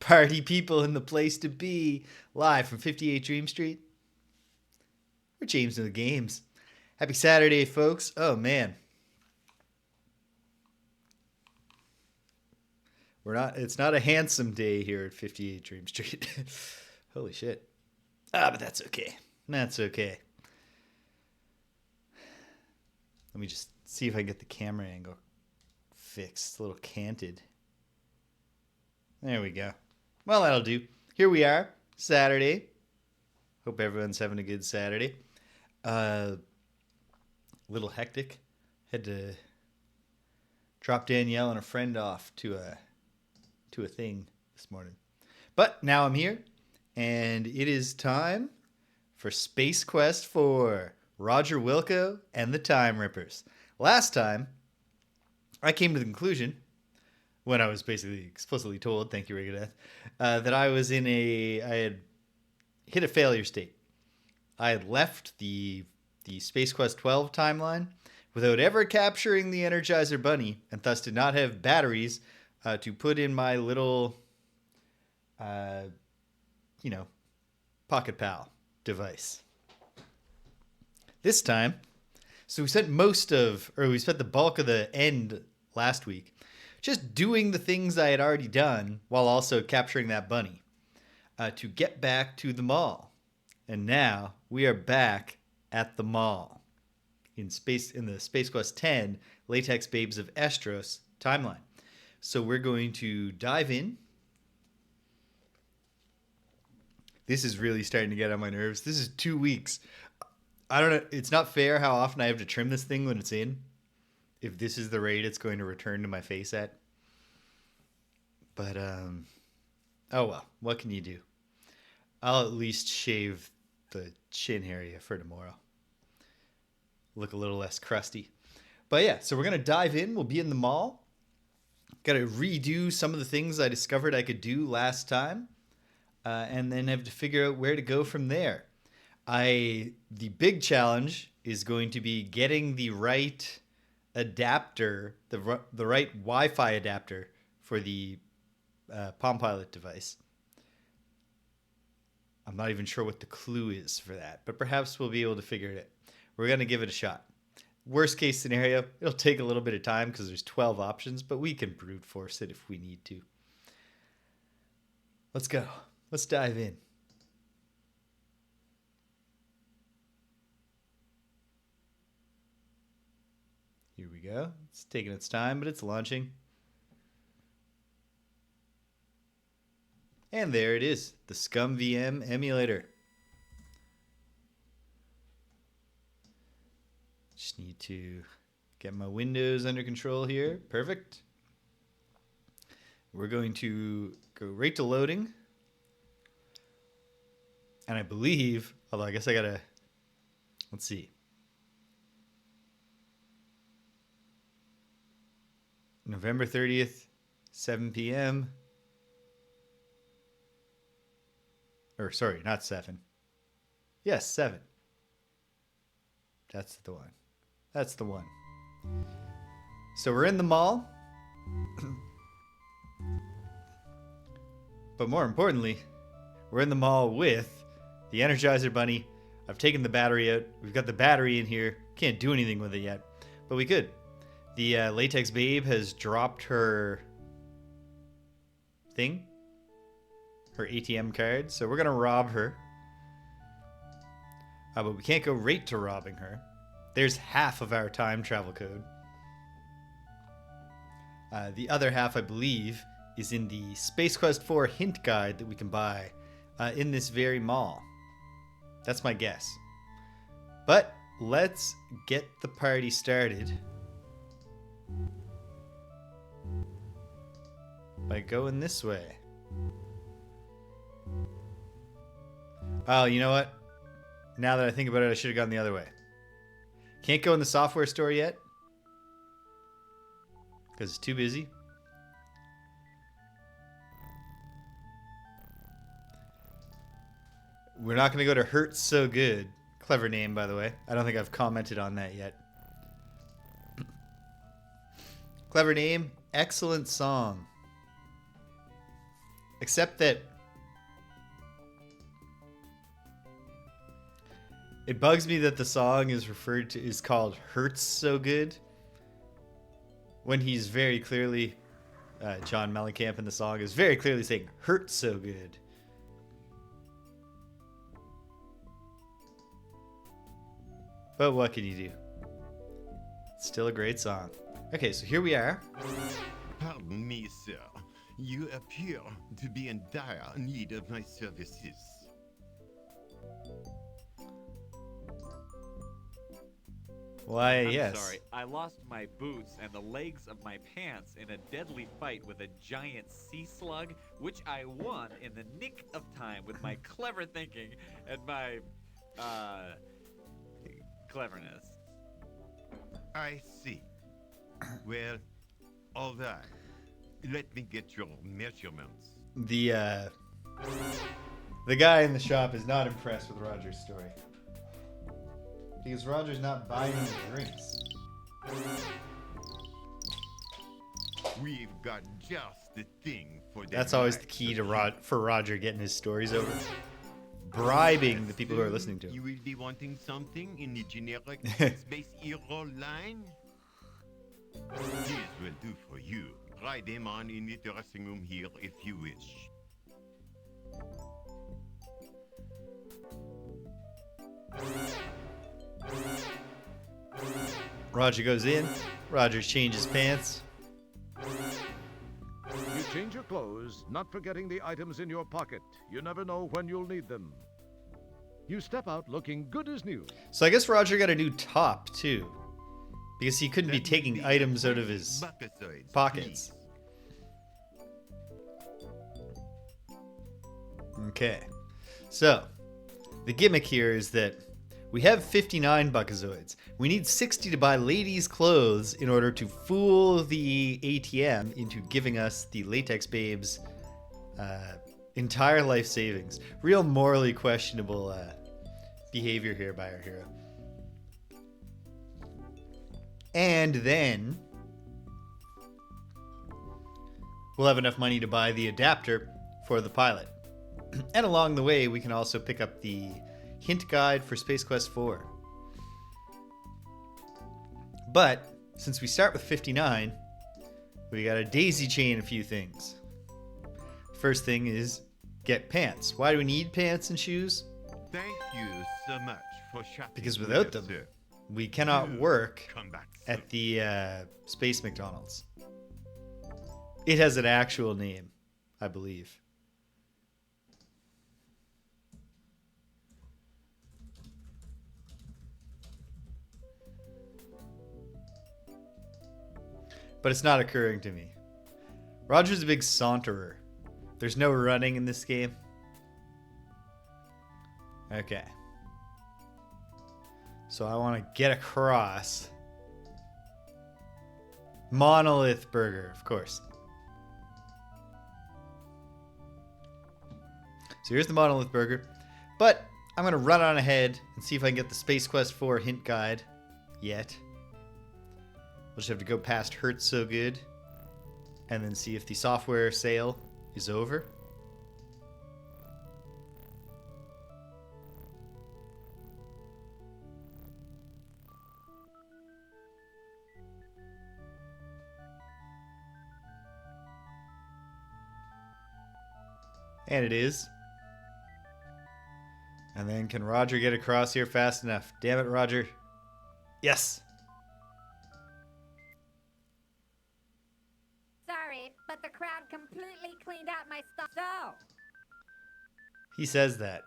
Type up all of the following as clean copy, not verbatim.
Party people in the place to be. Live from 58 Dream Street. We're James in the Games. Happy Saturday, folks. Oh, man. It's not a handsome day here at 58 Dream Street. Holy shit. But that's okay. That's okay. Let me just see if I can get the camera angle fixed. It's a little canted. There we go. Well, that'll do. Here we are, Saturday. Hope everyone's having a good Saturday. A little hectic. Had to drop Danielle and a friend off to a thing this morning. But now I'm here, and it is time for Space Quest 4, Roger Wilco and the Time Rippers. Last time, I came to the conclusion, when I was basically explicitly told, thank you, Rigadeth, that I had hit a failure state. I had left the Space Quest 12 timeline without ever capturing the Energizer Bunny, and thus did not have batteries to put in my little, Pocket Pal device. This time, so we spent the bulk of the end last week just doing the things I had already done while also capturing that bunny to get back to the mall. And now we are back at the mall in the Space Quest 10 Latex Babes of Estros timeline. So we're going to dive in. This is really starting to get on my nerves. This is 2 weeks. I don't know. It's not fair how often I have to trim this thing when it's in. If this is the rate it's going to return to my face at. But, oh well. What can you do? I'll at least shave the chin area for tomorrow. Look a little less crusty. But yeah, so we're going to dive in. We'll be in the mall. Got to redo some of the things I discovered I could do last time. And then have to figure out where to go from there. The big challenge is going to be getting the right adapter, the right Wi-Fi adapter for the Palm Pilot device. I'm not even sure what the clue is for that, but perhaps we'll be able to figure it out. We're going to give it a shot. Worst case scenario, it'll take a little bit of time because there's 12 options, but we can brute force it if we need to. Let's go. Let's dive in. Here we go. It's taking its time, but it's launching. And there it is, the Scum VM emulator. Just need to get my windows under control here. Perfect. We're going to go right to loading. And I believe, although I guess I gotta, let's see. November 30th, 7 p.m. Or sorry, not 7. Yes, 7. That's the one. That's the one. So we're in the mall. But more importantly, we're in the mall with the Energizer Bunny. I've taken the battery out. We've got the battery in here. Can't do anything with it yet, but we could. The Latex Babe has dropped her thing, her ATM card, so we're going to rob her. But we can't go right to robbing her. There's half of our time travel code. The other half, I believe, is in the Space Quest 4 hint guide that we can buy in this very mall. That's my guess. But let's get the party started by going this way. Oh, you know what? Now that I think about it, I should have gone the other way. Can't go in the software store yet because it's too busy. We're not going to go to Hurts So Good. Clever name, by the way. I don't think I've commented on that yet. Clever name, excellent song. Except that it bugs me that the song is called Hurts So Good when he's very clearly, John Mellencamp in the song is very clearly saying hurts so good. But what can you do? It's still a great song. Okay, so here we are. Pardon me, sir. You appear to be in dire need of my services. Why, I'm yes. sorry, I lost my boots and the legs of my pants in a deadly fight with a giant sea slug, which I won in the nick of time with my clever thinking and my, cleverness. I see. Well, all right. Let me get your measurements. The guy in the shop is not impressed with Roger's story. Because Roger's not buying any drinks. We've got just the thing for that. That's always the key to for Roger getting his stories over. Bribing the people who are listening to him. You will be wanting something in the generic space hero line? These will do for you. Try them on in the dressing room here if you wish. Roger goes in. Roger changes pants. You change your clothes, not forgetting the items in your pocket. You never know when you'll need them. You step out looking good as new. So I guess Roger got a new top, too. Because he couldn't be taking items out of his pockets. Okay. So, the gimmick here is that we have 59 Buckazoids. We need 60 to buy ladies' clothes in order to fool the ATM into giving us the Latex Babes' entire life savings. Real morally questionable behavior here by our hero. And then we'll have enough money to buy the adapter for the pilot. And along the way, we can also pick up the hint guide for Space Quest 4. But since we start with 59, we gotta daisy chain a few things. First thing is get pants. Why do we need pants and shoes? Thank you so much for shopping. Because without them, sir. we cannot work Come back soon. at the Space McDonald's. It has an actual name, I believe. But it's not occurring to me. Roger's a big saunterer. There's no running in this game. Okay. So I want to get across. Monolith Burger, of course. So here's the Monolith Burger. But I'm going to run on ahead and see if I can get the Space Quest 4 hint guide yet. We'll just have to go past Hurts So Good and then see if the software sale is over. And it is. And then can Roger get across here fast enough? Damn it, Roger. Yes. Sorry, but the crowd completely cleaned out my stuff. So, He says that.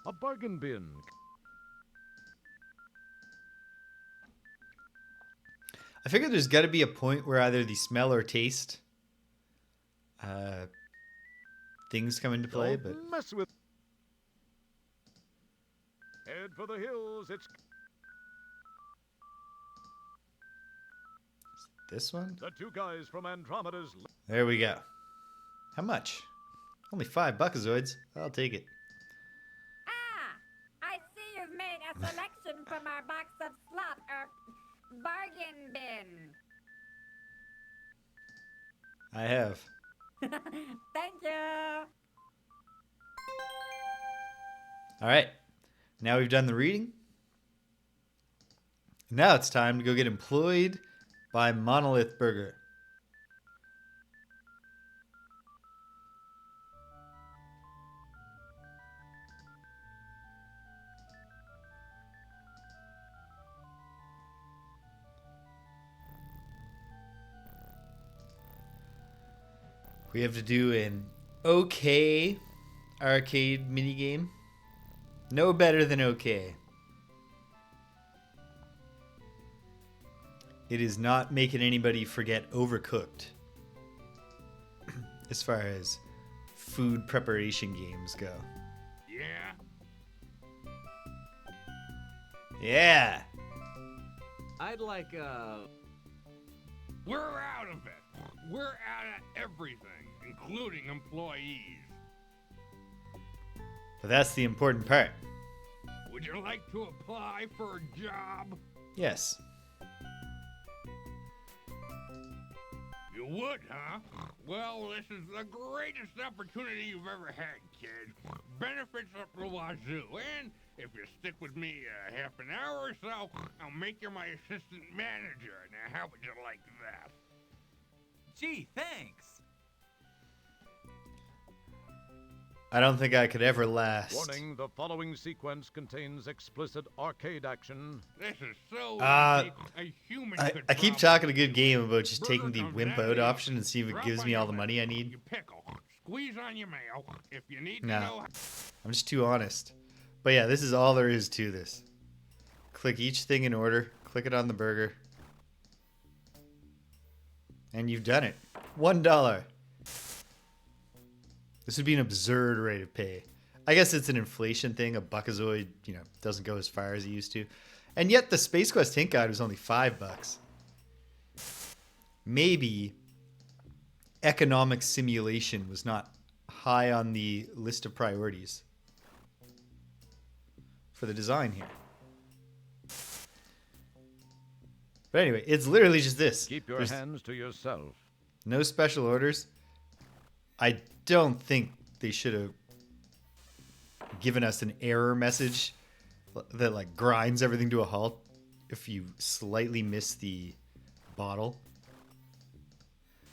A bargain bin. I figure there's got to be a point where either the smell or taste things come into play, Don't but mess with. Head for the hills. It's this one? the two guys from Andromeda's. There we go. How much? Only $5 Buckazoids. I'll take it. I see you've made a selection from our box of slop, bargain bin. I have. Thank you. All right. Now we've done the reading. Now it's time to go get employed by Monolith Burger. We have to do an okay arcade minigame. No better than okay. It is not making anybody forget Overcooked as far as food preparation games go. Yeah? Yeah. I'd like, We're out of it. We're out of everything, including employees. But that's the important part. Would you like to apply for a job? Yes. You would, huh? Well, this is the greatest opportunity you've ever had, kid. Benefits up the wazoo, and if you stick with me half an hour or so, I'll make you my assistant manager. Now, how would you like that? gee, thanks. I don't think I could ever last. Warning, the following sequence contains explicit arcade action. This is so Uh, easy. A human I could keep probably talking a do good game it. about just Burger taking the comes wimp out out easy. option and see if it Drop gives on me all your the money I left, need. You pickle. Squeeze on your mail. If you need Nah. to know. I'm just too honest. But yeah, this is all there is to this. Click each thing in order. Click it on the burger. And you've done it. $1. This would be an absurd rate of pay. I guess it's an inflation thing. A Buckazoid, doesn't go as far as it used to. And yet the Space Quest Hint Guide was only $5. Maybe economic simulation was not high on the list of priorities for the design here. But anyway, it's literally just this. Keep your There's hands to yourself. no special orders. I don't think they should have given us an error message that like grinds everything to a halt if you slightly miss the bottle.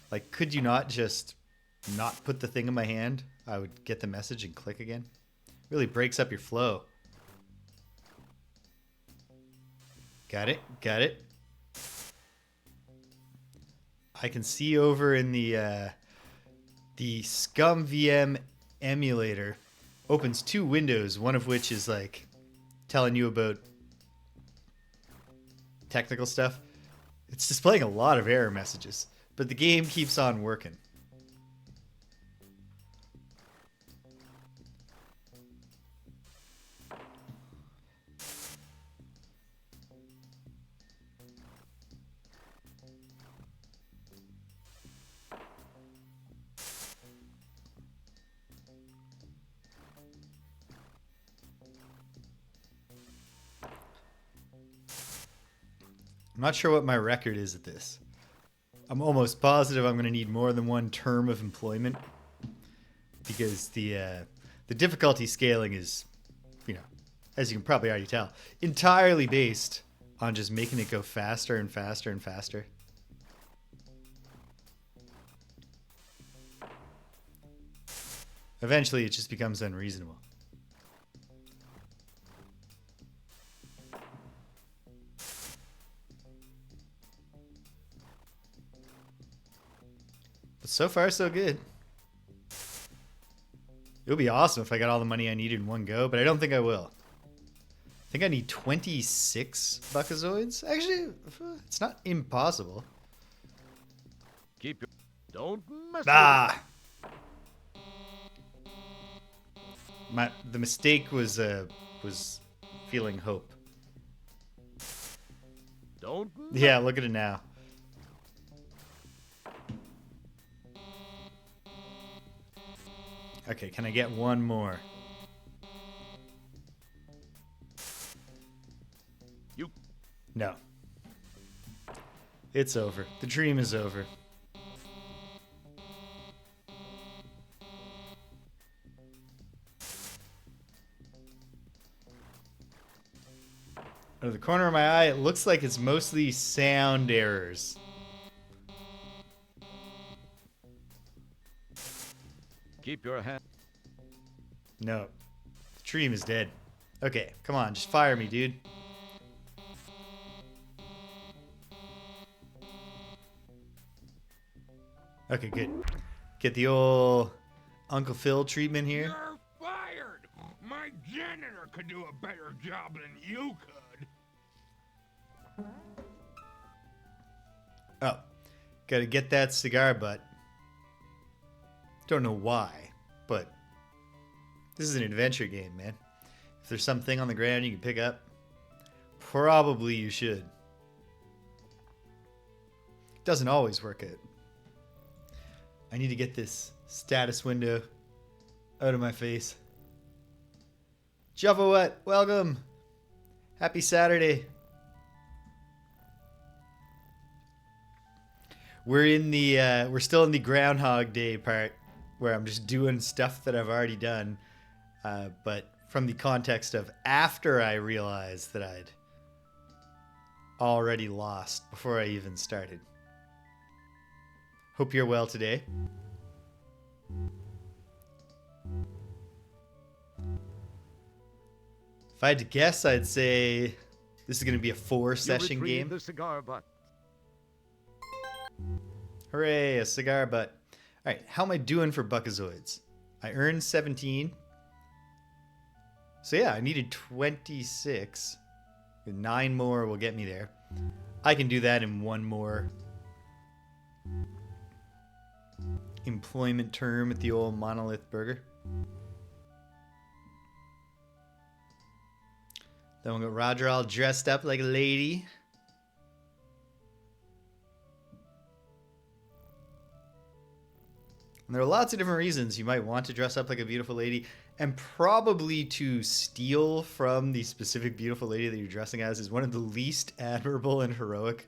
Like, could you not just not put the thing in my hand? I would get the message and click again. Really breaks up your flow. Got it? Got it? I can see over in the Scum VM emulator opens two windows, one of which is like telling you about technical stuff. It's displaying a lot of error messages, but the game keeps on working. I'm not sure what my record is at this. I'm almost positive I'm going to need more than one term of employment because the difficulty scaling is, as you can probably already tell, entirely based on just making it go faster and faster and faster. Eventually, it just becomes unreasonable. But so far, so good. It would be awesome if I got all the money I needed in one go, but I don't think I will. I think I need 26 Buckazoids. Actually, it's not impossible. Keep your... Don't mess Ah! The mistake was feeling hope. with it. Don't... Yeah, look at it now. Okay, can I get one more? You... No. It's over. The dream is over. Out of the corner of my eye, it looks like it's mostly sound errors. Keep your hand. No. The stream is dead. Okay, come on, just fire me, dude. Okay, good. Get the old Uncle Phil treatment here. You're fired! My janitor could do a better job than you could. Oh, gotta get that cigar butt. Don't know why, but this is an adventure game, man. If there's something on the ground you can pick up, probably you should. Doesn't always work out. I need to get this status window out of my face. Java what? Welcome. Happy Saturday. We're still in the Groundhog Day part where I'm just doing stuff that I've already done, but from the context of after I realized that I'd already lost before I even started. Hope you're well today. If I had to guess, I'd say this is going to be a 4-session game. The cigar butt. Hooray, a cigar butt. All right, how am I doing for Buckazoids? I earned 17. So yeah, I needed 26. 9 more will get me there. I can do that in one more employment term at the old Monolith Burger. Then we'll get Roger all dressed up like a lady. And there are lots of different reasons you might want to dress up like a beautiful lady, and probably to steal from the specific beautiful lady that you're dressing as is one of the least admirable and heroic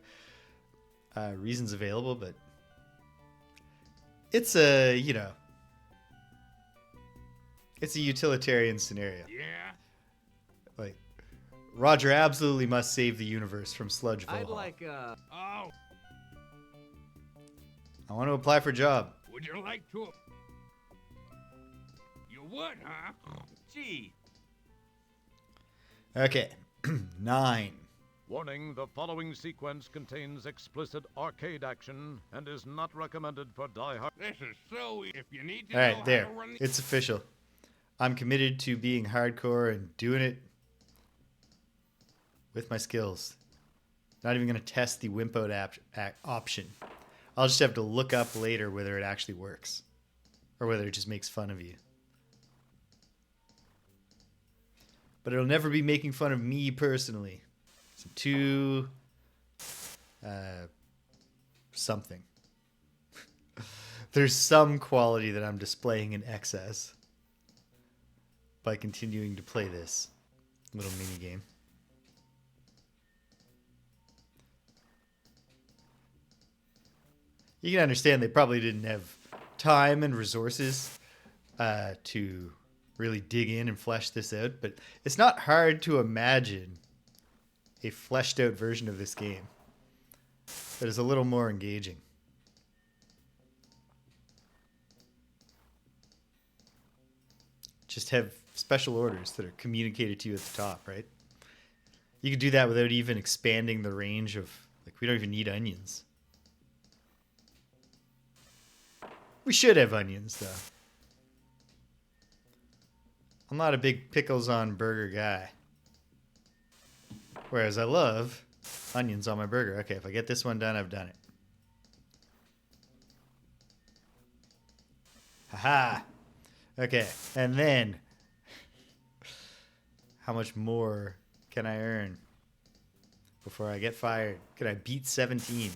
reasons available, but it's a, it's a utilitarian scenario. Yeah? Like, Roger absolutely must save the universe from Sludge Volhall. I'd like Oh, I want to apply for a job. would you like to? You would, huh? gee. Okay, 9. Warning, the following sequence contains explicit arcade action and is not recommended for die-hard. This is so if you need to All know right, there. how to run the... It's official. I'm committed to being hardcore and doing it with my skills. Not even going to test the Wimpo option. I'll just have to look up later whether it actually works or whether it just makes fun of you. But it'll never be making fun of me personally. It's too something. There's some quality that I'm displaying in excess by continuing to play this little mini game. You can understand they probably didn't have time and resources to really dig in and flesh this out, but it's not hard to imagine a fleshed out version of this game that is a little more engaging. Just have special orders that are communicated to you at the top, right? You could do that without even expanding the range of, like, we don't even need onions. We should have onions, though. I'm not a big pickles on burger guy. Whereas I love onions on my burger. Okay, if I get this one done, I've done it. Haha. Okay, and then how much more can I earn before I get fired? Can I beat 17?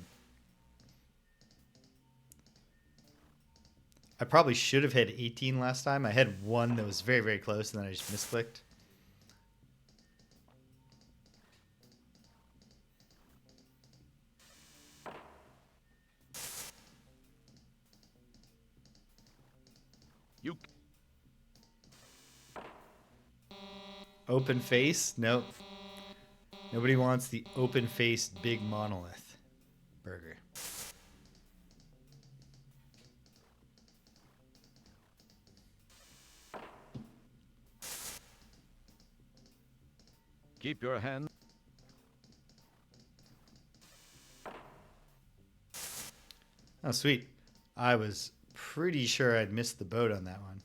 I probably should have had 18 last time. I had one that was very, very close, and then I just misclicked. You Open face? Nope. Nobody wants the open-faced big monolith burger. Keep your hand. Oh, sweet. I was pretty sure I'd missed the boat on that one.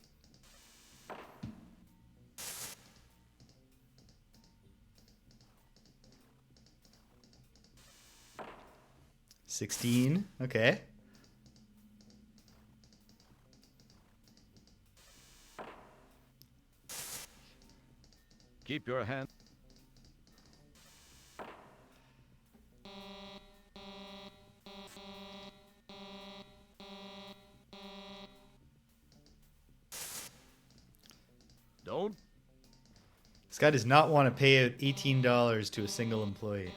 $16. Okay. Keep your hand. Don't. This guy does not want to pay out $18 to a single employee.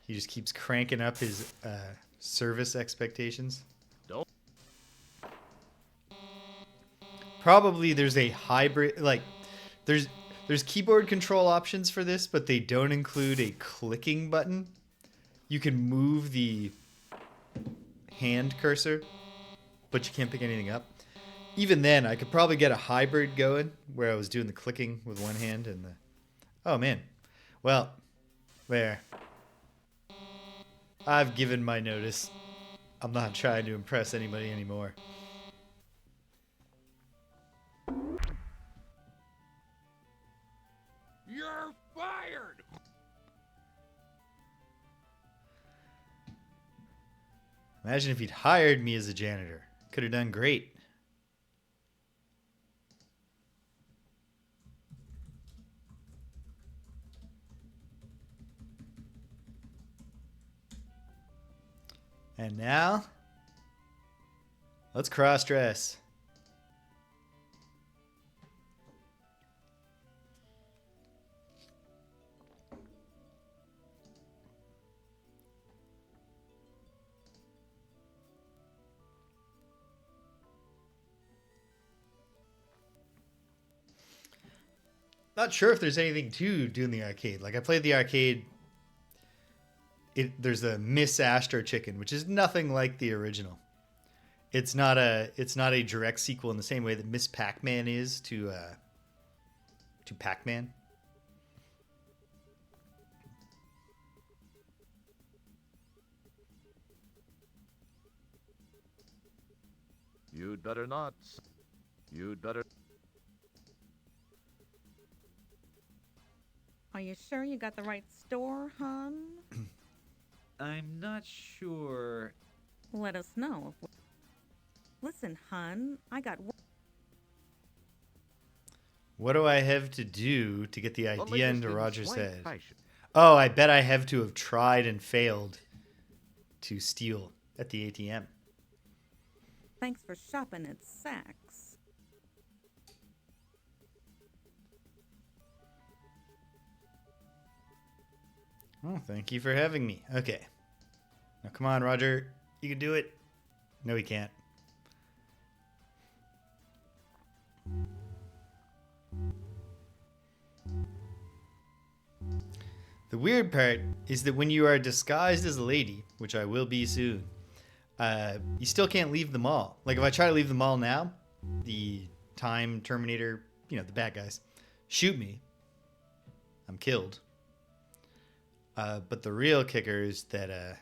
He just keeps cranking up his service expectations. Don't. Probably there's a hybrid, like there's keyboard control options for this, but they don't include a clicking button. You can move the hand cursor, but you can't pick anything up. Even then, I could probably get a hybrid going where I was doing the clicking with one hand and the... Oh, man. Well, there. I've given my notice. I'm not trying to impress anybody anymore. You're fired! Imagine if he'd hired me as a janitor. Could have done great. And now, let's cross-dress. Not sure if there's anything to do in the arcade. Like, I played the arcade. There's a Miss Astro Chicken, which is nothing like the original. It's not a direct sequel in the same way that Miss Pac-Man is to Pac-Man. You'd better not. You'd better. Are you sure you got the right store, hon? I'm not sure. Let us know. Listen, hon, I got... What do I have to do to get the The idea latest into in Roger's swank head? fashion. Oh, I bet I have to have tried and failed to steal at the ATM. Thanks for shopping at Saks. Oh, thank you for having me. Okay. Now, come on, Roger. You can do it. No, he can't. The weird part is that when you are disguised as a lady, which I will be soon, you still can't leave the mall. Like, if I try to leave the mall now, the Time Terminator, the bad guys, shoot me. I'm killed. But the real kicker is that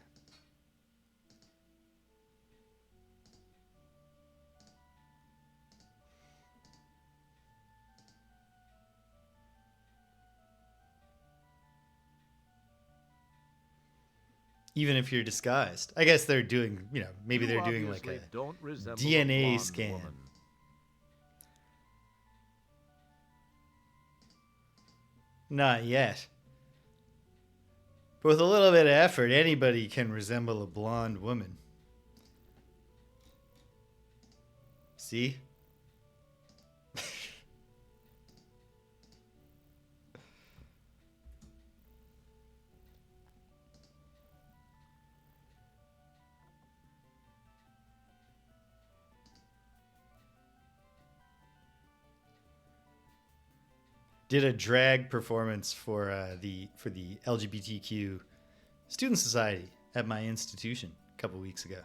even if you're disguised, I guess they're doing, maybe You they're doing like obviously a don't resemble a DNA blonde scan. woman. Not yet. But with a little bit of effort, anybody can resemble a blonde woman. See? did a drag performance for the LGBTQ student society at my institution a couple weeks ago.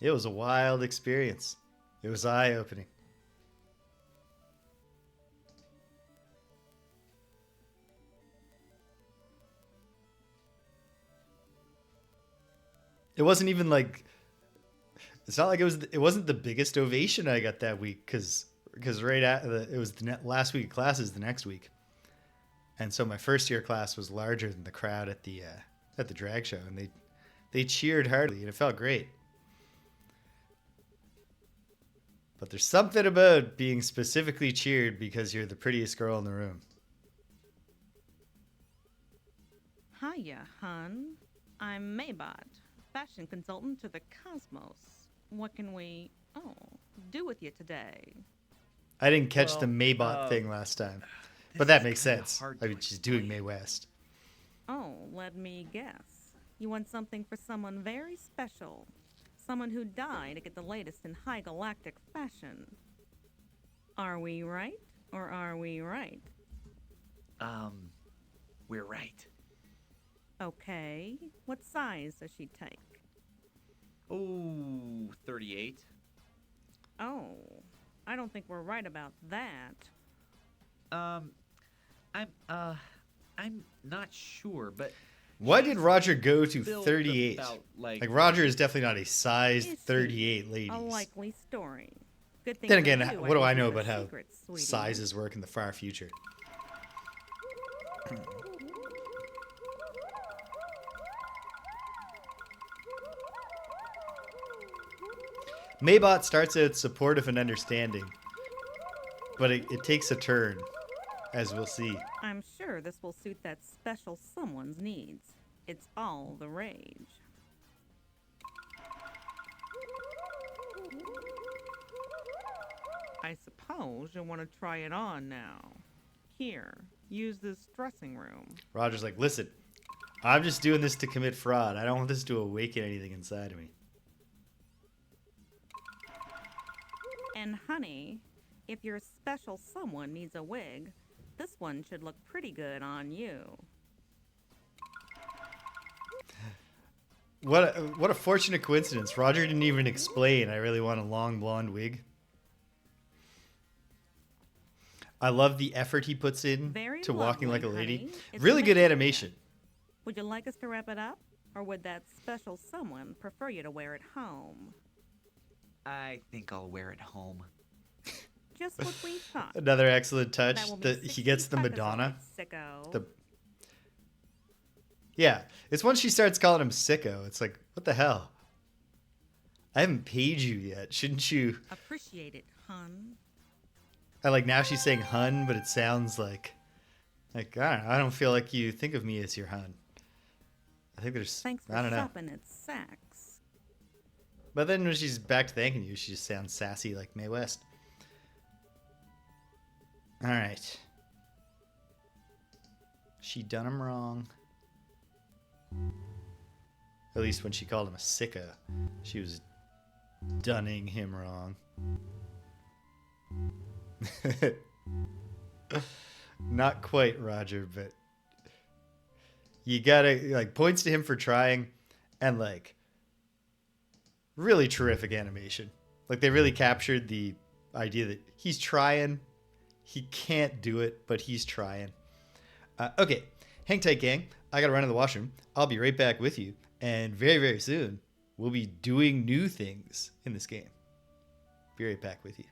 It was a wild experience. It was eye-opening. It wasn't even like, it's not like it wasn't the biggest ovation I got that week because right it was the last week of classes the next week, and so my first year class was larger than the crowd at the drag show, and they cheered heartily and it felt great. But there's something about being specifically cheered because you're the prettiest girl in the room. Hiya, hun. I'm Maybot, fashion consultant to the Cosmos. What can we, do with you today? I didn't catch the Maybot thing last time, but that makes sense. I mean, she's doing Mae West. Oh, let me guess. You want something for someone very special. Someone who died to get the latest in high galactic fashion. Are we right, or are we right? We're right. Okay. What size does she take? Oh, 38. Oh, I don't think we're right about that. I'm not sure, but Why did Roger go to built 38? about, Like Roger is definitely not a size Is she 38 ladies. A likely story. Good thing Then for again, you, what do I can know keep a about how secret, sweetie. sizes work in the far future? Maybot starts out supportive and understanding, but it takes a turn, as we'll see. I'm sure this will suit that special someone's needs. It's all the rage. I suppose you'll want to try it on now. Here, use this dressing room. Roger's like, listen, I'm just doing this to commit fraud. I don't want this to awaken anything inside of me. And honey, if your special someone needs a wig, this one should look pretty good on you. What a fortunate coincidence. Roger didn't even explain, I really want a long blonde wig. I love the effort he puts in Very to walking like a lovely, lady. honey. It's Really good amazing. animation. Would you like us to wrap it up? Or would that special someone prefer you to wear it home? I think I'll wear it home. Just what we thought. Another excellent touch. That will be He gets the 60 Madonna. sicko. Yeah, it's once she starts calling him sicko. It's like, what the hell? I haven't paid you yet. Shouldn't you? Appreciate it, hun. I like now she's saying hun, but it sounds like I don't know. I don't feel like you think of me as your hun. I think there's Thanks for I don't know. shopping at Saks. But then when she's back to thanking you, she just sounds sassy like Mae West. All right. She done him wrong. At least when she called him a sicko, she was dunning him wrong. Not quite, Roger, but you gotta, like, points to him for trying, and, like, really terrific animation. Like, they really captured the idea that he's trying. He can't do it, but he's trying. Okay, hang tight, gang. I gotta run to the washroom. I'll be right back with you, and very, very soon, we'll be doing new things in this game. Be right back with you.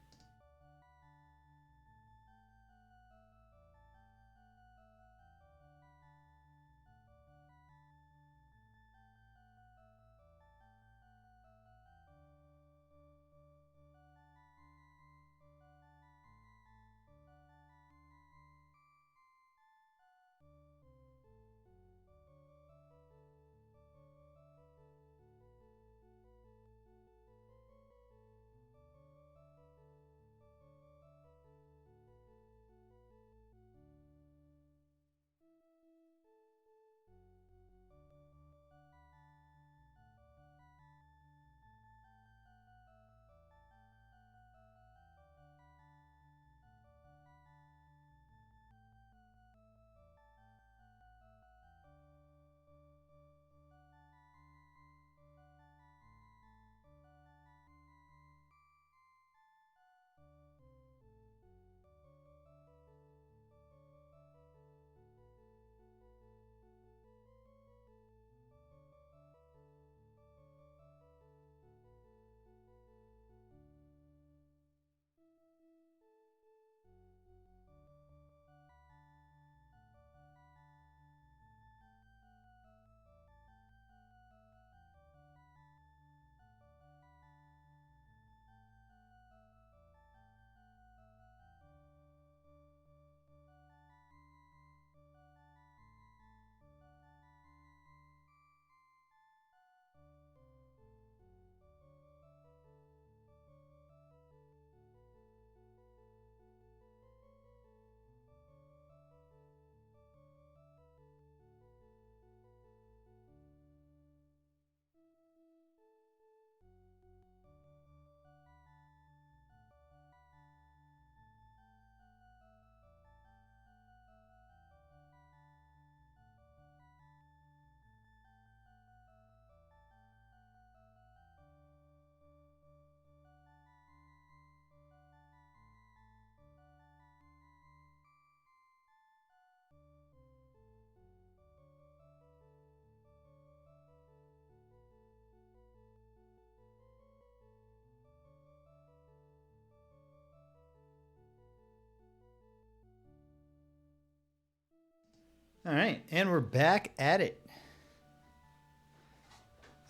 All right, and we're back at it.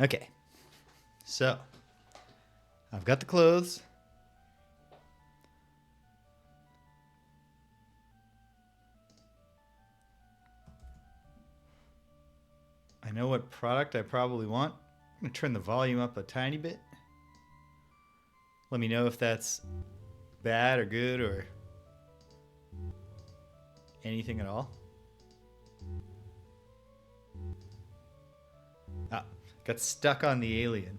Okay, so I've got the clothes. I know what product I probably want. I'm going to turn the volume up a tiny bit. Let me know if that's bad or good or anything at all. Ah, got stuck on the alien.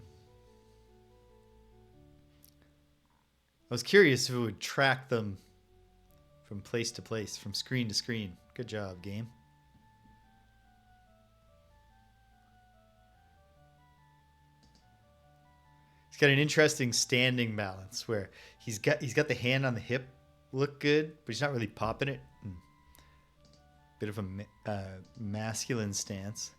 I was curious if it would track them from place to place, from screen to screen. Good job, game. He's got an interesting standing balance where he's got the hand on the hip, look good, but he's not really popping it. Bit of a masculine stance.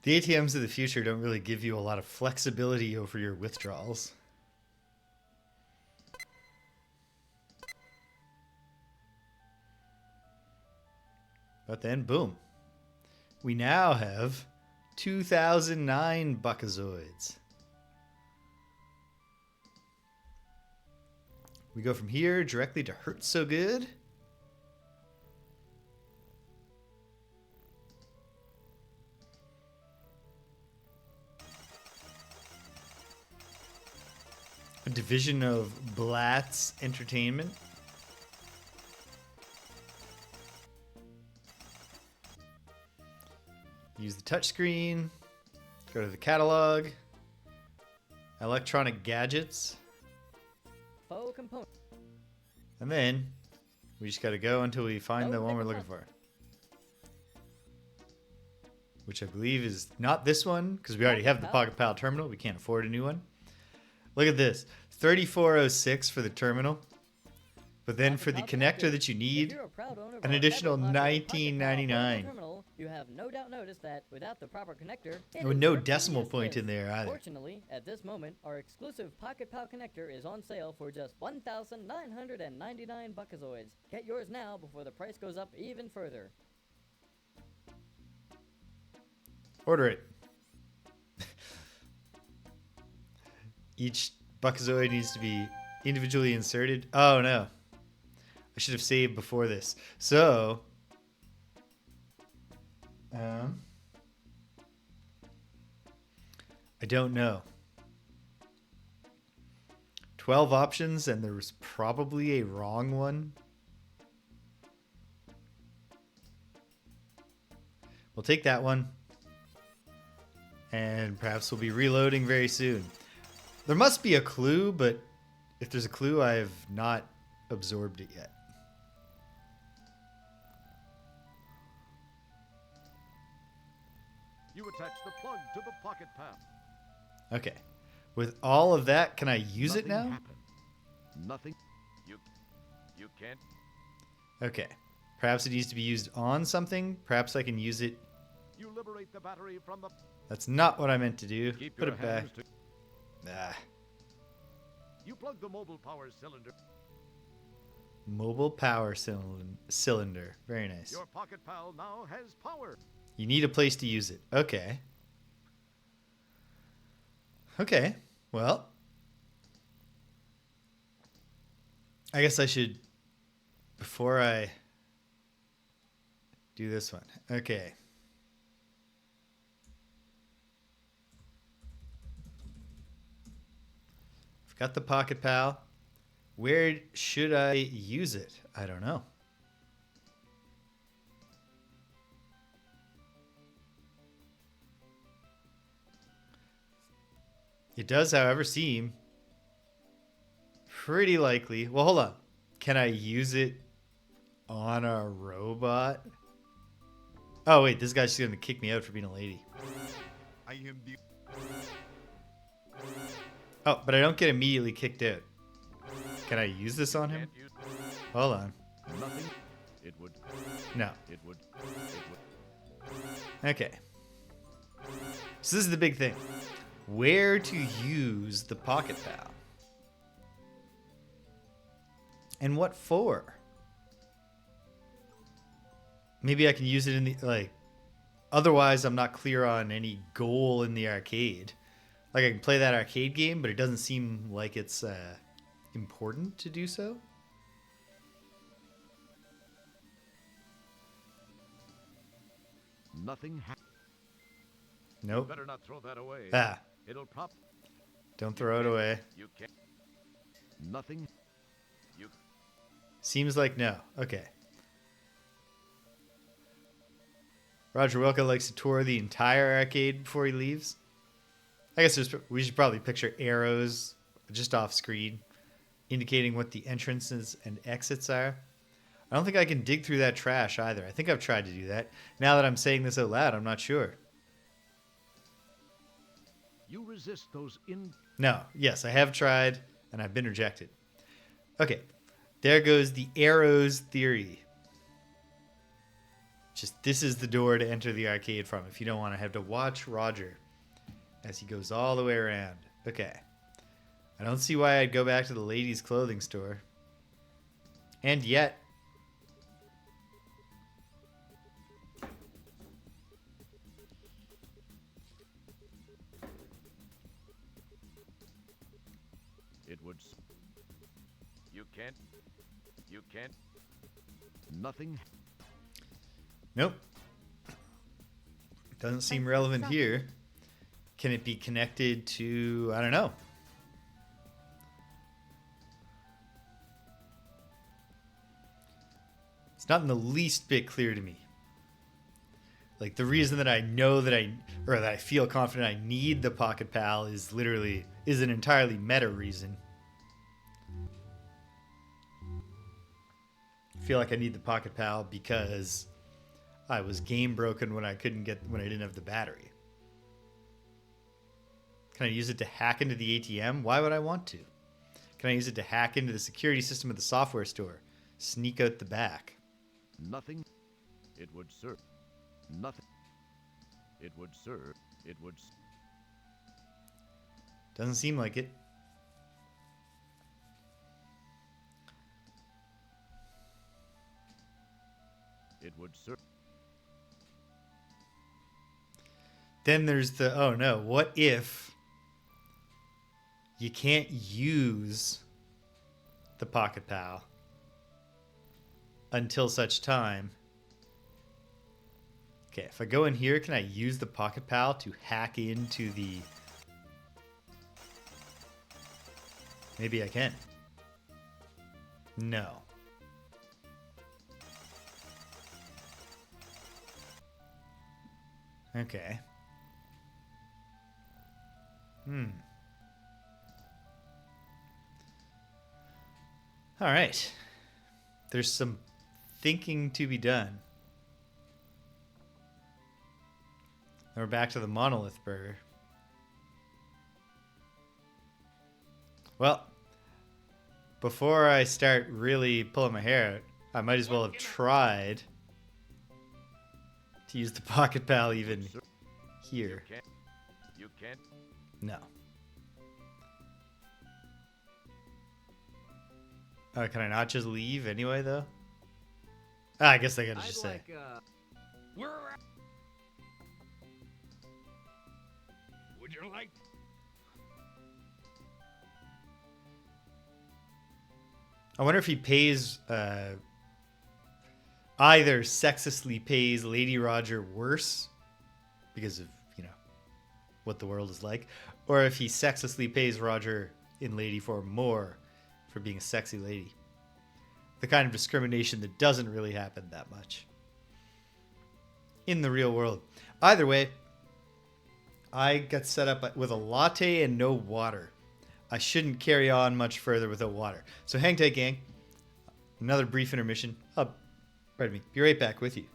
The ATMs of the future don't really give you a lot of flexibility over your withdrawals. But then, boom. We now have 2009 Buckazoids. We go from here directly to Hurt So Good. A division of Blatz Entertainment. Use the touchscreen. Go to the catalog. Electronic gadgets. Faux component. And then we just got to go until we find the one we're looking for. Which I believe is not this one, because we already have the Pocket Pal terminal. We can't afford a new one. Look at this. $34.06 for the terminal. But then for the connector that you need, an additional $19.99. You have no doubt noticed that without the proper connector, With no decimal point in there either. Fortunately, at this moment, our exclusive Pocket Pal connector is on sale for just 1,999 Buckazoids. Get yours now before the price goes up even further. Order it. Each Buckazoid needs to be individually inserted. Oh no. I should have saved before this. So, I don't know. 12 options and there was probably a wrong one. We'll take that one. And perhaps we'll be reloading very soon. There must be a clue, but if there's a clue, I have not absorbed it yet. You attach the plug to the Pocket Pal. Okay. With all of that, can I use it now? Happened. Nothing. You can't. Okay. Perhaps it needs to be used on something. Perhaps I can use it. You liberate the battery from the. That's not what I meant to do. Keep Put your it back. hands to. Ah. You plug the mobile power cylinder. Mobile power cylinder. Very nice. Your Pocket Pal now has power. You need a place to use it. Okay. Okay. Well, I guess I should, before I do this one. Okay. I've got the Pocket Pal. Where should I use it? I don't know. It does, however, seem pretty likely. Well, hold on. Can I use it on a robot? Oh, wait. This guy's just going to kick me out for being a lady. I am the Oh, but I don't get immediately kicked out. Can I use this on him? Can't use Hold on. nothing. It would. No. It would. It would. Okay. So this is the big thing. Where to use the Pocket Pal? And what for? Maybe I can use it in the, like, otherwise I'm not clear on any goal in the arcade. Like, I can play that arcade game, but it doesn't seem like it's important to do so. Nothing. Nope. Better not throw that away. Ah, It'll pop. don't throw it away. You can't. Nothing. You. Seems like no. Okay. Roger Wilco likes to tour the entire arcade before he leaves. I guess we should probably picture arrows just off screen, indicating what the entrances and exits are. I don't think I can dig through that trash either. I think I've tried to do that. Now that I'm saying this out loud, I'm not sure. You resist those in. No. Yes, I have tried, and I've been rejected. Okay. There goes the arrows theory. Just this is the door to enter the arcade from if you don't want to have to watch Roger as he goes all the way around. Okay. I don't see why I'd go back to the ladies' clothing store. And yet... It would. You can't. You can't. Nothing. Nope. Doesn't seem relevant here. Can it be connected to... I don't know. It's not in the least bit clear to me. Like, the reason that I know that that I feel confident I need the Pocket Pal is an entirely meta reason. I feel like I need the Pocket Pal because I was game broken when I didn't have the battery. Can I use it to hack into the ATM? Why would I want to? Can I use it to hack into the security system of the software store? Sneak out the back? Nothing. It would serve. Nothing. It would serve. It would. Doesn't seem like it. It would serve. Then there's the, oh no, what if you can't use the Pocket Pal until such time? Okay, if I go in here, can I use the Pocket Pal to hack into the... Maybe I can. No. Okay. All right. There's some thinking to be done. Now we're back to the monolith burger. Well, before I start really pulling my hair out, I might as well have tried to use the Pocket Pal even here. You can't. No. Can I not just leave anyway, though? I guess I gotta just say. We're at... Would you like... I wonder if he pays, either sexistly pays Lady Roger worse because of, what the world is like, or if he sexistly pays Roger in lady form more for being a sexy lady. The kind of discrimination that doesn't really happen that much in the real world. Either way, I got set up with a latte and no water. I shouldn't carry on much further without water. So hang tight, gang. Another brief intermission. Pardon me. Be right back with you.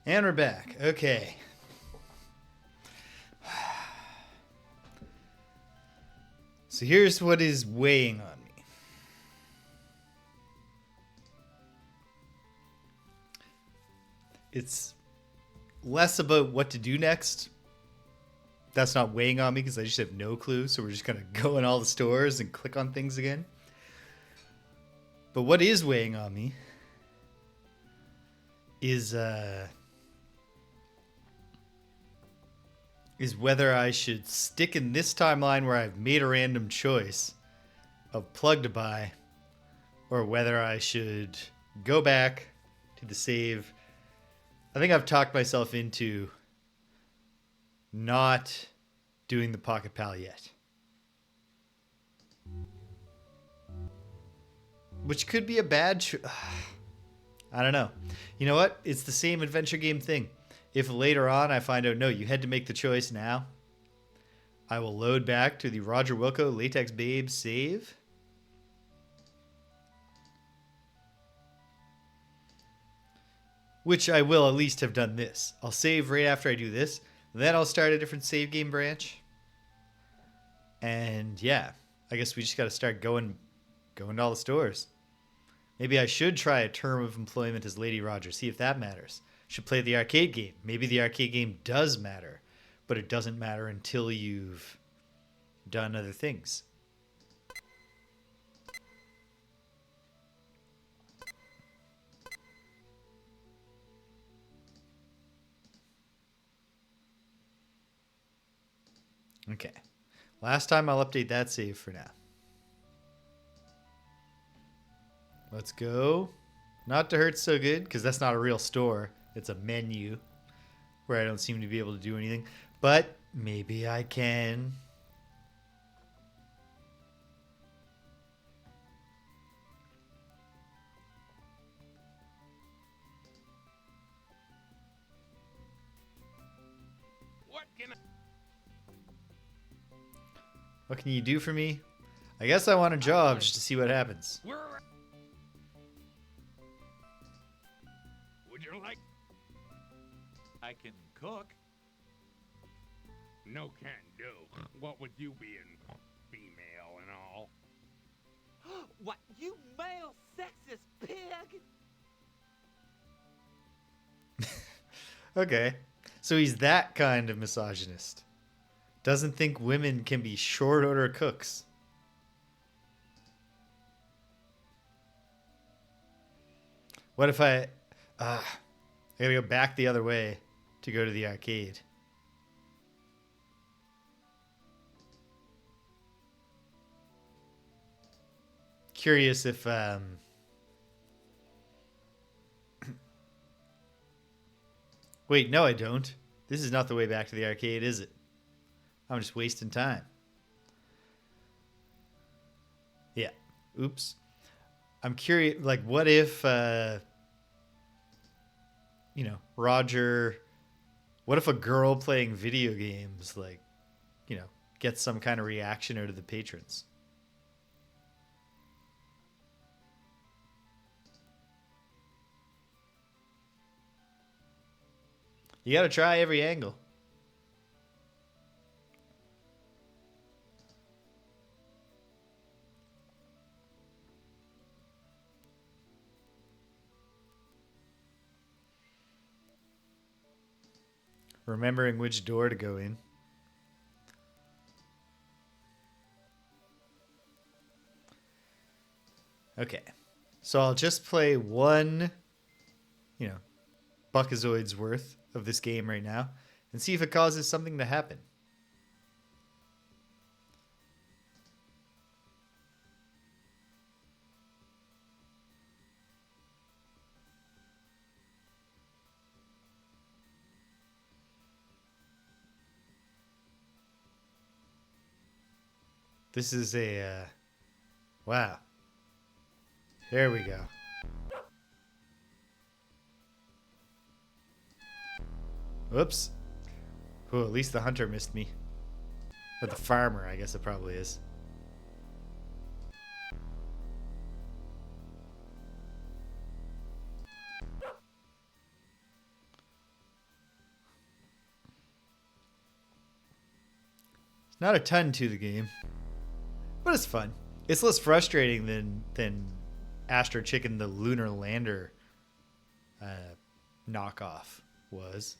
And we're back. Okay. So here's what is weighing on me. It's less about what to do next. That's not weighing on me because I just have no clue. So we're just going to go in all the stores and click on things again. But what is weighing on me is whether I should stick in this timeline where I've made a random choice of plug to buy, or whether I should go back to the save. I think I've talked myself into not doing the Pocket Pal yet. Which could be a bad I don't know. You know what? It's the same adventure game thing. If later on I find out, no, you had to make the choice now, I will load back to the Roger Wilco Latex Babe save. Which I will at least have done this. I'll save right after I do this. Then I'll start a different save game branch. And yeah, I guess we just got to start going to all the stores. Maybe I should try a term of employment as Lady Roger, see if that matters. Should play the arcade game. Maybe the arcade game does matter, but it doesn't matter until you've done other things. Okay. Last time I'll update that save for now. Let's go. Not to hurt so good, because that's not a real store. It's a menu where I don't seem to be able to do anything. But maybe I can. What can you do for me? I guess I want a job just to see what happens. Would you like? I can cook. No can do. What with you being female and all? What, you male sexist pig? Okay. So he's that kind of misogynist. Doesn't think women can be short order cooks. What if I gotta go back the other way to go to the arcade. Curious if wait, no I don't. This is not the way back to the arcade, is it? I'm just wasting time. Yeah. Oops. I'm curious, like, what if, Roger, what if a girl playing video games, like, gets some kind of reaction out of the patrons? You gotta try every angle. Remembering which door to go in. Okay. So I'll just play one, Buckazoid's worth of this game right now and see if it causes something to happen. This is a, wow. There we go. Whoops. Oh, at least the hunter missed me. Or the farmer, I guess it probably is. Not a ton to the game, but it's fun. It's less frustrating than Astro Chicken, the Lunar Lander knockoff was.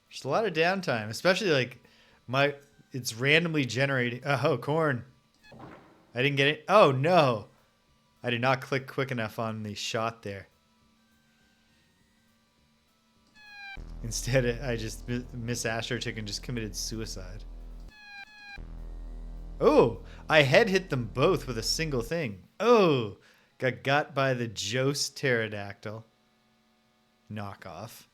There's a lot of downtime, especially like it's randomly generating. Oh, corn. I didn't get it. Oh no. I did not click quick enough on the shot there. Instead, I just Miss Astro Chicken just committed suicide. Oh, I head hit them both with a single thing. Oh, got by the Jost pterodactyl knockoff.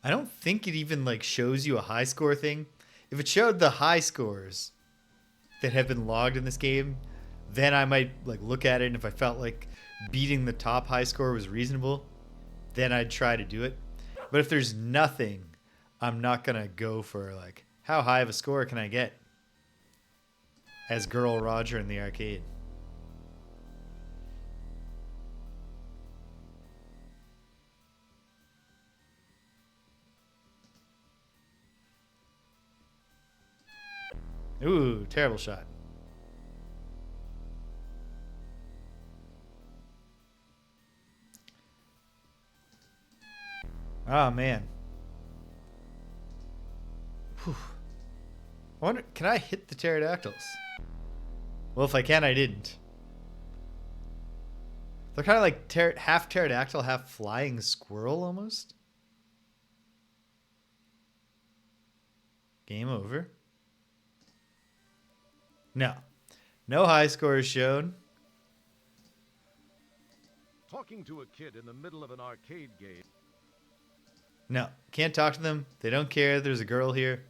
I don't think it even like shows you a high score thing. If it showed the high scores that have been logged in this game, then I might like look at it, and if I felt like beating the top high score was reasonable, then I'd try to do it. But if there's nothing, I'm not gonna go for like how high of a score can I get as Girl Roger in the arcade. Ooh, terrible shot. Oh, man. Whew. I wonder, can I hit the pterodactyls? Well, if I can, I didn't. They're kind of like half pterodactyl, half flying squirrel almost. Game over. No. No high scores shown. Talking to a kid in the middle of an arcade game. No. Can't talk to them. They don't care. There's a girl here.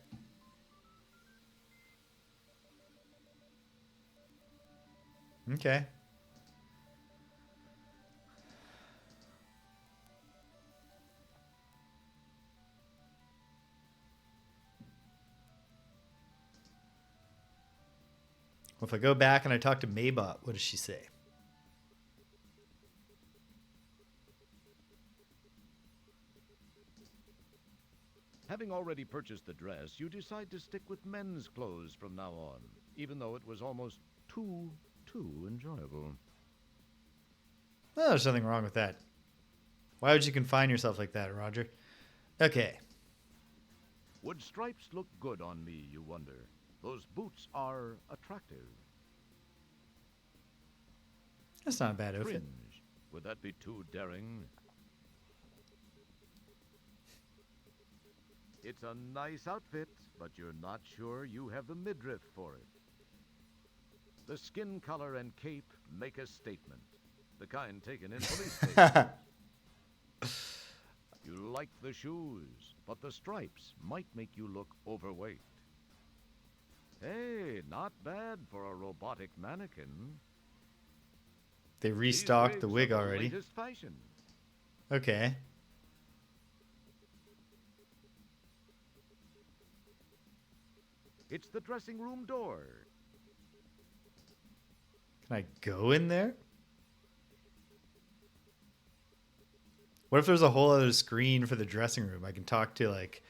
Okay. Well, if I go back and I talk to Maybot, what does she say? Having already purchased the dress, you decide to stick with men's clothes from now on, even though it was almost too enjoyable. Well, there's nothing wrong with that. Why would you confine yourself like that, Roger? Okay. Would stripes look good on me, you wonder? Those boots are attractive. That's not a bad outfit. Fringe. Would that be too daring? It's a nice outfit, but you're not sure you have the midriff for it. The skin color and cape make a statement. The kind taken in police stations. You like the shoes, but the stripes might make you look overweight. Hey, not bad for a robotic mannequin. They These restocked the wigs wig are the already. latest fashion. Okay. It's the dressing room door. Can I go in there? What if there's a whole other screen for the dressing room? I can talk to like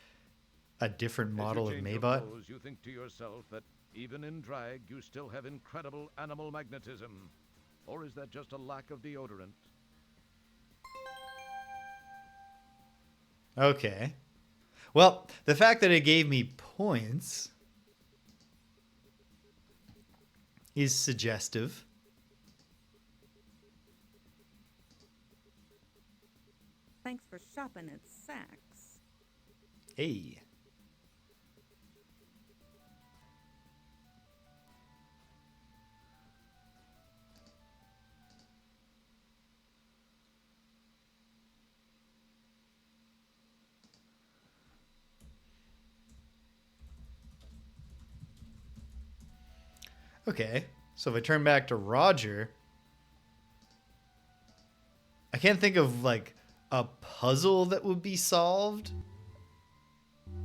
a different model of As you change your Maybot. clothes, you think to yourself that even in drag, you still have incredible animal magnetism. Or is that just a lack of deodorant? Okay. Well, the fact that it gave me points is suggestive. Thanks for shopping at Saks. Hey. Okay, so if I turn back to Roger, I can't think of like a puzzle that would be solved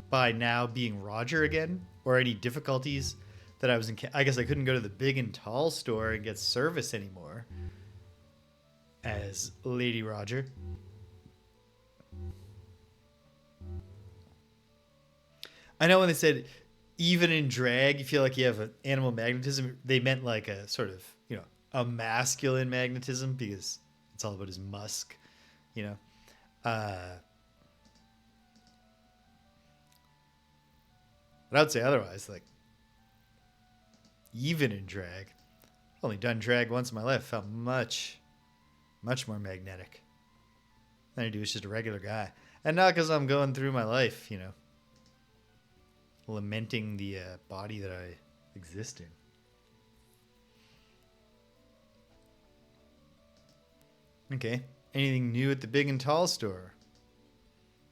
by now being Roger again, or any difficulties that I was in. I guess I couldn't go to the big and tall store and get service anymore as Lady Roger. I know when they said even in drag, you feel like you have an animal magnetism, they meant like a sort of, a masculine magnetism, because it's all about his musk, But I would say otherwise, like, even in drag, I've only done drag once in my life, felt much, much more magnetic than I do as just a regular guy. And not because I'm going through my life, lamenting the body that I exist in. Okay. Anything new at the big and tall store?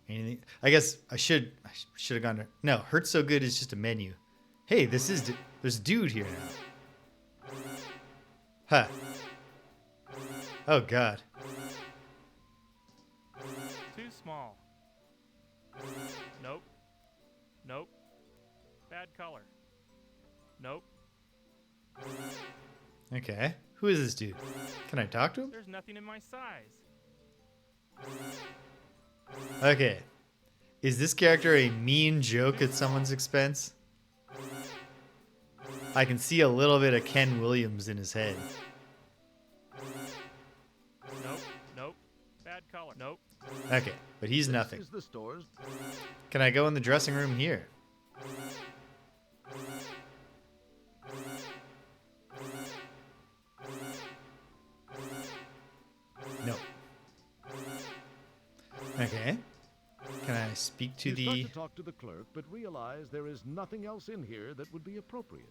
Anything? I guess I should have gone to. No, Hurts So Good is just a menu. Hey, there's a dude here now. Huh. Oh God. Too small. Nope. Nope. Bad color. Nope. Okay. Who is this dude? Can I talk to him? There's nothing in my size. Okay. Is this character a mean joke at someone's expense? I can see a little bit of Ken Williams in his head. Nope. Nope. Bad color. Nope. Okay, but he's nothing. This is the store's. Can I go in the dressing room here? No. Okay. Can I speak to You the... start to talk to the clerk, but realize there is nothing else in here that would be appropriate.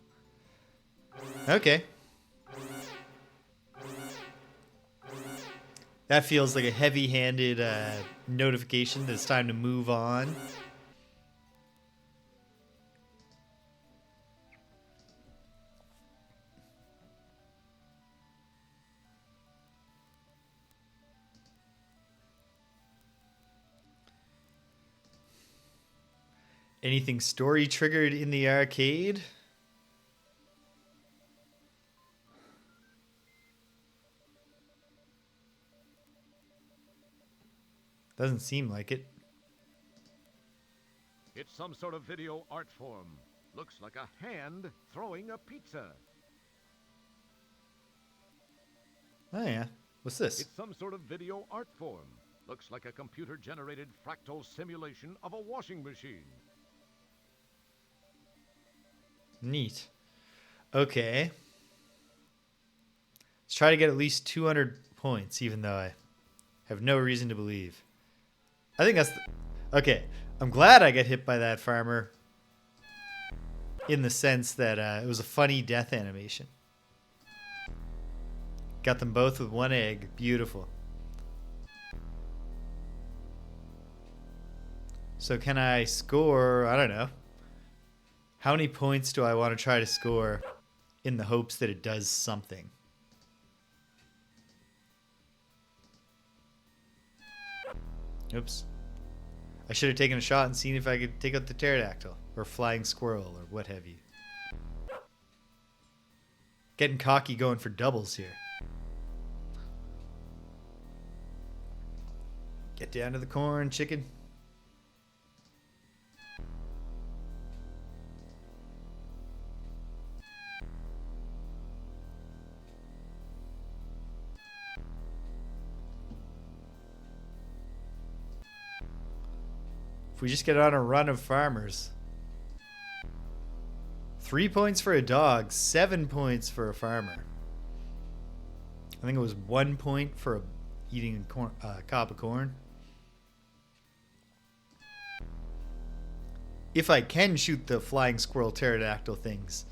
Okay. That feels like a heavy-handed notification that it's time to move on. Anything story triggered in the arcade? Doesn't seem like it. It's some sort of video art form. Looks like a hand throwing a pizza. Oh yeah. What's this? It's some sort of video art form. Looks like a computer-generated fractal simulation of a washing machine. Neat. Okay. Let's try to get at least 200 points, even though I have no reason to believe. I think that's... Okay. I'm glad I got hit by that farmer. In the sense that it was a funny death animation. Got them both with one egg. Beautiful. So can I score... I don't know. How many points do I want to try to score in the hopes that it does something? Oops. I should have taken a shot and seen if I could take out the pterodactyl or flying squirrel or what have you. Getting cocky going for doubles here. Get down to the corn, chicken. If we just get on a run of farmers. 3 points for a dog, 7 points for a farmer. I think it was 1 point for eating a cob of corn. If I can shoot the flying squirrel pterodactyl things,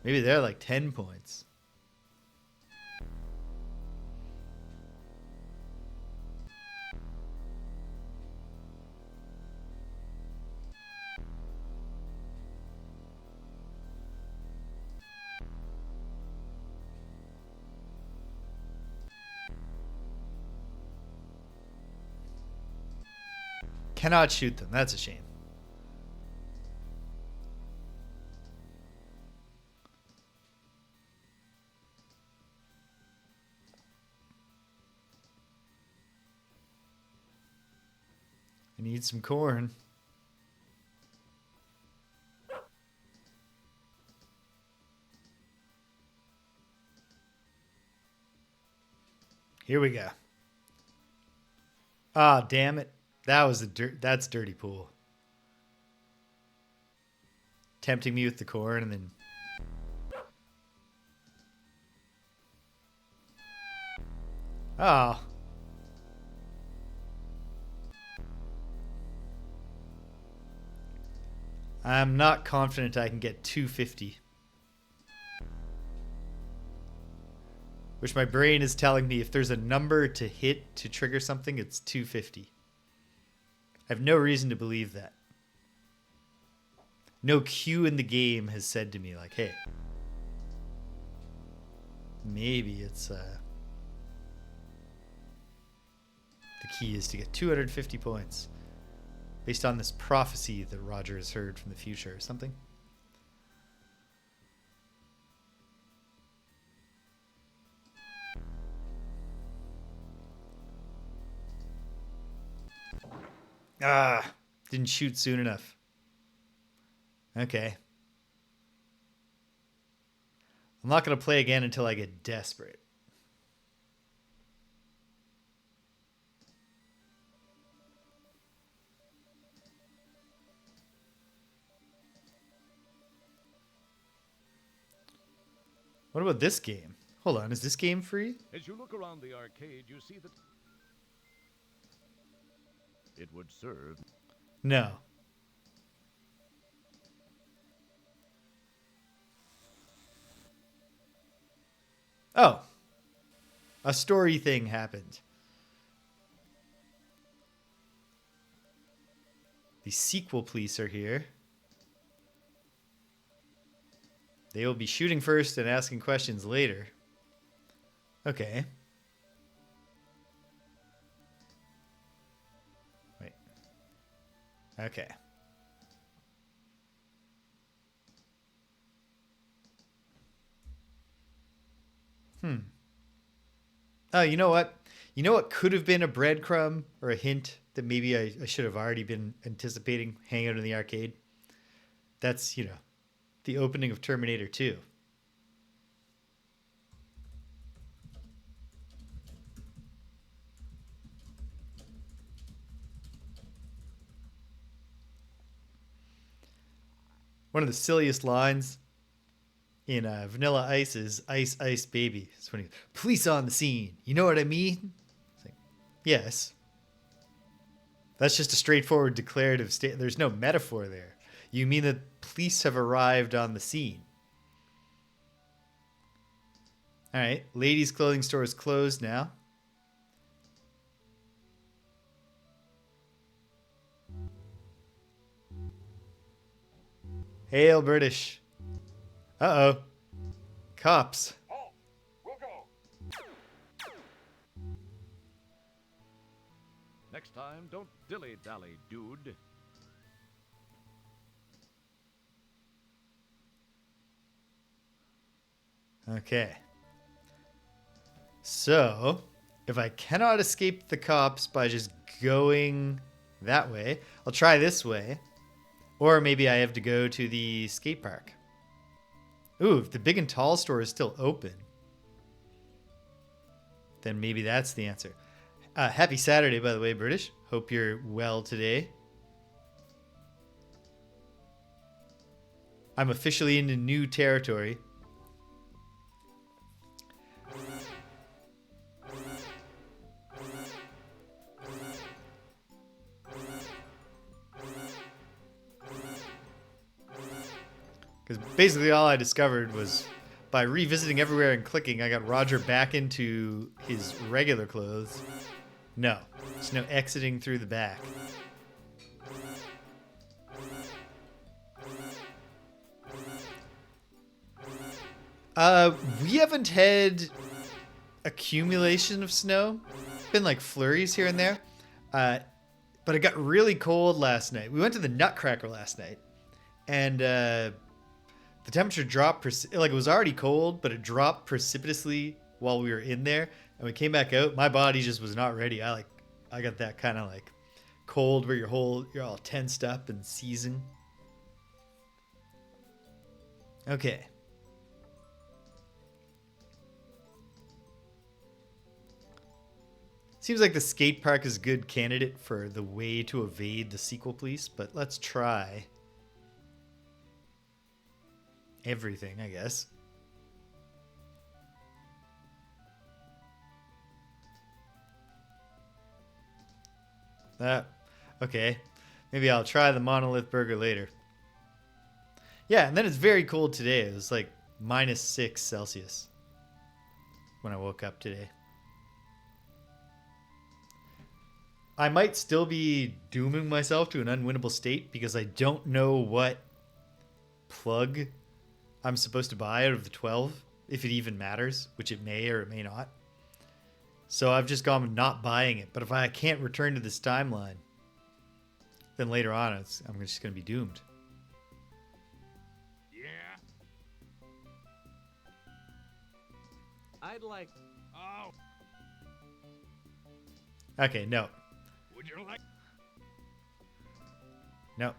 maybe they're like 10 points. Cannot shoot them. That's a shame. I need some corn. Here we go. Ah, damn it. That was that's dirty pool. Tempting me with the corn and then oh. I'm not confident I can get 250. Which my brain is telling me if there's a number to hit to trigger something, it's 250. I have no reason to believe that. No cue in the game has said to me like, hey, maybe it's the key is to get 250 points based on this prophecy that Roger has heard from the future or something. Ah, didn't shoot soon enough. Okay. I'm not going to play again until I get desperate. What about this game? Hold on, is this game free? As you look around the arcade, you see that it would serve. No. Oh. A story thing happened. The sequel police are here. They will be shooting first and asking questions later. Okay. Wait. Okay. Oh, you know what? You know what could have been a breadcrumb or a hint that maybe I should have already been anticipating hanging out in the arcade? That's, you know, the opening of Terminator 2. One of the silliest lines in Vanilla Ice is "Ice, Ice, Baby." It's when he goes, "Police on the scene. You know what I mean?" It's like, yes. That's just a straightforward declarative statement. There's no metaphor there. You mean that police have arrived on the scene. All right. Ladies' clothing store is closed now. Hail, British. Uh-oh. Cops. Halt! Wilco! Next time, don't dilly-dally, dude. Okay. So, if I cannot escape the cops by just going that way, I'll try this way. Or maybe I have to go to the skate park. Ooh, if the Big and Tall store is still open, then maybe that's the answer. Happy Saturday, by the way, British. Hope you're well today. I'm officially into new territory. Because basically all I discovered was by revisiting everywhere and clicking, I got Roger back into his regular clothes. No, there's no exiting through the back. We haven't had accumulation of snow. Been like flurries here and there. But it got really cold last night. We went to the Nutcracker last night. And the temperature dropped, like it was already cold, but it dropped precipitously while we were in there. And we came back out. My body just was not ready. I got that kind of like cold where you're all tensed up and seizing. Okay. Seems like the skate park is a good candidate for the way to evade the sequel police, but let's try everything, I guess. Okay. Maybe I'll try the monolith burger later. Yeah, and then it's very cold today. It was like -6 Celsius when I woke up today. I might still be dooming myself to an unwinnable state because I don't know what plug I'm supposed to buy out of the 12, if it even matters, which it may or it may not. So I've just gone not buying it. But if I can't return to this timeline, then later on I'm just going to be doomed. Yeah. I'd like. Oh, Okay, no. would you like? No.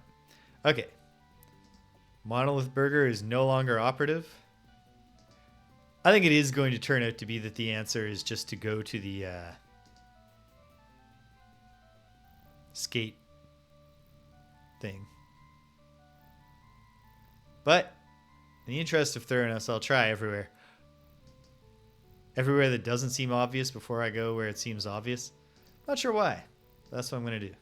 Okay. Monolith Burger is no longer operative. I think it is going to turn out to be that the answer is just to go to the skate thing. But in the interest of thoroughness, I'll try everywhere. Everywhere that doesn't seem obvious before I go where it seems obvious. Not sure why. That's what I'm going to do.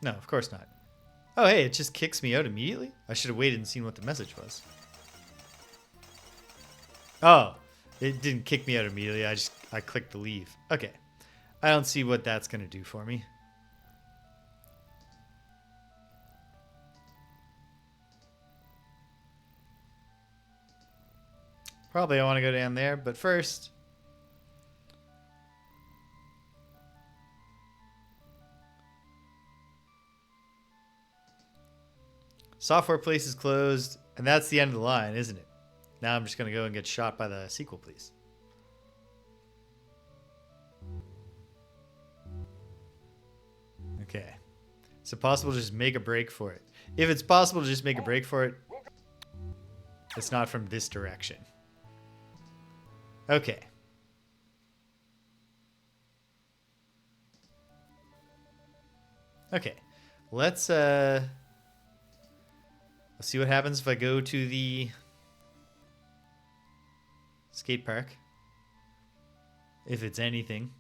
No, of course not. Oh, hey, it just kicks me out immediately? I should have waited and seen what the message was. Oh, it didn't kick me out immediately. I clicked the leave. Okay. I don't see what that's going to do for me. Probably I want to go down there, but first... Software place is closed, and that's the end of the line, isn't it? Now I'm just going to go and get shot by the sequel police. Okay. Is it possible to just make a break for it? If it's possible to just make a break for it, it's not from this direction. Okay. Okay. Let's see what happens if I go to the skate park. If it's anything.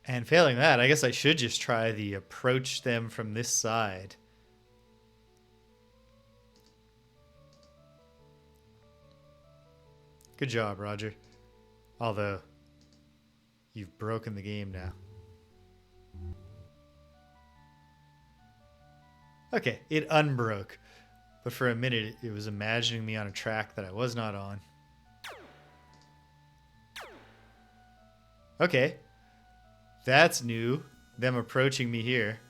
And failing that, I guess I should just try the approach them from this side. Good job, Roger. Although, you've broken the game now. Okay, it unbroke. But for a minute, it was imagining me on a track that I was not on. Okay. That's new. Them approaching me here.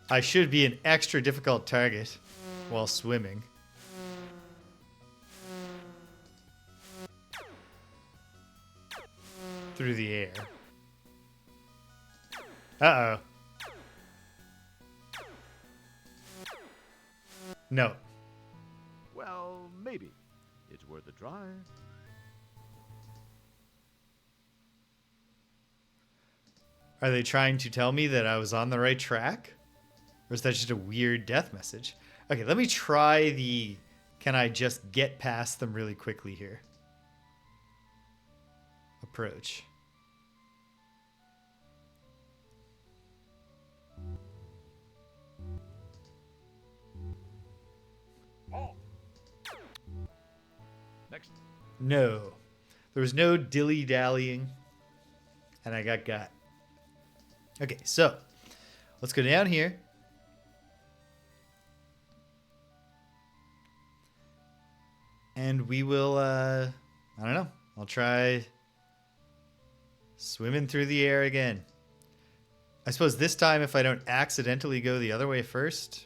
I should be an extra difficult target while swimming. Through the air. Uh-oh. No. Well, maybe. It's worth a try. Are they trying to tell me that I was on the right track? Or is that just a weird death message? Okay, let me try the... Can I just get past them really quickly here? Approach. Next. No. There was no dilly-dallying. And I got. Okay, so. Let's go down here. And we will, I don't know. I'll try swimming through the air again. I suppose this time if I don't accidentally go the other way first.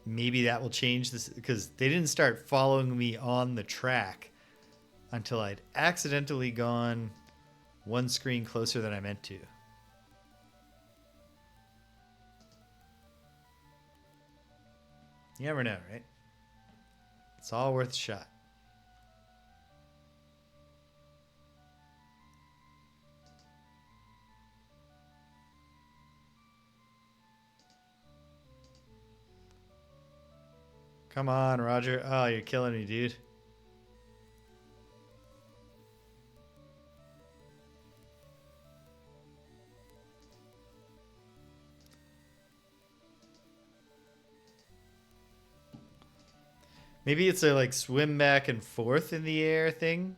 maybe that will change this, because they didn't start following me on the track until I'd accidentally gone one screen closer than I meant to. You never know, right? It's all worth a shot. Come on, Roger. Oh, you're killing me, dude. Maybe it's a like swim back and forth in the air thing.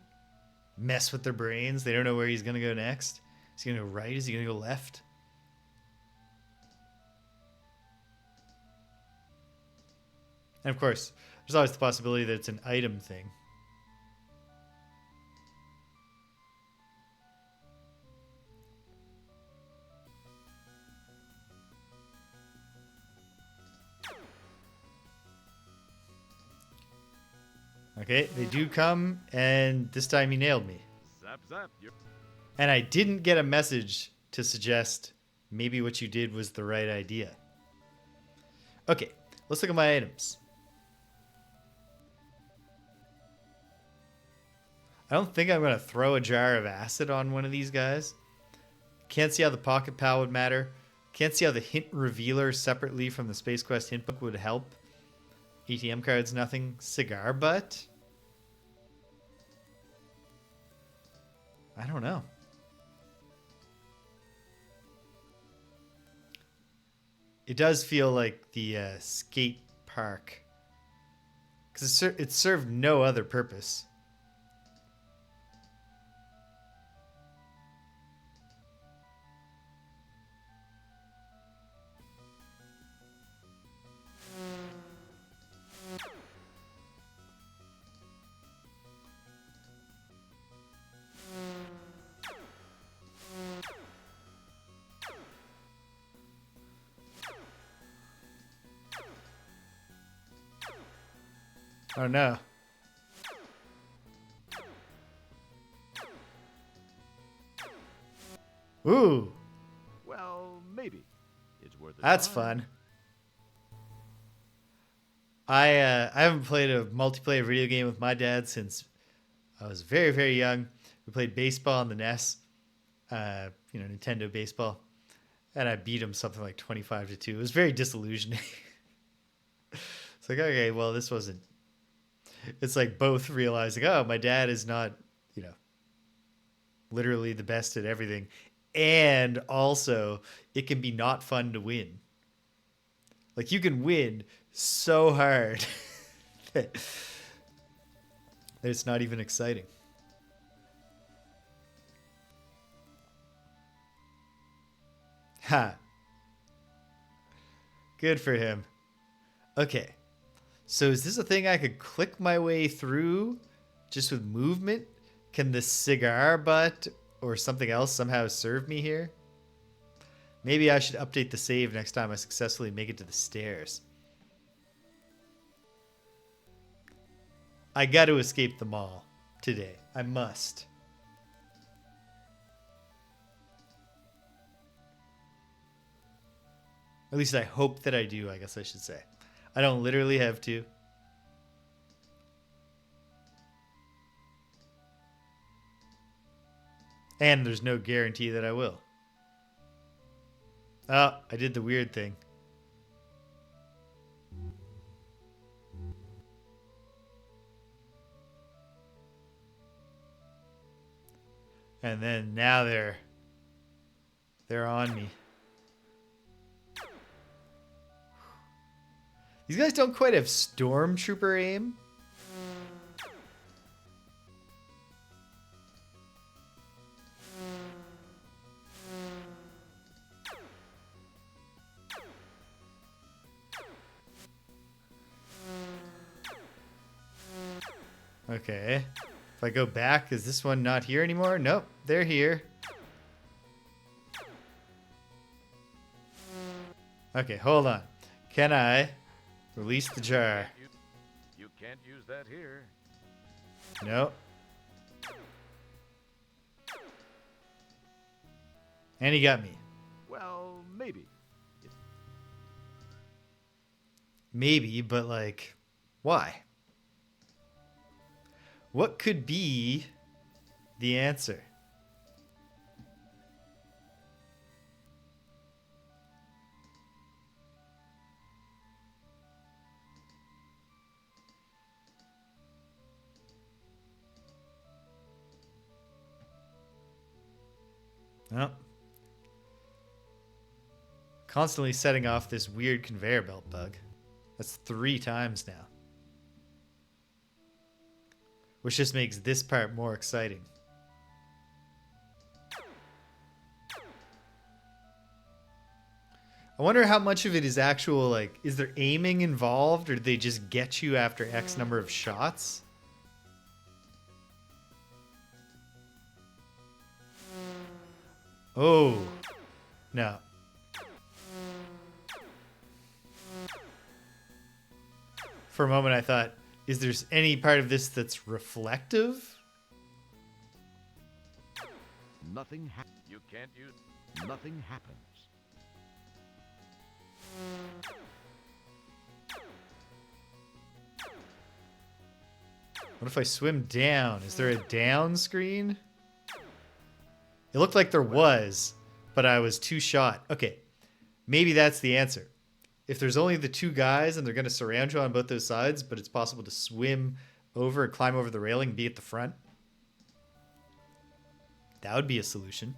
Mess with their brains. They don't know where he's going to go next. Is he going to go right? Is he going to go left? And of course, there's always the possibility that it's an item thing. Okay, they do come, and this time he nailed me. Zap, zap. And I didn't get a message to suggest maybe what you did was the right idea. Okay, let's look at my items. I don't think I'm going to throw a jar of acid on one of these guys. Can't see how the pocket pal would matter. Can't see how the hint revealer separately from the Space Quest hint book would help. ATM cards, nothing. Cigar butt? I don't know. It does feel like the skate park. Because it served no other purpose. Oh no. Ooh. Well, maybe. It's worth it. That's fun. I haven't played a multiplayer video game with my dad since I was very, very young. We played baseball on the NES, Nintendo baseball, and I beat him something like 25-2. It was very disillusioning. It's like, okay, well, this wasn't. It's like both realizing, oh, my dad is not, literally the best at everything, and also it can be not fun to win. Like, you can win so hard that it's not even exciting. Ha. Good for him. Okay. So is this a thing I could click my way through just with movement? Can the cigar butt or something else somehow serve me here? Maybe I should update the save next time I successfully make it to the stairs. I got to escape the mall today. I must. At least I hope that I do, I guess I should say. I don't literally have to. And there's no guarantee that I will. Oh, I did the weird thing. And then now they're on me. These guys don't quite have stormtrooper aim. Okay. If I go back, is this one not here anymore? Nope, they're here. Okay, hold on. Can I Release the jar. You can't use that here. Nope. And he got me. Well, maybe. Maybe, but like, why? What could be the answer? Oh. Constantly setting off this weird conveyor belt bug. That's 3 times now. Which just makes this part more exciting. I wonder how much of it is actual, like, is there aiming involved, or do they just get you after X number of shots? Oh. No. For a moment I thought, is there any part of this that's reflective? Nothing you can't use. Nothing happens. What if I swim down? Is there a down screen? It looked like there was, but I was 2 shot. Okay, maybe that's the answer. If there's only the 2 guys and they're going to surround you on both those sides, but it's possible to swim over and climb over the railing and be at the front, that would be a solution.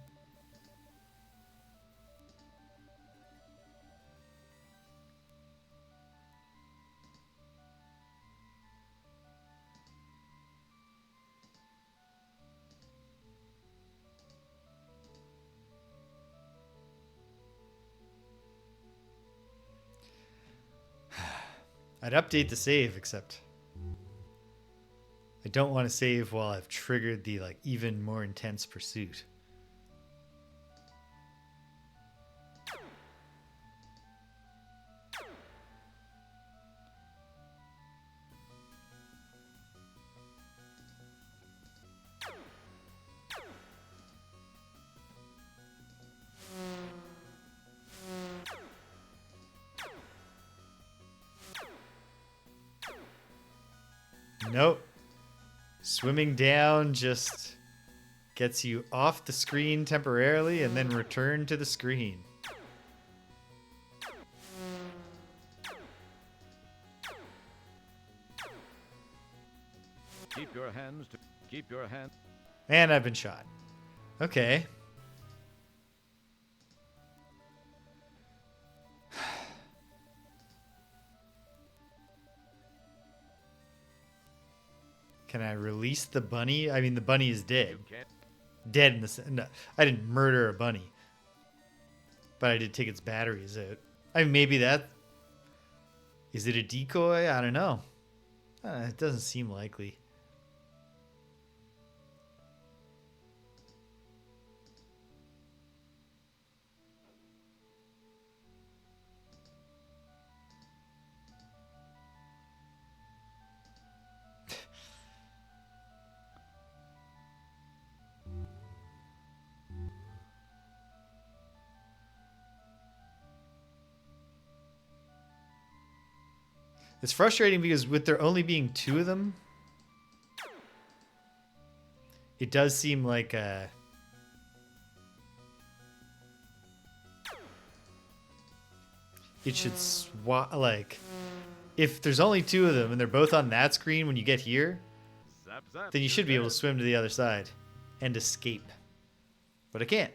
I'd update the save, except I don't want to save while I've triggered the like even more intense pursuit. Nope. Swimming down just gets you off the screen temporarily and then return to the screen. Keep your hands to keep your hand. And I've been shot. Okay. Can I release the bunny? I mean, the bunny is dead. Dead in the... No, I didn't murder a bunny. But I did take its batteries out. I mean, maybe that... Is it a decoy? I don't know. It doesn't seem likely. It's frustrating because with there only being 2 of them, it does seem like it should swap. Like, if there's only 2 of them and they're both on that screen when you get here, Zap, zap, then you should be able to swim to the other side and escape. But I can't.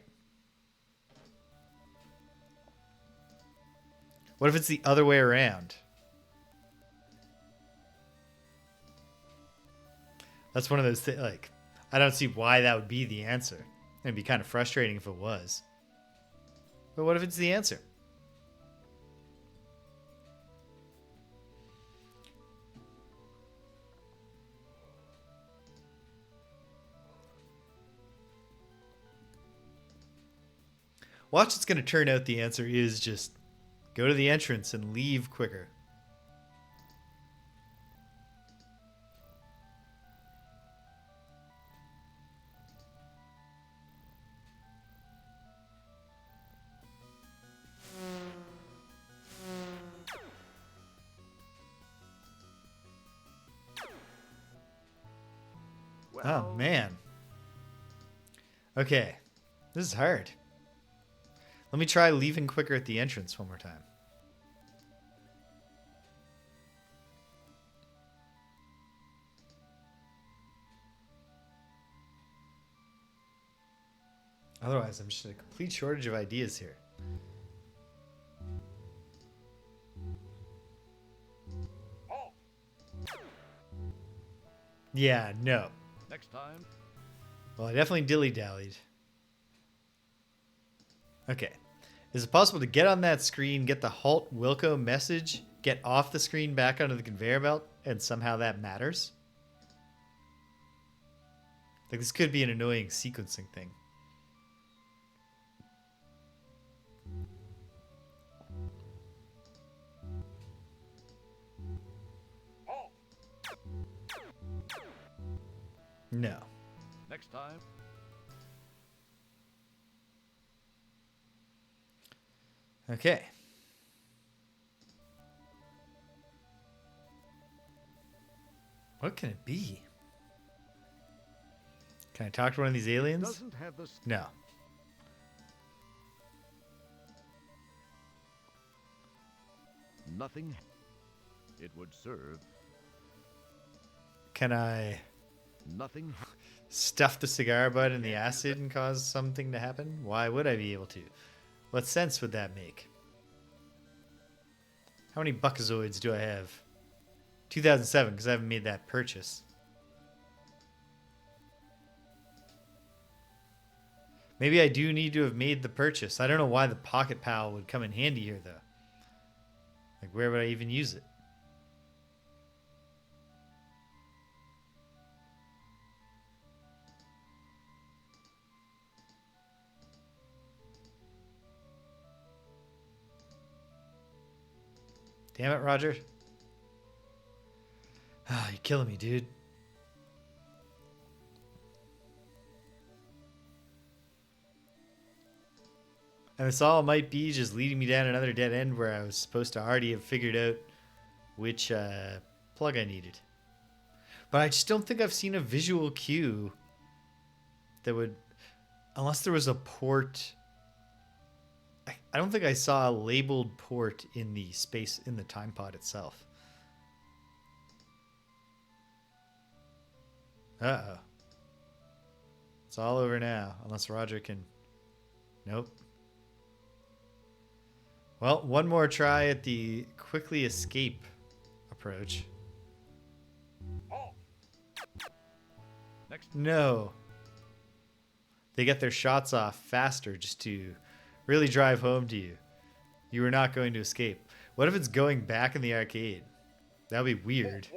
What if it's the other way around? That's one of those things, like, I don't see why that would be the answer. It'd be kind of frustrating if it was. But what if it's the answer? Watch, it's going to turn out the answer is just go to the entrance and leave quicker. Oh, man. Okay. This is hard. Let me try leaving quicker at the entrance one more time. Otherwise, I'm just in a complete shortage of ideas here. Yeah, no. Next time. Well, I definitely dilly-dallied. Okay. Is it possible to get on that screen, get the halt Wilco message, get off the screen back onto the conveyor belt, and somehow that matters? Like, this could be an annoying sequencing thing. No. Next time. Okay. What can it be? Can I talk to one of these aliens? Doesn't have the No. nothing. It would serve. Can I Nothing. stuff the cigar butt in the acid and cause something to happen? Why would I be able to? What sense would that make? How many Buckazoids do I have? 2007, because I haven't made that purchase. Maybe I do need to have made the purchase. I don't know why the Pocket Pal would come in handy here, though. Like, where would I even use it? Damn it, Roger. Ah, you're killing me, dude. And this all might be just leading me down another dead end where I was supposed to already have figured out which plug I needed. But I just don't think I've seen a visual cue that would... Unless there was a port... I don't think I saw a labeled port in the space in the time pod itself. Uh-oh. It's all over now, unless Roger can... Nope. Well, one more try at the quickly escape approach. Next. No. They get their shots off faster just to really drive home to you. You were not going to escape. What if it's going back in the arcade? That would be weird.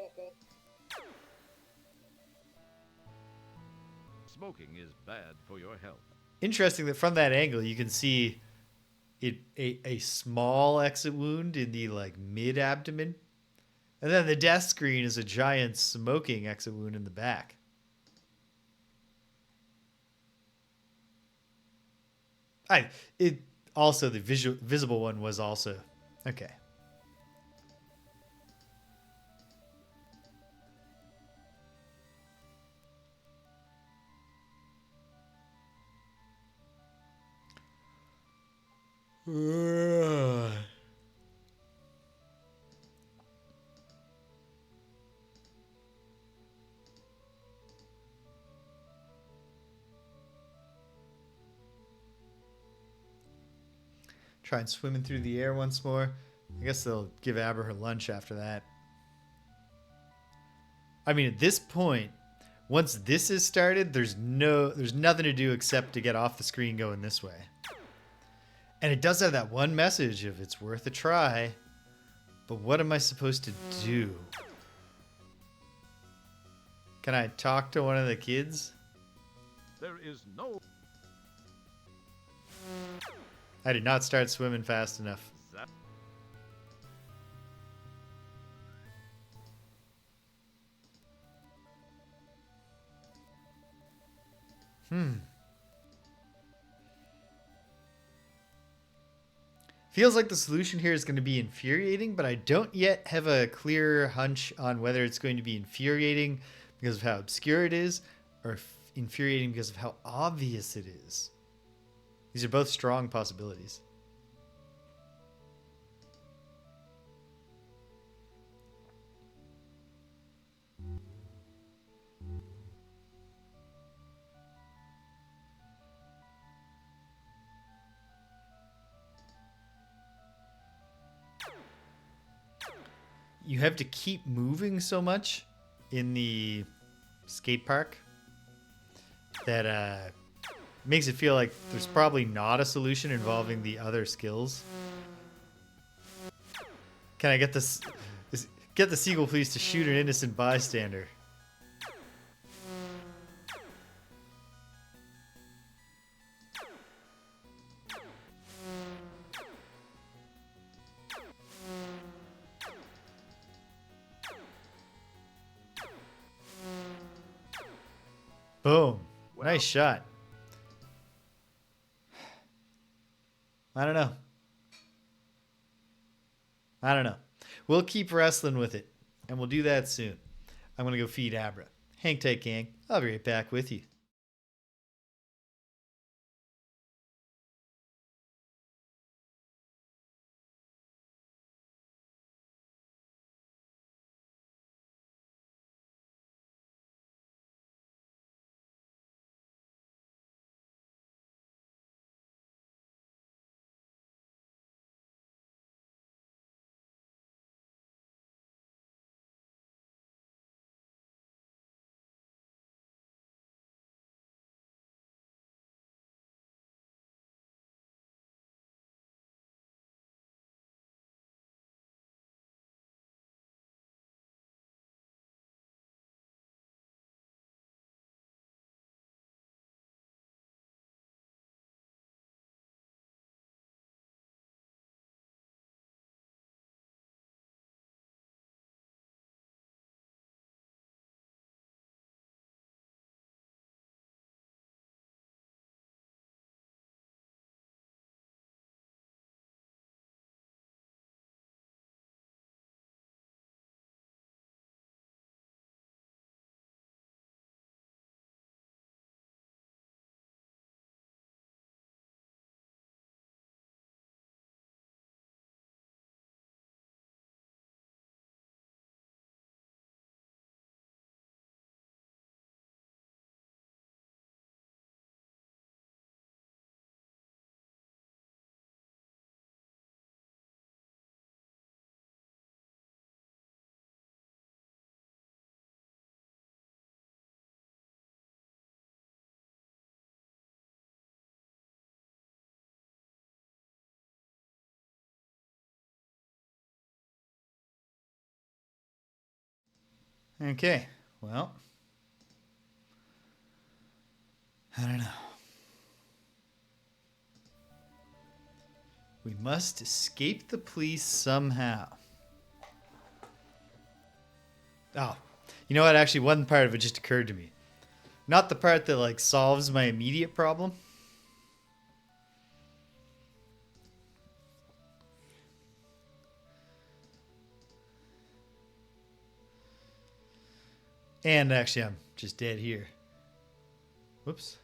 Smoking is bad for your health. Interesting that from that angle you can see a small exit wound in the like mid abdomen, and then the death screen is a giant smoking exit wound in the back. It also the visible one was also okay. Try and swimming through the air once more. I guess they'll give Aber her lunch after that. I mean, at this point, once this is started, there's nothing to do except to get off the screen going this way. And it does have that one message of it's worth a try, but what am I supposed to do? Can I talk to one of the kids? There is no... I did not start swimming fast enough. Feels like the solution here is going to be infuriating, but I don't yet have a clear hunch on whether it's going to be infuriating because of how obscure it is, or infuriating because of how obvious it is. These are both strong possibilities. You have to keep moving so much in the skate park that makes it feel like there's probably not a solution involving the other skills. Can I get this? Get the seagull, please, to shoot an innocent bystander. Boom. Nice shot. I don't know. We'll keep wrestling with it, and we'll do that soon. I'm going to go feed Abra. Hang tight, gang. I'll be right back with you. Okay, well, I don't know. We must escape the police somehow. Oh, you know what? Actually, one part of it just occurred to me. Not the part that, like, solves my immediate problem. And actually, I'm just dead here. Whoops.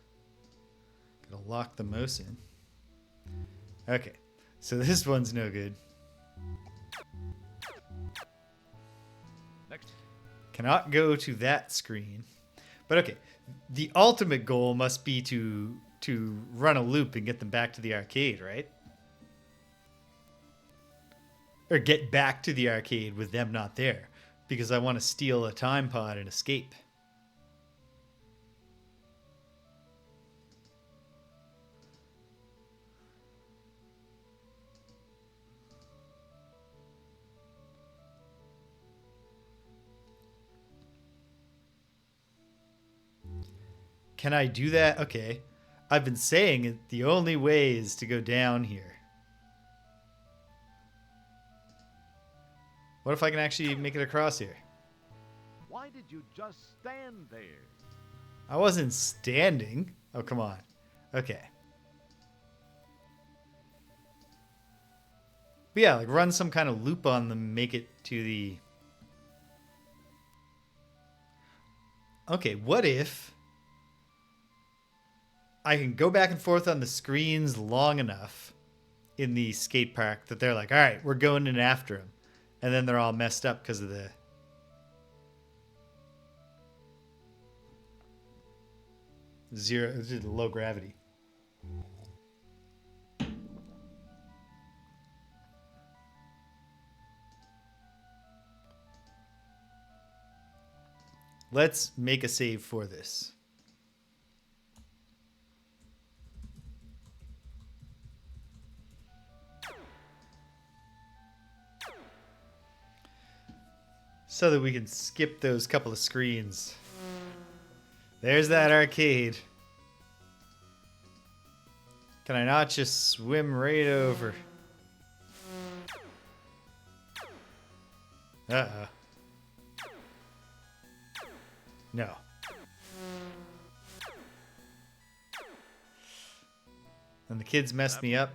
Gotta lock the mouse in. Okay, so this one's no good. Next. Cannot go to that screen. But okay, the ultimate goal must be to run a loop and get them back to the arcade, right? Or get back to the arcade with them not there. Because I want to steal a time pod and escape. Can I do that? Okay. I've been saying it, the only way is to go down here. What if I can actually make it across here? Why did you just stand there? I wasn't standing. Oh, come on. Okay. But yeah, like run some kind of loop on them, make it to the... Okay, what if I can go back and forth on the screens long enough in the skate park that they're like, all right, we're going in after him. And then they're all messed up because of the low gravity. Let's make a save for this. So that we can skip those couple of screens. There's that arcade. Can I not just swim right over? Uh-oh. No. And the kids messed me up.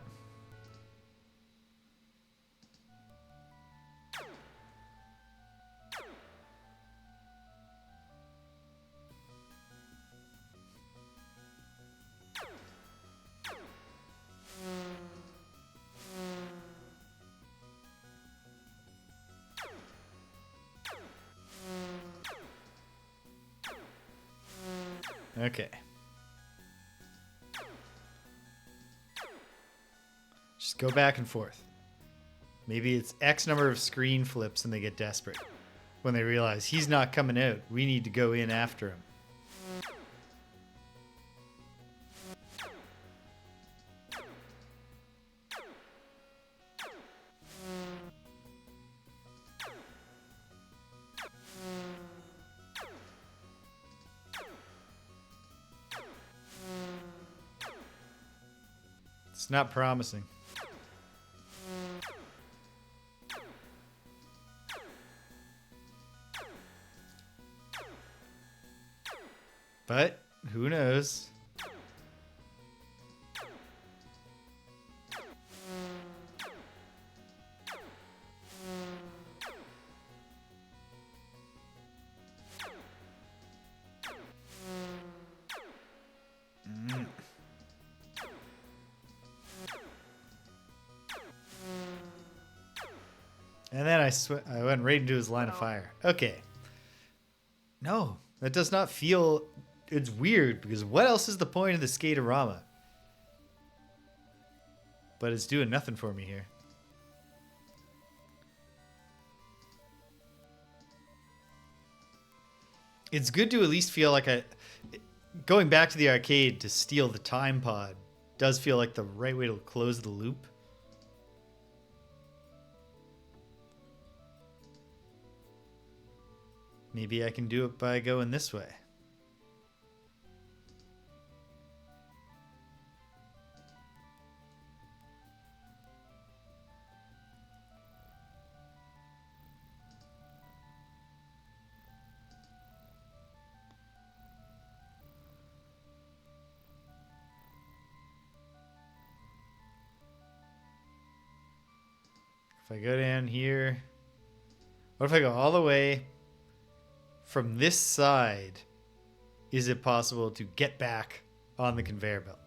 Okay. Just go back and forth. Maybe it's X number of screen flips and they get desperate. When they realize he's not coming out, we need to go in after him. It's not promising. But who knows? And then I went right into his line of fire. Okay. No, that does not feel... It's weird, because what else is the point of the Skaterama? But it's doing nothing for me here. It's good to at least feel like going back to the arcade to steal the time pod does feel like the right way to close the loop. Maybe I can do it by going this way. If I go down here, what if I go all the way from this side? Is it possible to get back on the conveyor belt?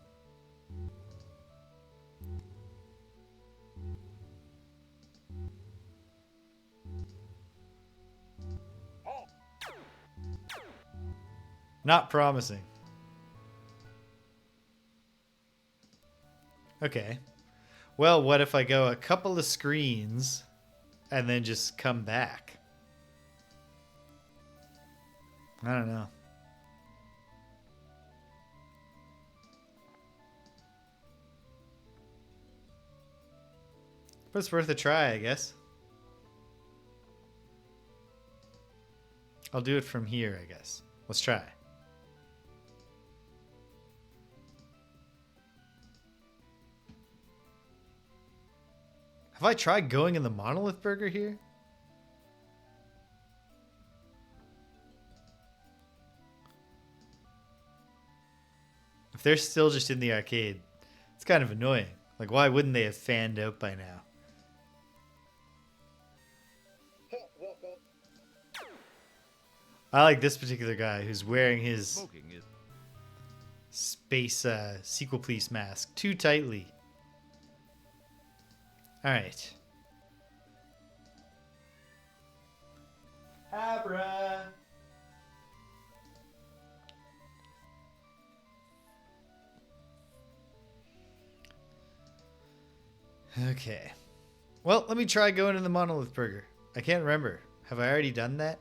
Not promising. Okay. Well, what if I go a couple of screens and then just come back? I don't know. But it's worth a try, I guess. I'll do it from here, I guess. Let's try. Have I tried going in the monolith burger here? If they're still just in the arcade, it's kind of annoying. Like, why wouldn't they have fanned out by now? I like this particular guy who's wearing his space sequel police mask too tightly. All right. Abra. Okay. Well, let me try going in the monolith burger. I can't remember. Have I already done that?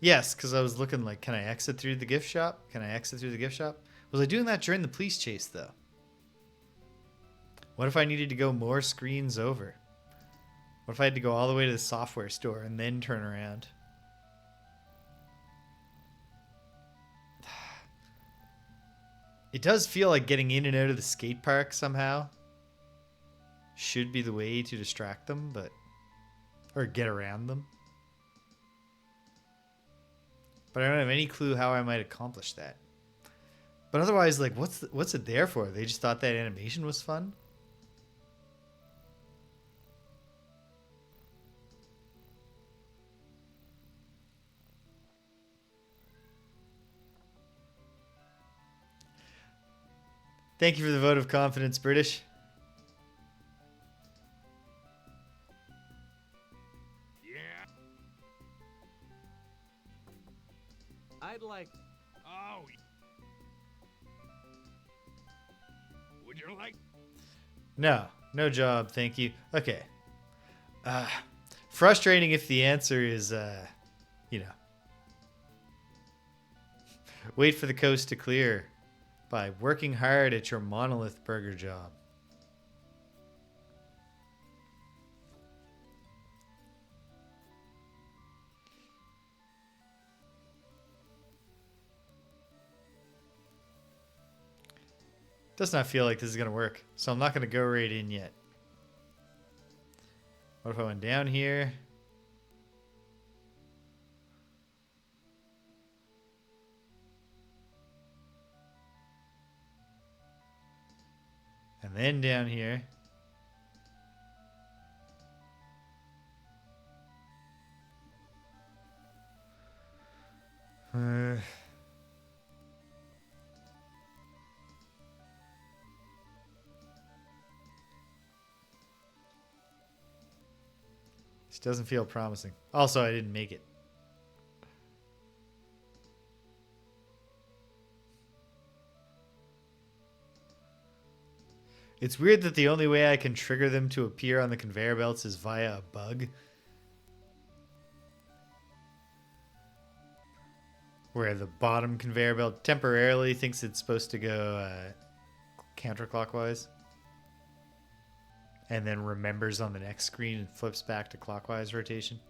Yes, because I was looking like, can I exit through the gift shop? Can I exit through the gift shop? Was I doing that during the police chase, though? What if I needed to go more screens over? What if I had to go all the way to the software store and then turn around? It does feel like getting in and out of the skate park somehow should be the way to distract them, but... or get around them. But I don't have any clue how I might accomplish that. But otherwise, like, what's it there for? They just thought that animation was fun? Thank you for the vote of confidence, British. Yeah. I'd like. Oh. Would you like? No job, thank you. Okay. Frustrating if the answer is, you know, wait for the coast to clear by working hard at your monolith burger job. Does not feel like this is going to work, so I'm not going to go right in yet. What if I went down here? And then down here. This doesn't feel promising. Also, I didn't make it. It's weird that the only way I can trigger them to appear on the conveyor belts is via a bug. Where the bottom conveyor belt temporarily thinks it's supposed to go counterclockwise. And then remembers on the next screen and flips back to clockwise rotation.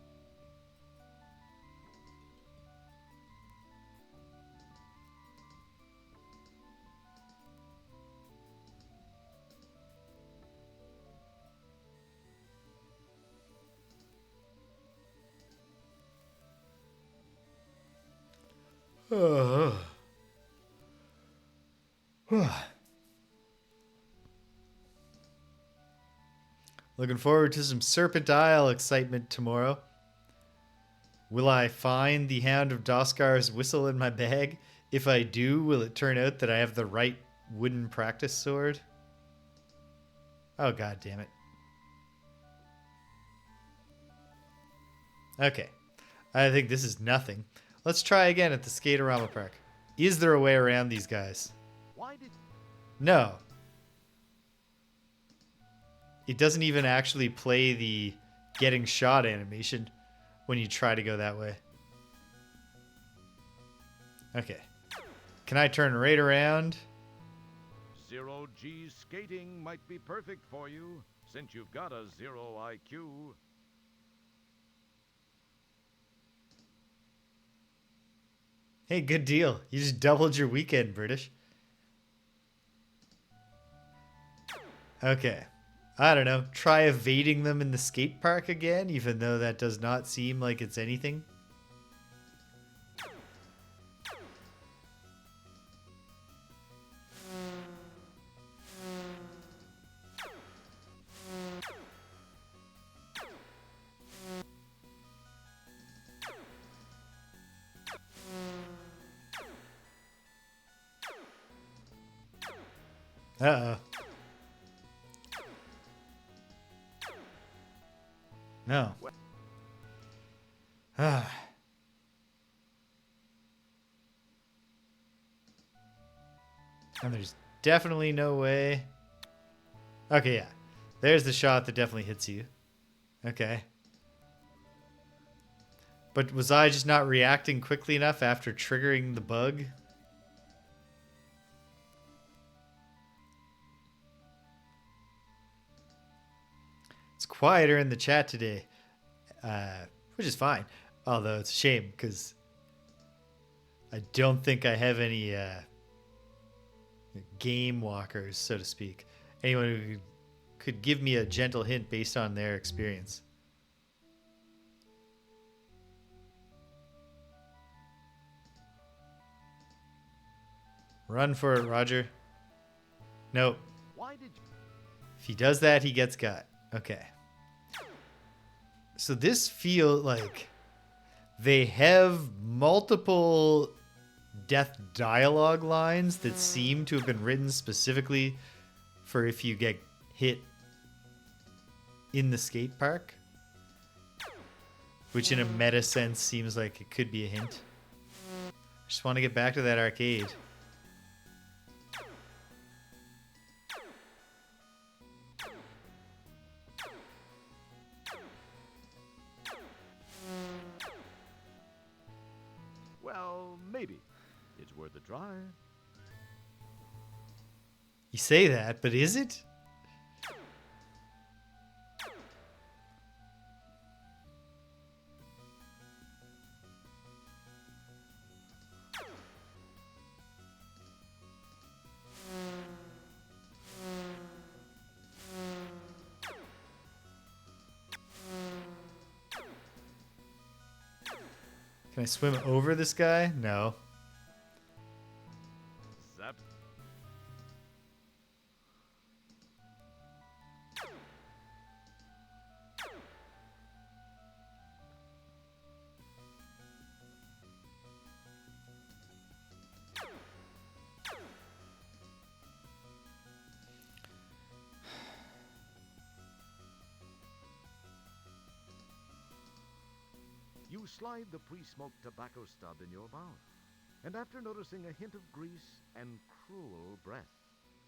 Looking forward to some Serpent Isle excitement tomorrow. Will I find the Hound of Doskar's whistle in my bag? If I do, will it turn out that I have the right wooden practice sword? Oh, god damn it. Okay. I think this is nothing. Let's try again at the Skaterama Park. Is there a way around these guys? Why did... No. It doesn't even actually play the getting shot animation when you try to go that way. Okay. Can I turn right around? Zero G skating might be perfect for you, since you've got a 0 IQ. Hey, good deal. You just doubled your weekend, British. Okay. I don't know. Try evading them in the skate park again, even though that does not seem like it's anything. Uh-oh. No. Ah. And there's definitely no way. Okay, yeah. There's the shot that definitely hits you. Okay. But was I just not reacting quickly enough after triggering the bug? It's quieter in the chat today, which is fine. Although it's a shame because I don't think I have any game walkers, so to speak. Anyone who could give me a gentle hint based on their experience. Run for it, Roger. Nope. Why did you? If he does that, he gets got. Okay. So this feels like they have multiple death dialogue lines that seem to have been written specifically for if you get hit in the skate park. Which in a meta sense seems like it could be a hint. Just want to get back to that arcade. Well, maybe. It's worth a try. You say that, but is it? Can I swim over this guy? No. Zap. You slide the pre-smoked tobacco stub in your mouth, and after noticing a hint of grease and cruel breath,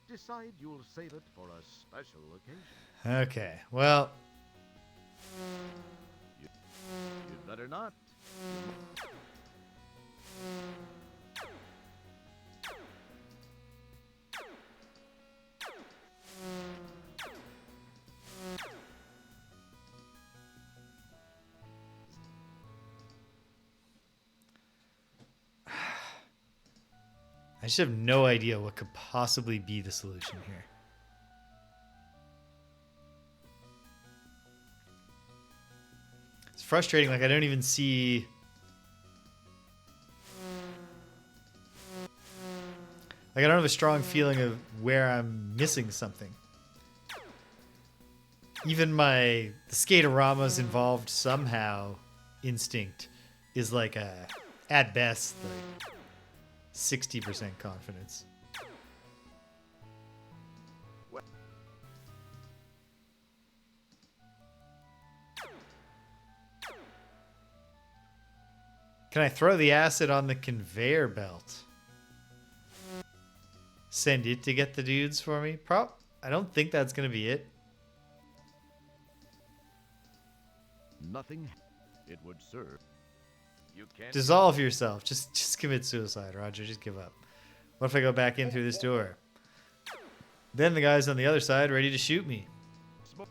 decide you'll save it for a special occasion. Okay, well, You'd better not. I just have no idea what could possibly be the solution here. It's frustrating, like I don't even see... Like I don't have a strong feeling of where I'm missing something. Even the Skaterama's involved somehow instinct is like a, at best, like 60% confidence. Can I throw the acid on the conveyor belt? Send it to get the dudes for me? I don't think that's going to be it. Nothing. It would serve. You can't Dissolve yourself. Just commit suicide, Roger. Just give up. What if I go back in through this door? Then the guy's on the other side ready to shoot me. smoke.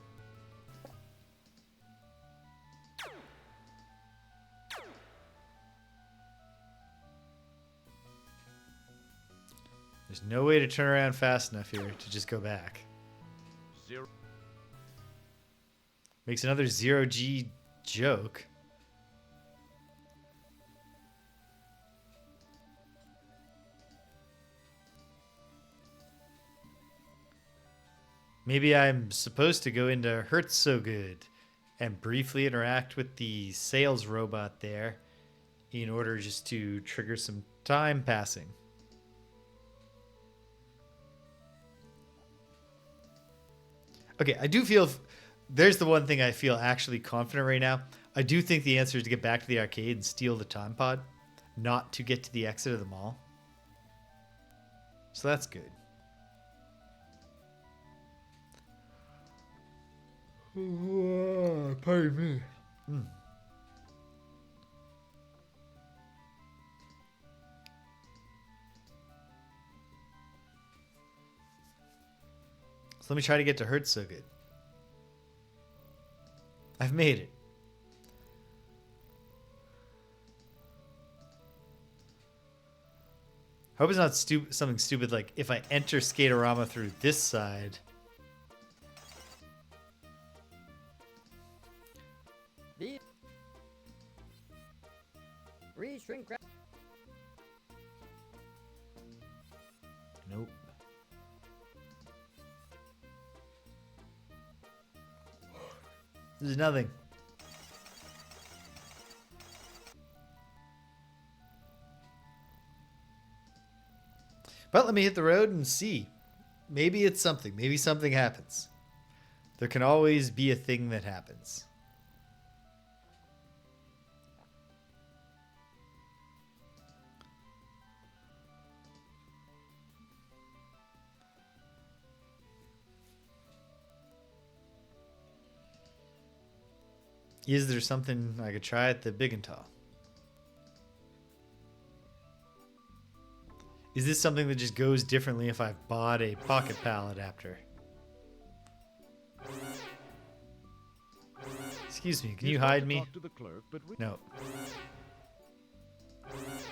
There's no way to turn around fast enough here to just go back. Zero. Makes another 0G joke. Maybe I'm supposed to go into Hurts So Good and briefly interact with the sales robot there in order just to trigger some time passing. Okay, I do feel... There's the one thing I feel actually confident right now. I do think the answer is to get back to the arcade and steal the time pod, not to get to the exit of the mall. So that's good. Pardon me. So let me try to get to Hurt So Good. I've made it. I hope it's not something stupid like if I enter Skaterama through this side. The re-shrink wrap. Nope. There's nothing. But let me hit the road and see. Maybe it's something. Maybe something happens. There can always be a thing that happens. Is there something I could try at the Big and Tall? Is this something that just goes differently if I've bought a Pocket Pal adapter? Excuse me, can you hide me? To the clerk, but No.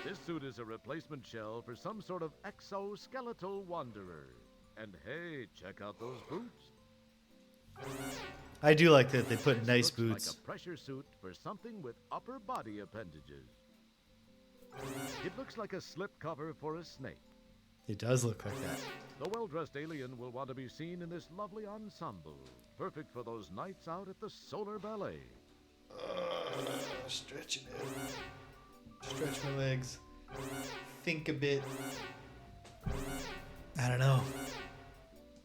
This suit is a replacement shell for some sort of exoskeletal wanderer. And hey, check out those boots. I do like that they put This nice looks boots. like a pressure suit for something with upper body appendages. It looks like a slip cover for a snake. It does look like that. The well-dressed alien will want to be seen in this lovely ensemble, perfect for those nights out at the Solar Ballet. Stretching it. Stretch my legs. Think a bit. I don't know.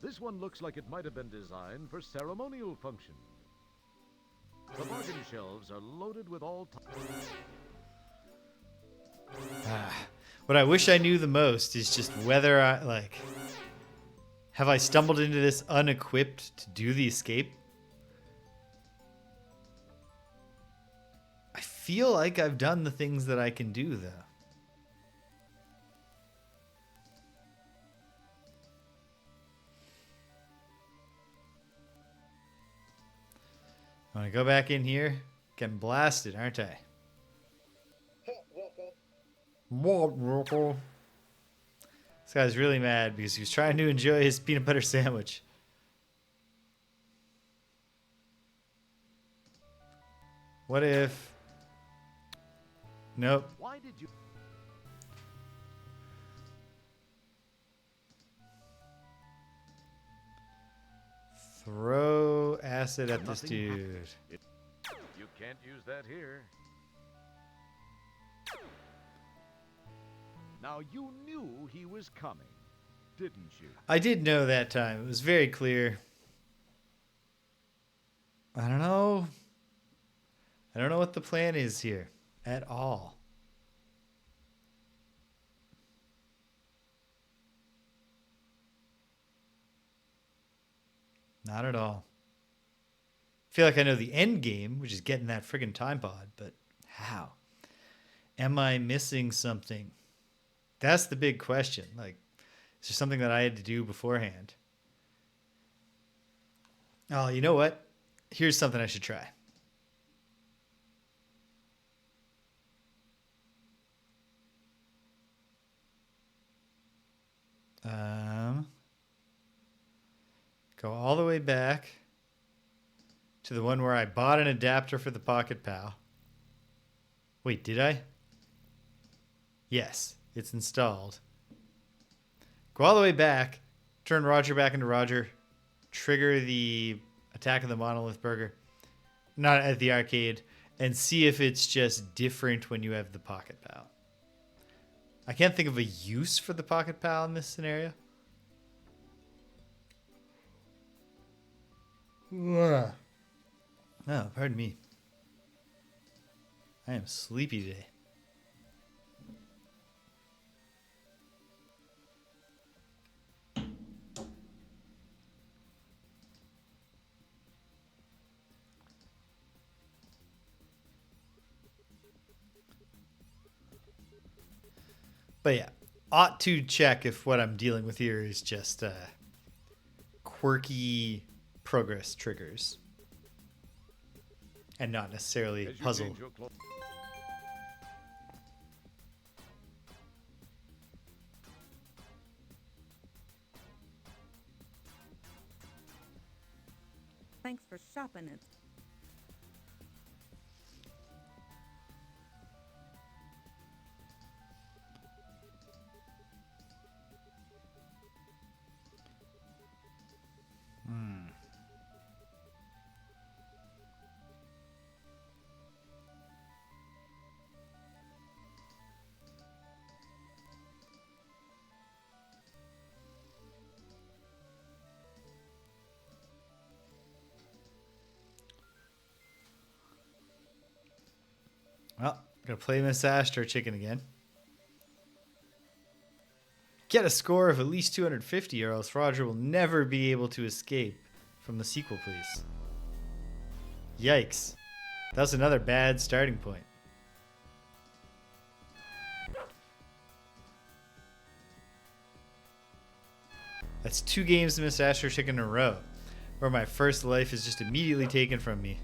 This one looks like it might have been designed for ceremonial function. The bargain shelves are loaded with all What I wish I knew the most is just whether I, like... Have I stumbled into this unequipped to do the escape? I feel like I've done the things that I can do, though. I'm gonna go back in here. Getting blasted, aren't I? This guy's really mad because he was trying to enjoy his peanut butter sandwich. What if... Nope. Why did you... Throw acid at this Nothing dude. happened. You can't use that here. Now you knew he was coming, didn't you? I did know that time. It was very clear. I don't know. I don't know what the plan is here at all. Not at all. I feel like I know the end game, which is getting that friggin' time pod, but how? Am I missing something? That's the big question. Like, is there something that I had to do beforehand? Oh, you know what? Here's something I should try. Go all the way back to the one where I bought an adapter for the Pocket Pal. Wait, did I? Yes, it's installed. Go all the way back, turn Roger back into Roger, trigger the Attack of the Monolith Burger, not at the arcade, and see if it's just different when you have the Pocket Pal. I can't think of a use for the Pocket Pal in this scenario. Oh, pardon me. I am sleepy today. But yeah, ought to check if what I'm dealing with here is just quirky progress triggers and not necessarily As you puzzle. change your clo- Thanks for shopping it. Well, gonna play Miss Astro Chicken again. Get a score of at least 250 or else Roger will never be able to escape from the sequel, please. Yikes. That's another bad starting point. That's 2 games to Miss Astro Chicken in a row, where my first life is just immediately taken from me.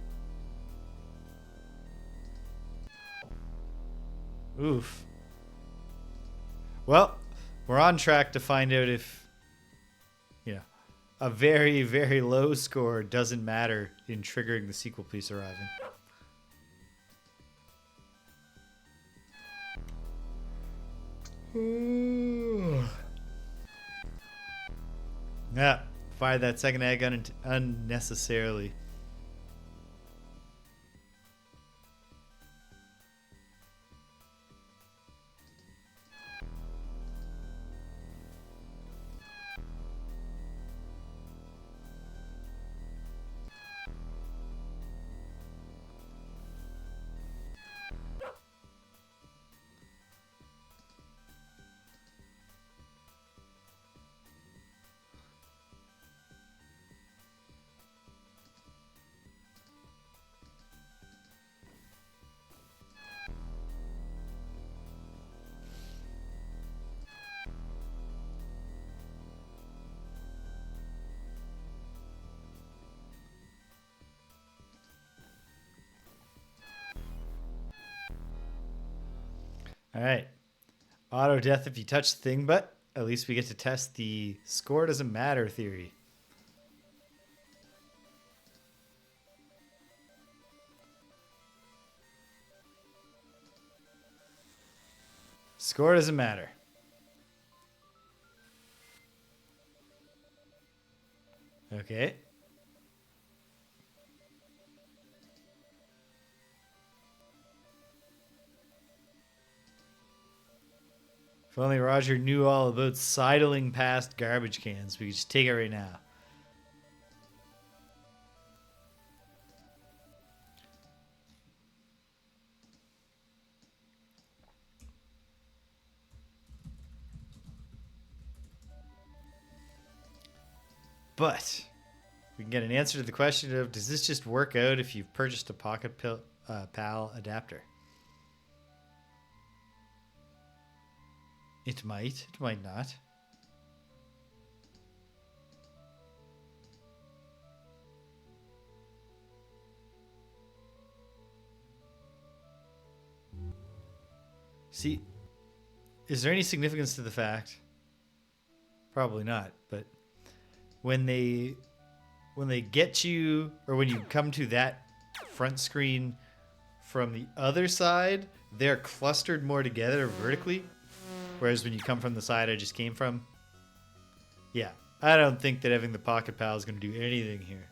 Oof. Well, we're on track to find out if, a very, very low score doesn't matter in triggering the sequel piece arriving. Yeah, fired that second egg unnecessarily. All right. Auto death if you touch the thing, but at least we get to test the score doesn't matter theory. Score doesn't matter. Okay. If only Roger knew all about sidling past garbage cans, we could just take it right now. But we can get an answer to the question of, does this just work out if you've purchased a Pocket Pal adapter? It might not. See, is there any significance to the fact? Probably not, but when they get you, or when you come to that front screen from the other side, they're clustered more together vertically. Whereas when you come from the side I just came from, yeah, I don't think that having the Pocket Pal is going to do anything here.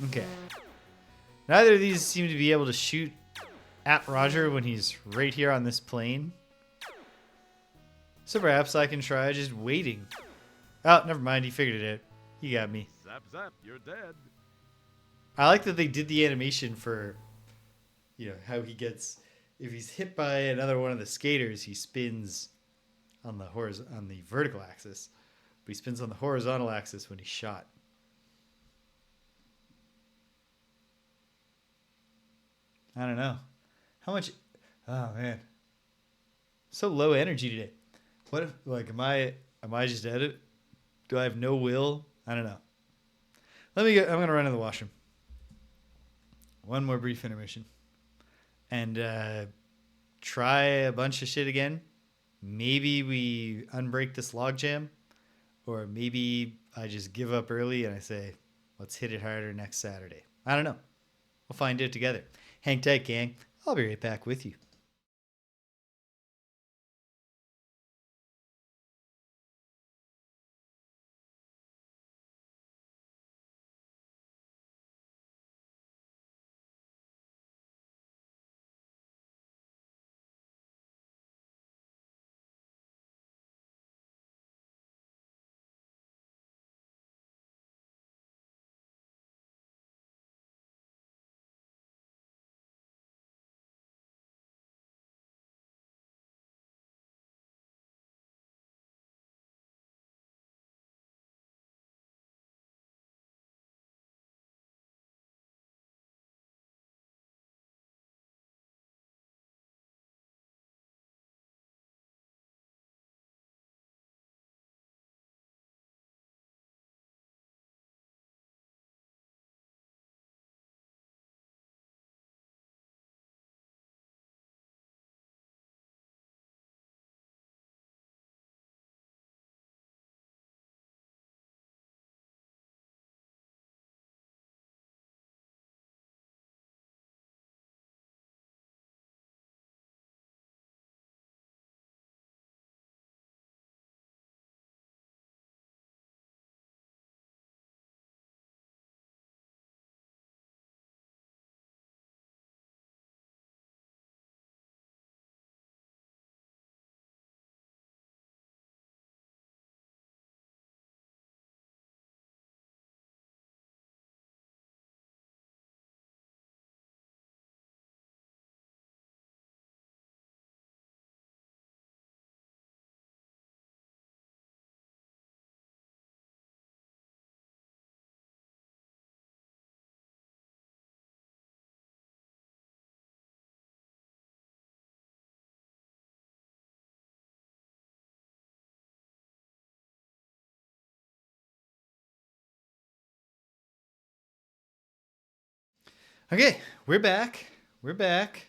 Okay. Neither of these seem to be able to shoot at Roger when he's right here on this plane. So perhaps I can try just waiting. Oh, never mind. He figured it out. He got me. Zap, zap, you're dead. I like that they did the animation for, how he gets, if he's hit by another one of the skaters, he spins on the vertical axis, but he spins on the horizontal axis when he's shot. I don't know. How much? Oh man, so low energy today. What if, am I just at it? Do I have no will? I don't know. I'm gonna run to the washroom. One more brief intermission. And try a bunch of shit again. Maybe we unbreak this logjam. Or maybe I just give up early and I say, let's hit it harder next Saturday. I don't know. We'll find it together. Hang tight, gang. I'll be right back with you. Okay, we're back. We're back.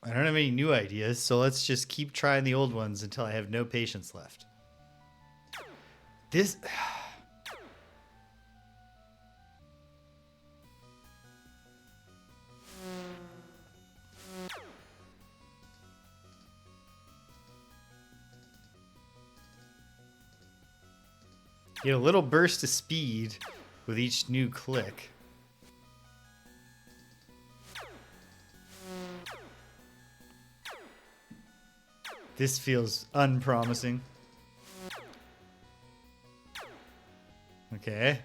I don't have any new ideas, so let's just keep trying the old ones until I have no patience left. This... Get a little burst of speed with each new click. This feels unpromising. Okay.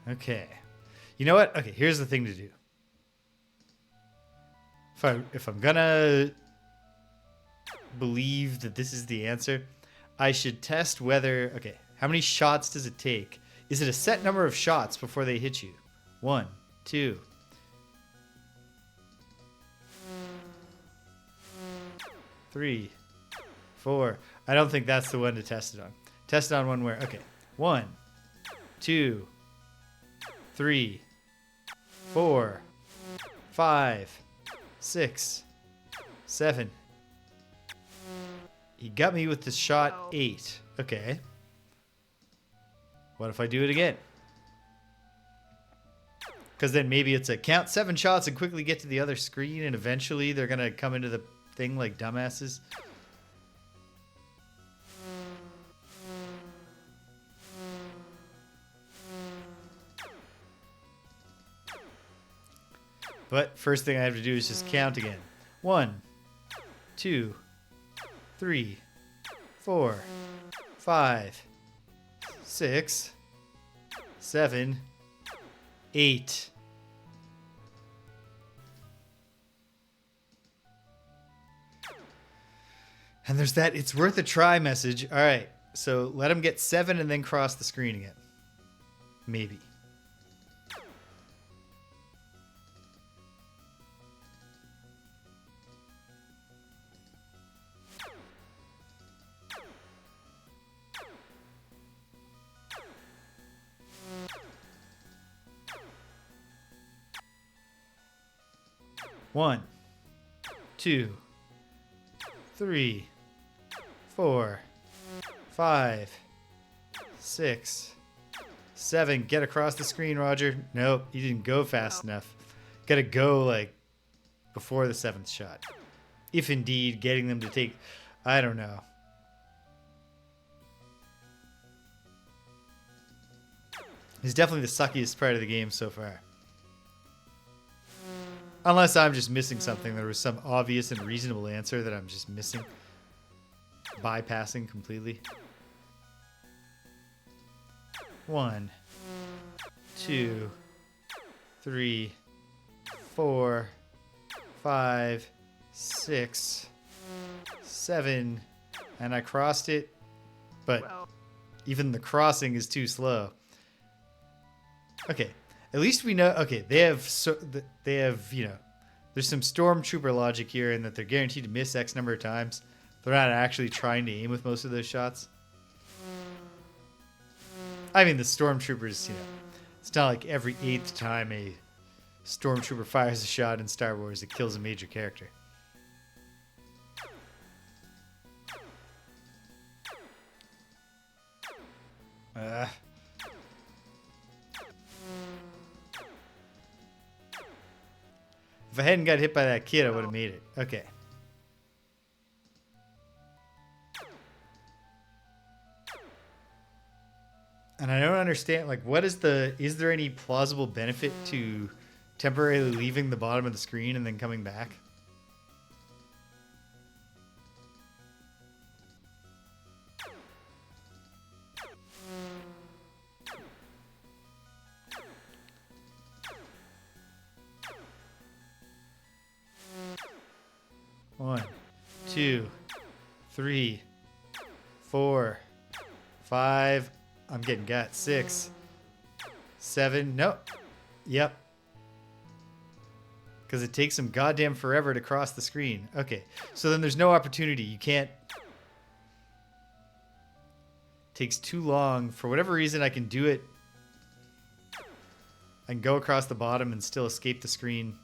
Okay. You know what? Okay, here's the thing to do. If I'm gonna believe that this is the answer, I should test whether... Okay, how many shots does it take? Is it a set number of shots before they hit you? 1, 2... 3, 4. I don't think that's the one to test it on. Test it on one where... Okay, 1, 2... 3, 4, 5, 6, 7. He got me with the shot 8. Okay. What if I do it again? Because then maybe it's a count 7 shots and quickly get to the other screen, and eventually they're going to come into the thing like dumbasses. But first thing I have to do is just count again. 1, 2, 3, 4, 5, 6, 7, 8. And there's that it's worth a try message. All right, so let him get 7 and then cross the screen again. Maybe. One, 2, 3, 4, 5, 6, 7. Get across the screen, Roger. Nope, you didn't go fast enough. Gotta go, like, before the 7th shot. If indeed getting them to take... I don't know. It's definitely the suckiest part of the game so far. Unless I'm just missing something. There was some obvious and reasonable answer that I'm just missing. Bypassing completely. 1, 2, 3, 4, 5, 6, 7. And I crossed it. But even the crossing is too slow. Okay. At least we know, okay, they have, you know, there's some stormtrooper logic here in that they're guaranteed to miss X number of times. They're not actually trying to aim with most of those shots. I mean, the stormtroopers, you know, it's not like every 8th time a stormtrooper fires a shot in Star Wars, it kills a major character. If I hadn't got hit by that kid, I would have made it. Okay. And I don't understand, like, is there any plausible benefit to temporarily leaving the bottom of the screen and then coming back? One, 2, 3, 4, 5. I'm getting got. 6, 7. Nope. Yep. Because it takes them goddamn forever to cross the screen. Okay. So then there's no opportunity. You can't. Takes too long. For whatever reason, I can do it. I can go across the bottom and still escape the screen.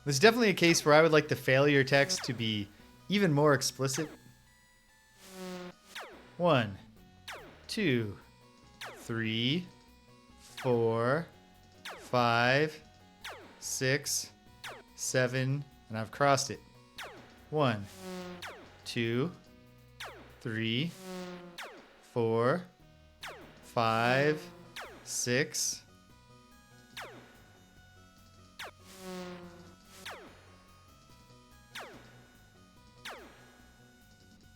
There's definitely a case where I would like the failure text to be even more explicit. 1, 2, 3, 4, 5, 6, 7, and I've crossed it. 1, 2, 3, 4, 5, 6.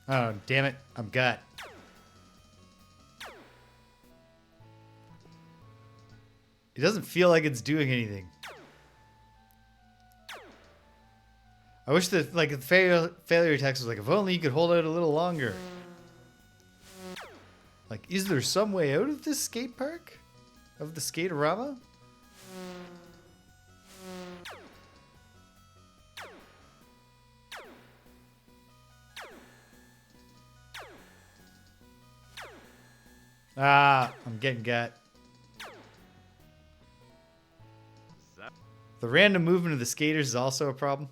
Oh, damn it. I'm got. It doesn't feel like it's doing anything. I wish that, like, the failure text was like, if only you could hold out a little longer. Like, is there some way out of this skate park? Of the skaterama? Ah, I'm getting got. The random movement of the skaters is also a problem.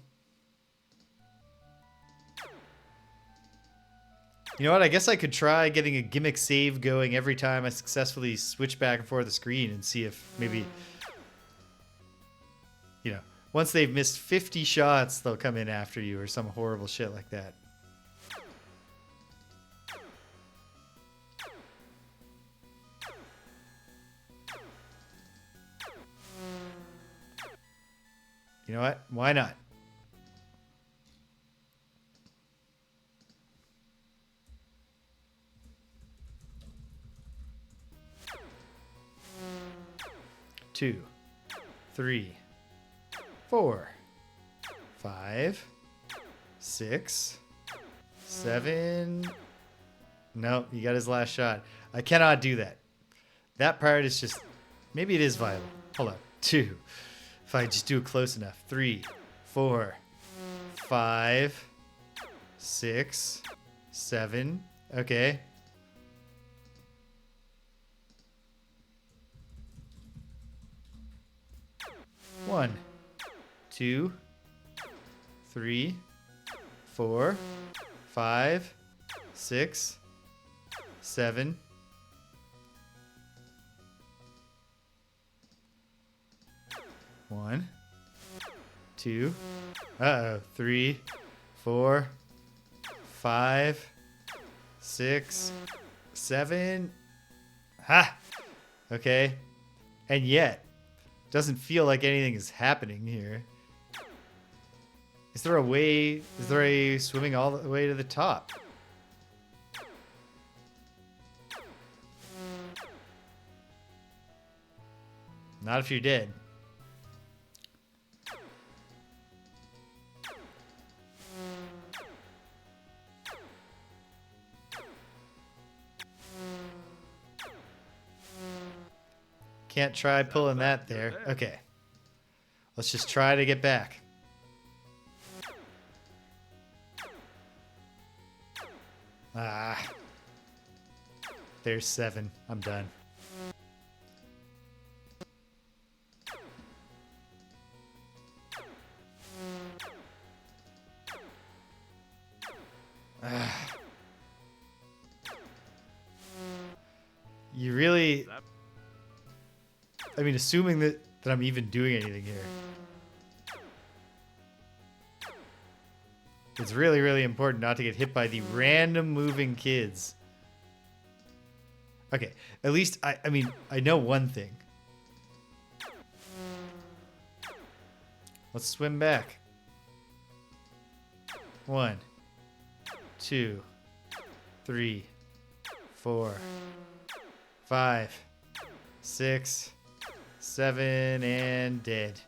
You know what? I guess I could try getting a gimmick save going every time I successfully switch back and forth the screen and see if maybe, you know, once they've missed 50 shots, they'll come in after you or some horrible shit like that. You know what? Why not? Two, 3, 4, 5, 6, 7. No, he got his last shot. I cannot do that. That part is just, maybe it is viable. Hold on. 2. If I just do it close enough. 3, 4, 5, 6, 7. Okay. One, 2, 3, 4, 5, 6, 7. One, 2, 3, 4, 5, 6, 7. Ha! Okay. And yet, doesn't feel like anything is happening here. Is there a swimming all the way to the top? Not if you're dead. Can't try pulling that there. Okay. Let's just try to get back. Ah. There's 7. I'm done. Ah. You really... I mean, assuming that I'm even doing anything here. It's really, really important not to get hit by the random moving kids. Okay, at least, I mean, I know one thing. Let's swim back. 1, 2, 3, 4, 5, 6, 7, and dead.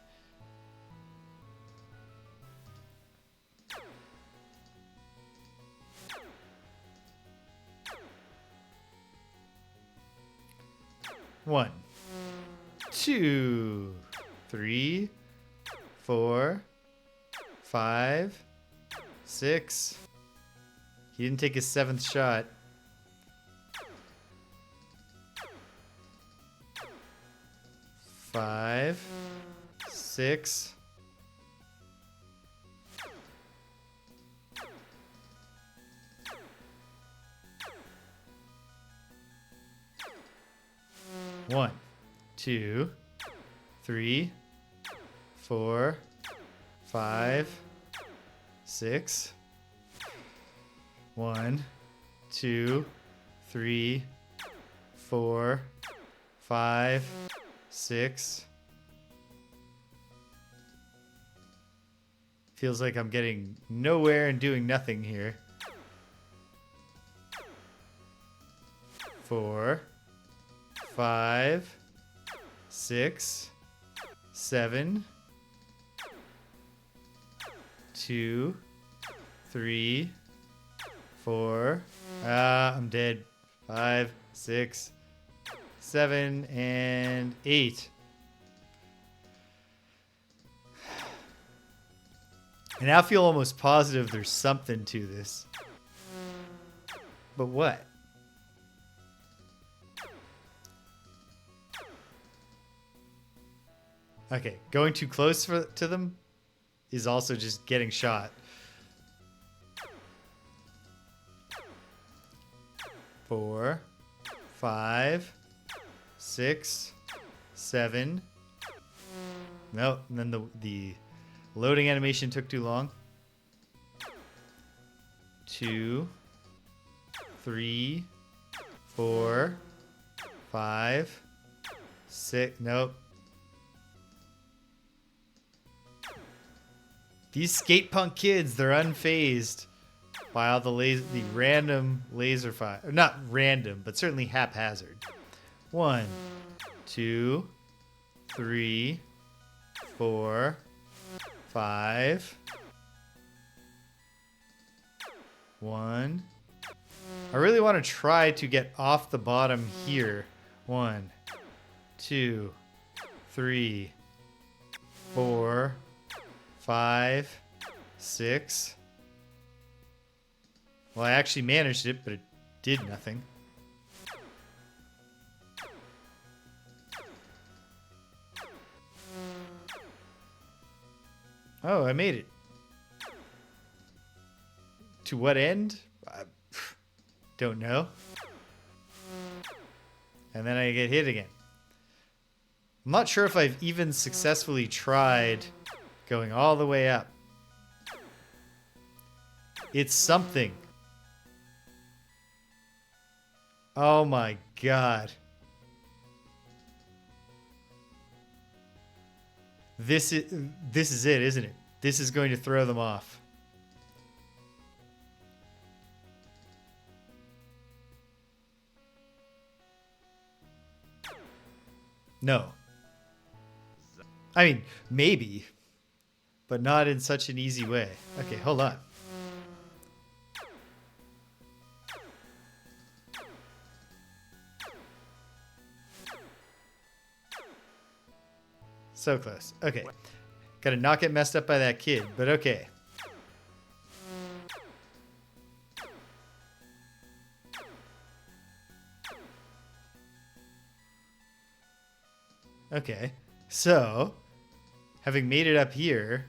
One, 2, 3, 4, 5, 6. He didn't take his 7th shot. 5, 6. One, 2, 3, 4, 5, 6. 1, 2, 3, 4, 5, 6. Feels like I'm getting nowhere and doing nothing here. 4, 5, 6, 7, 2, 3, 4. I'm dead. 5, 6, 7, and 8. I now feel almost positive there's something to this. But what? Okay, going too close to them is also just getting shot. 4, 5, 6, 7. No, and then the loading animation took too long. 2, 3, 4, 5, 6. Nope. These skate punk kids, they're unfazed by all the random laser fire. Not random, but certainly haphazard. 1, 2, 3, 4, 5. 1. I really want to try to get off the bottom here. 1, 2, 3, 4, 5, 6. Well, I actually managed it, but it did nothing. Oh, I made it. To what end? I don't know. And then I get hit again. I'm not sure if I've even successfully tried going all the way up. It's something. Oh my god. This is it, isn't it? This is going to throw them off. No. I mean, maybe, but not in such an easy way. Okay, hold on. So close. Okay. Gotta not get messed up by that kid, but okay. Okay. So, having made it up here,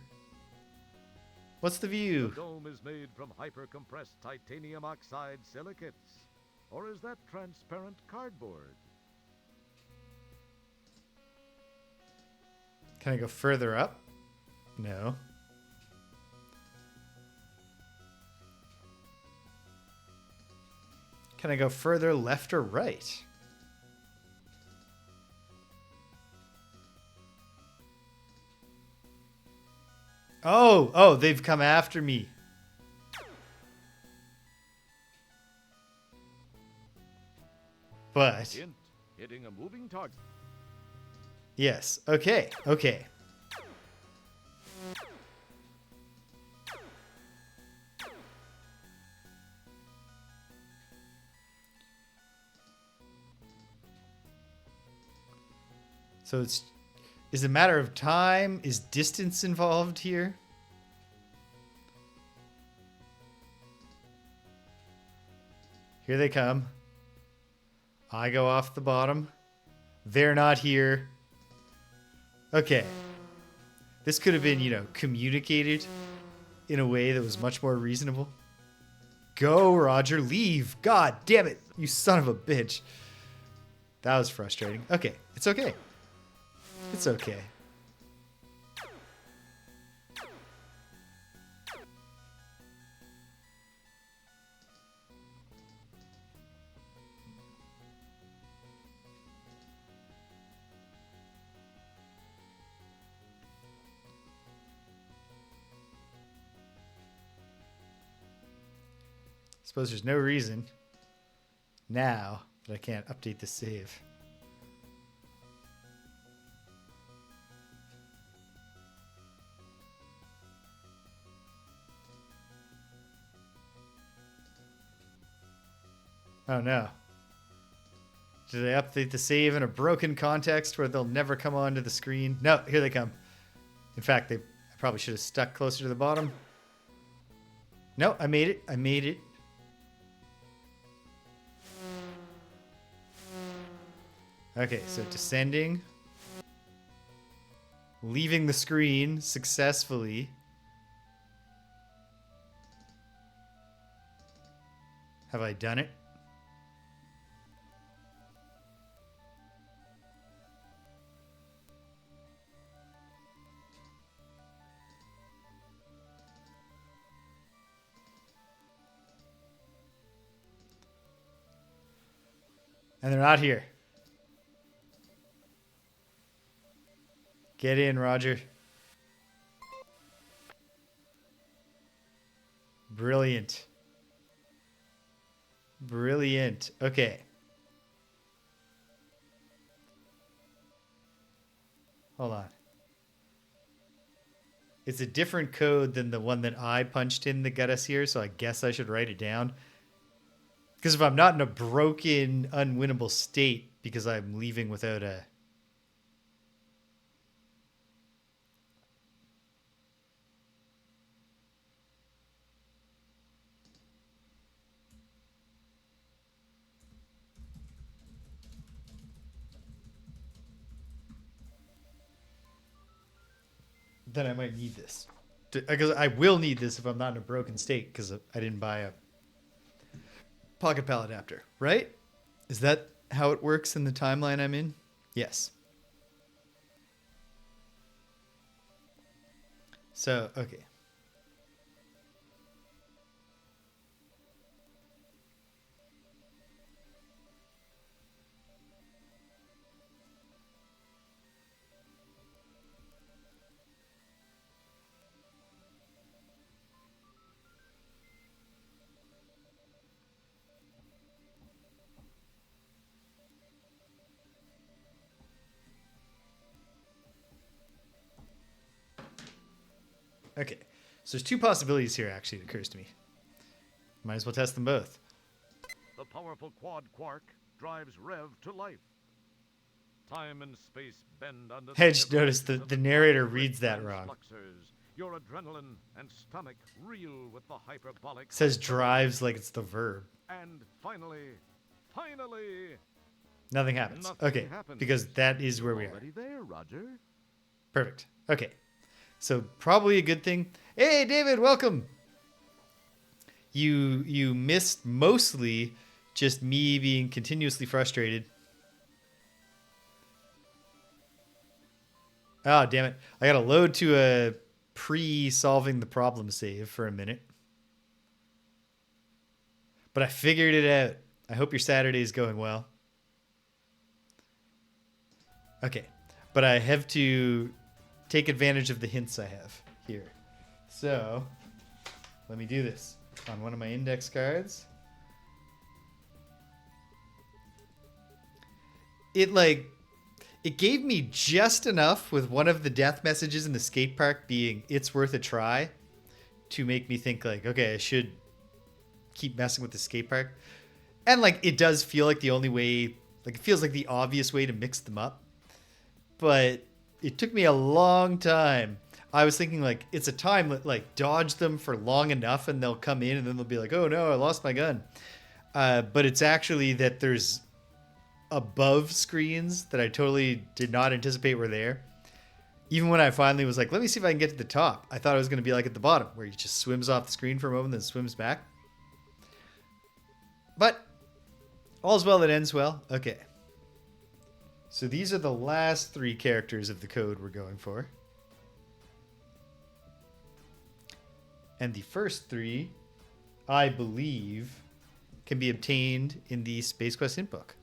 what's the view? The dome is made from hyper-compressed titanium oxide silicates. Or is that transparent cardboard? Can I go further up? No. Can I go further left or right? Oh, they've come after me. But Hint, hitting a moving target. yes, okay. So is it a matter of time? Is distance involved here? Here they come. I go off the bottom. They're not here. Okay. This could have been, communicated in a way that was much more reasonable. Go, Roger, leave. God damn it, you son of a bitch. That was frustrating. Okay, it's okay. It's okay. Suppose there's no reason now that I can't update the save. Oh no. Did I update the save in a broken context where they'll never come onto the screen? No, here they come. In fact, I probably should have stuck closer to the bottom. No, I made it. Okay, so descending. Leaving the screen successfully. Have I done it? And they're not here. Get in, Roger. Brilliant. Brilliant. Okay. Hold on. It's a different code than the one that I punched in that got us here, so I guess I should write it down. Because if I'm not in a broken, unwinnable state because I'm leaving without a... then I might need this. Because I will need this if I'm not in a broken state because I didn't buy a pocket pal adapter, right? Is that how it works in the timeline I'm in? Yes. So, okay. Okay, so there's two possibilities here, actually, it occurs to me. Might as well test them both. The powerful quad quark drives Rev to life. Time and space bend under I just noticed the narrator reads that wrong. Your adrenaline and stomach reel with the hyperbolic. It says drives like it's the verb. And finally, Nothing happens. Nothing Okay, happens. because that is where we are. already there, Roger. Perfect. Okay. So probably a good thing. Hey, David, welcome. You missed mostly just me being continuously frustrated. Oh, damn it. I got to load to a pre-solving the problem save for a minute. But I figured it out. I hope your Saturday is going well. Okay. But I have to take advantage of the hints I have here. So, let me do this on one of my index cards. It gave me just enough with one of the death messages in the skate park being it's worth a try to make me think like, okay, I should keep messing with the skate park. And like it does feel like the only way, like it feels like the obvious way to mix them up. But it took me a long time. I was thinking like it's a time like dodge them for long enough and they'll come in and then they'll be like, oh no, I lost my gun. But it's actually that there's above screens that I totally did not anticipate were there. Even when I finally was like, let me see if I can get to the top. I thought it was going to be like at the bottom where he just swims off the screen for a moment and then swims back. But all's well that ends well. Okay. So these are the last three characters of the code we're going for. And the first three, I believe, can be obtained in the Space Quest hint book.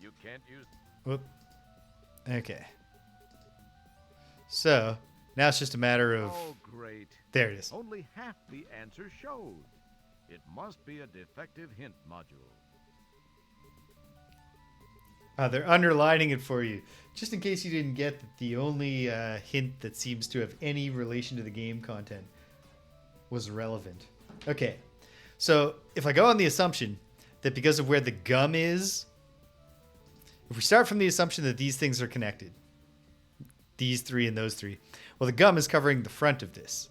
You can't use... Whoop. Okay. So, now it's just a matter of... Oh, great. There it is. Only half the answer showed. It must be a defective hint module. They're underlining it for you. Just in case you didn't get that the only hint that seems to have any relation to the game content was relevant. Okay. So, if I go on the assumption that because of where the gum is... If we start from the assumption that these things are connected, these three and those three, well, the gum is covering the front of this.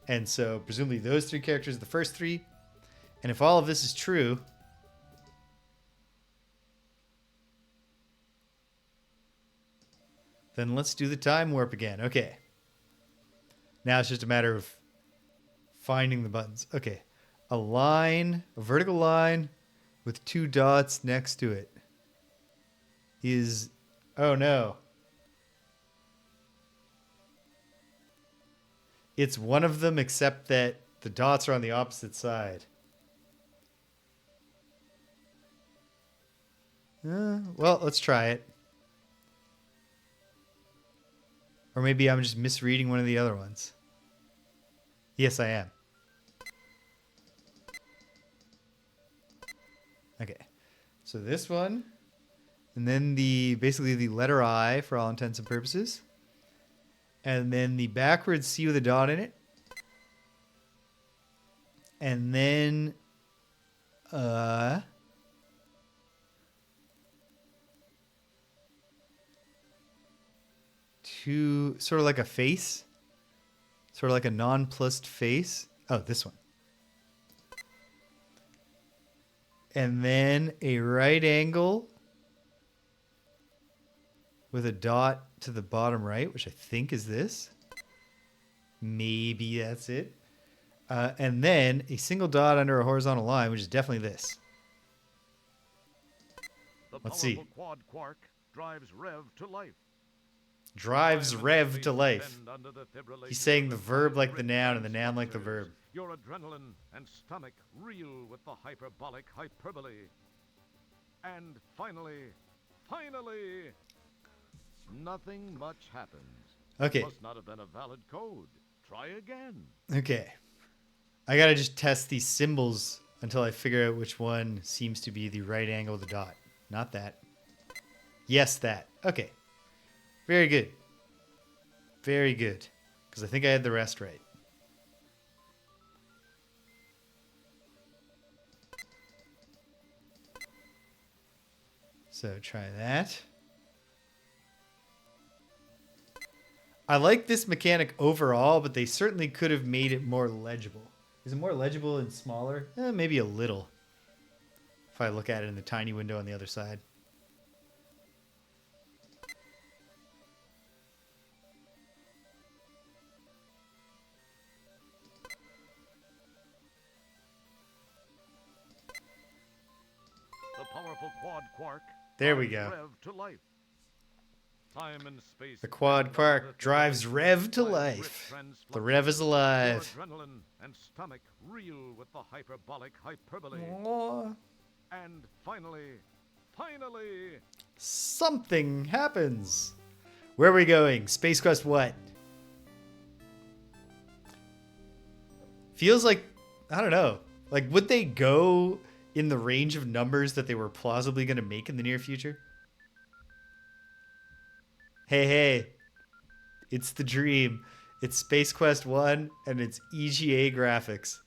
And so, presumably, those three characters are the first three. And if all of this is true, then let's do the time warp again. Okay. Now it's just a matter of finding the buttons. Okay. A line, a vertical line with two dots next to it is... Oh, no. It's one of them, except that The dots are on the opposite side. Well, let's try it. Or maybe I'm just misreading one of the other ones. Yes, I am. Okay. So this one, and then basically the letter I for all intents and purposes. And then the backwards C with a dot in it. And then two, sort of like a face. Sort of like a nonplussed face. Oh, this one. And then a right angle with a dot to the bottom right, which I think is this. Maybe that's it. And then a single dot under a horizontal line, which is definitely this. Let's see. Quad quark drives Rev to life. Drives Rev to life. He's saying the verb like the noun and the noun like the verb. Your adrenaline and stomach reel with the hyperbolic hyperbole. And finally, nothing much happens. Okay. Must not have been a valid code. Try again. Okay. I gotta just test these symbols until I figure out which one seems to be the right angle of the dot. Not that. Yes, that. Okay. Very good. Very good. Because I think I had the rest right. So try that. I like this mechanic overall, but they certainly could have made it more legible. Is it more legible and smaller? Maybe a little. If I look at it in the tiny window on the other side. The powerful quad quark. There we drives go. Rev to life. Time and space. The quad quark drives Rev to life. The Rev is alive. Your adrenaline and stomach reel with the hyperbolic hyperbole. Aww. And finally, Something happens. Where are we going? Space Quest what? Feels like, I don't know. Like, would they go in the range of numbers that they were plausibly going to make in the near future? Hey, it's the dream. It's Space Quest 1 and it's EGA graphics.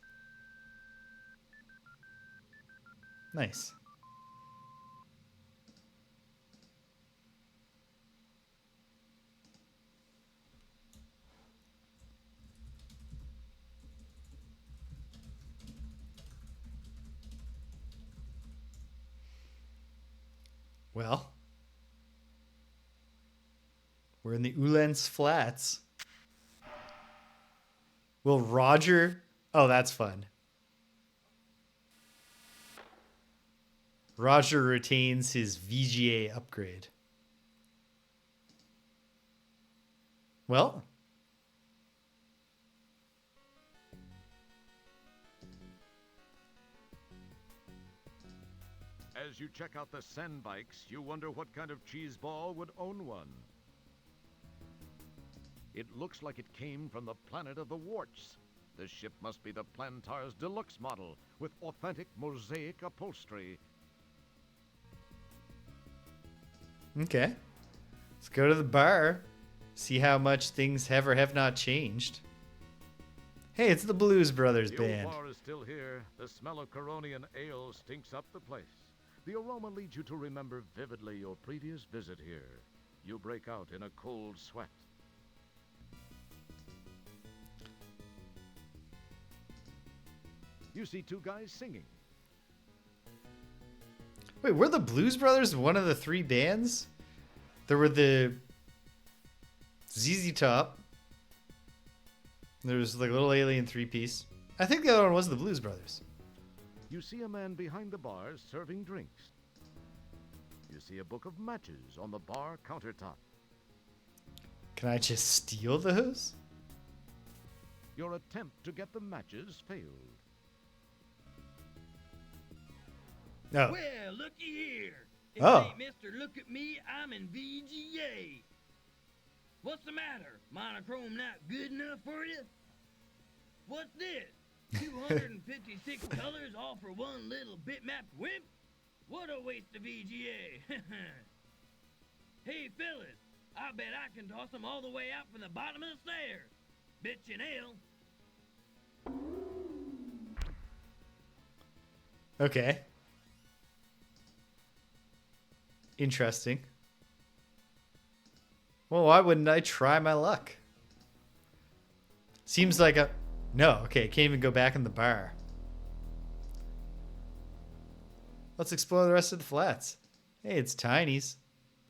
Nice. Well, we're in the Ulan's Flats. Will Roger... Oh, that's fun. Roger retains his VGA upgrade. Well... As you check out the Sen bikes, you wonder what kind of cheese ball would own one. It looks like it came from the planet of the warts. The ship must be the Plantar's deluxe model with authentic mosaic upholstery. Okay. Let's go to the bar. See how much things have or have not changed. Hey, it's the Blues Brothers The band. old bar is still here. The smell of Coronian ale stinks up the place. The aroma leads you to remember vividly your previous visit here. You break out in a cold sweat. You see two guys singing. Wait, were the Blues Brothers one of the three bands? There were the ZZ Top. There was like a little alien three-piece. I think the other one was the Blues Brothers. You see a man behind the bar serving drinks. You see a book of matches on the bar countertop. Can I just steal those? Your attempt to get the matches failed. Oh. Well, looky here. If Oh. it ain't Mr. Look at Me, I'm in VGA. What's the matter? Monochrome not good enough for you? What's this? 256 colors all for one little bitmap wimp? What a waste of VGA. Hey, fellas, I bet I can toss them all the way out from the bottom of the stairs. Bet you nail. Okay. Interesting. Well, why wouldn't I try my luck? Seems like a... No, okay, can't even go back in the bar. Let's explore the rest of the flats. Hey, it's Tiny's.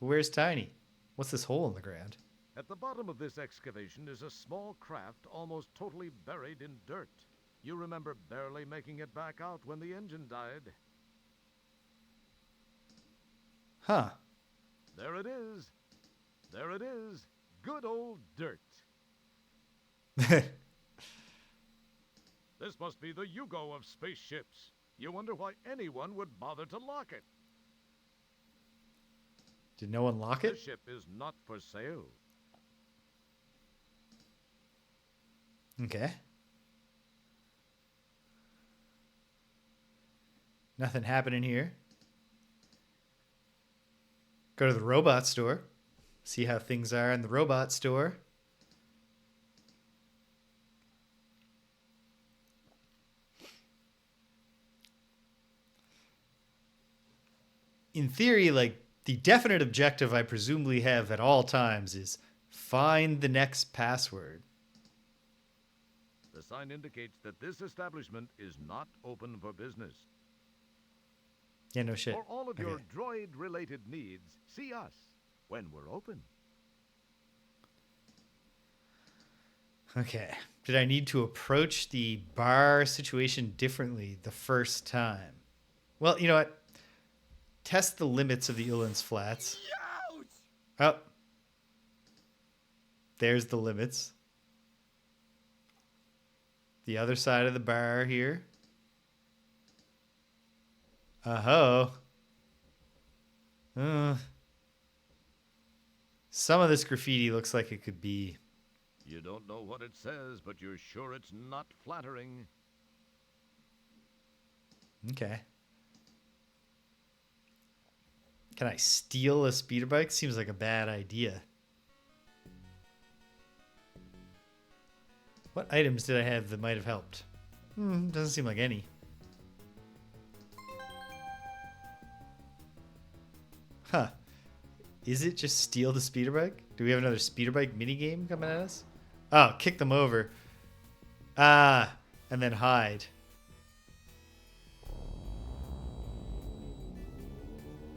But where's Tiny? What's this hole in the ground? At the bottom of this excavation is a small craft almost totally buried in dirt. You remember barely making it back out when the engine died. Huh. There it is. There it is. Good old dirt. This must be the Yugo of spaceships. You wonder why anyone would bother to lock it. Did no one lock it? This ship is not for sale. Okay. Nothing happening here. Go to the robot store. See how things are in the robot store. In theory, like, the definite objective I presumably have at all times is find the next password. The sign indicates that this establishment is not open for business. Yeah, no shit. For all of Okay. your droid-related needs, see us when we're open. Okay. Did I need to approach the bar situation differently the first time? Well, you know what? Test the limits of the Ulan's flats. Ouch! Oh. There's the limits. The other side of the bar here. Uh-ho. Some of this graffiti looks like it could be... You don't know what it says, but you're sure it's not flattering. Okay. Can I steal a speeder bike? Seems like a bad idea. What items did I have that might have helped? Doesn't seem like any. Huh. Is it just steal the speeder bike? Do we have another speeder bike minigame coming at us? Oh, kick them over. Ah, and then hide.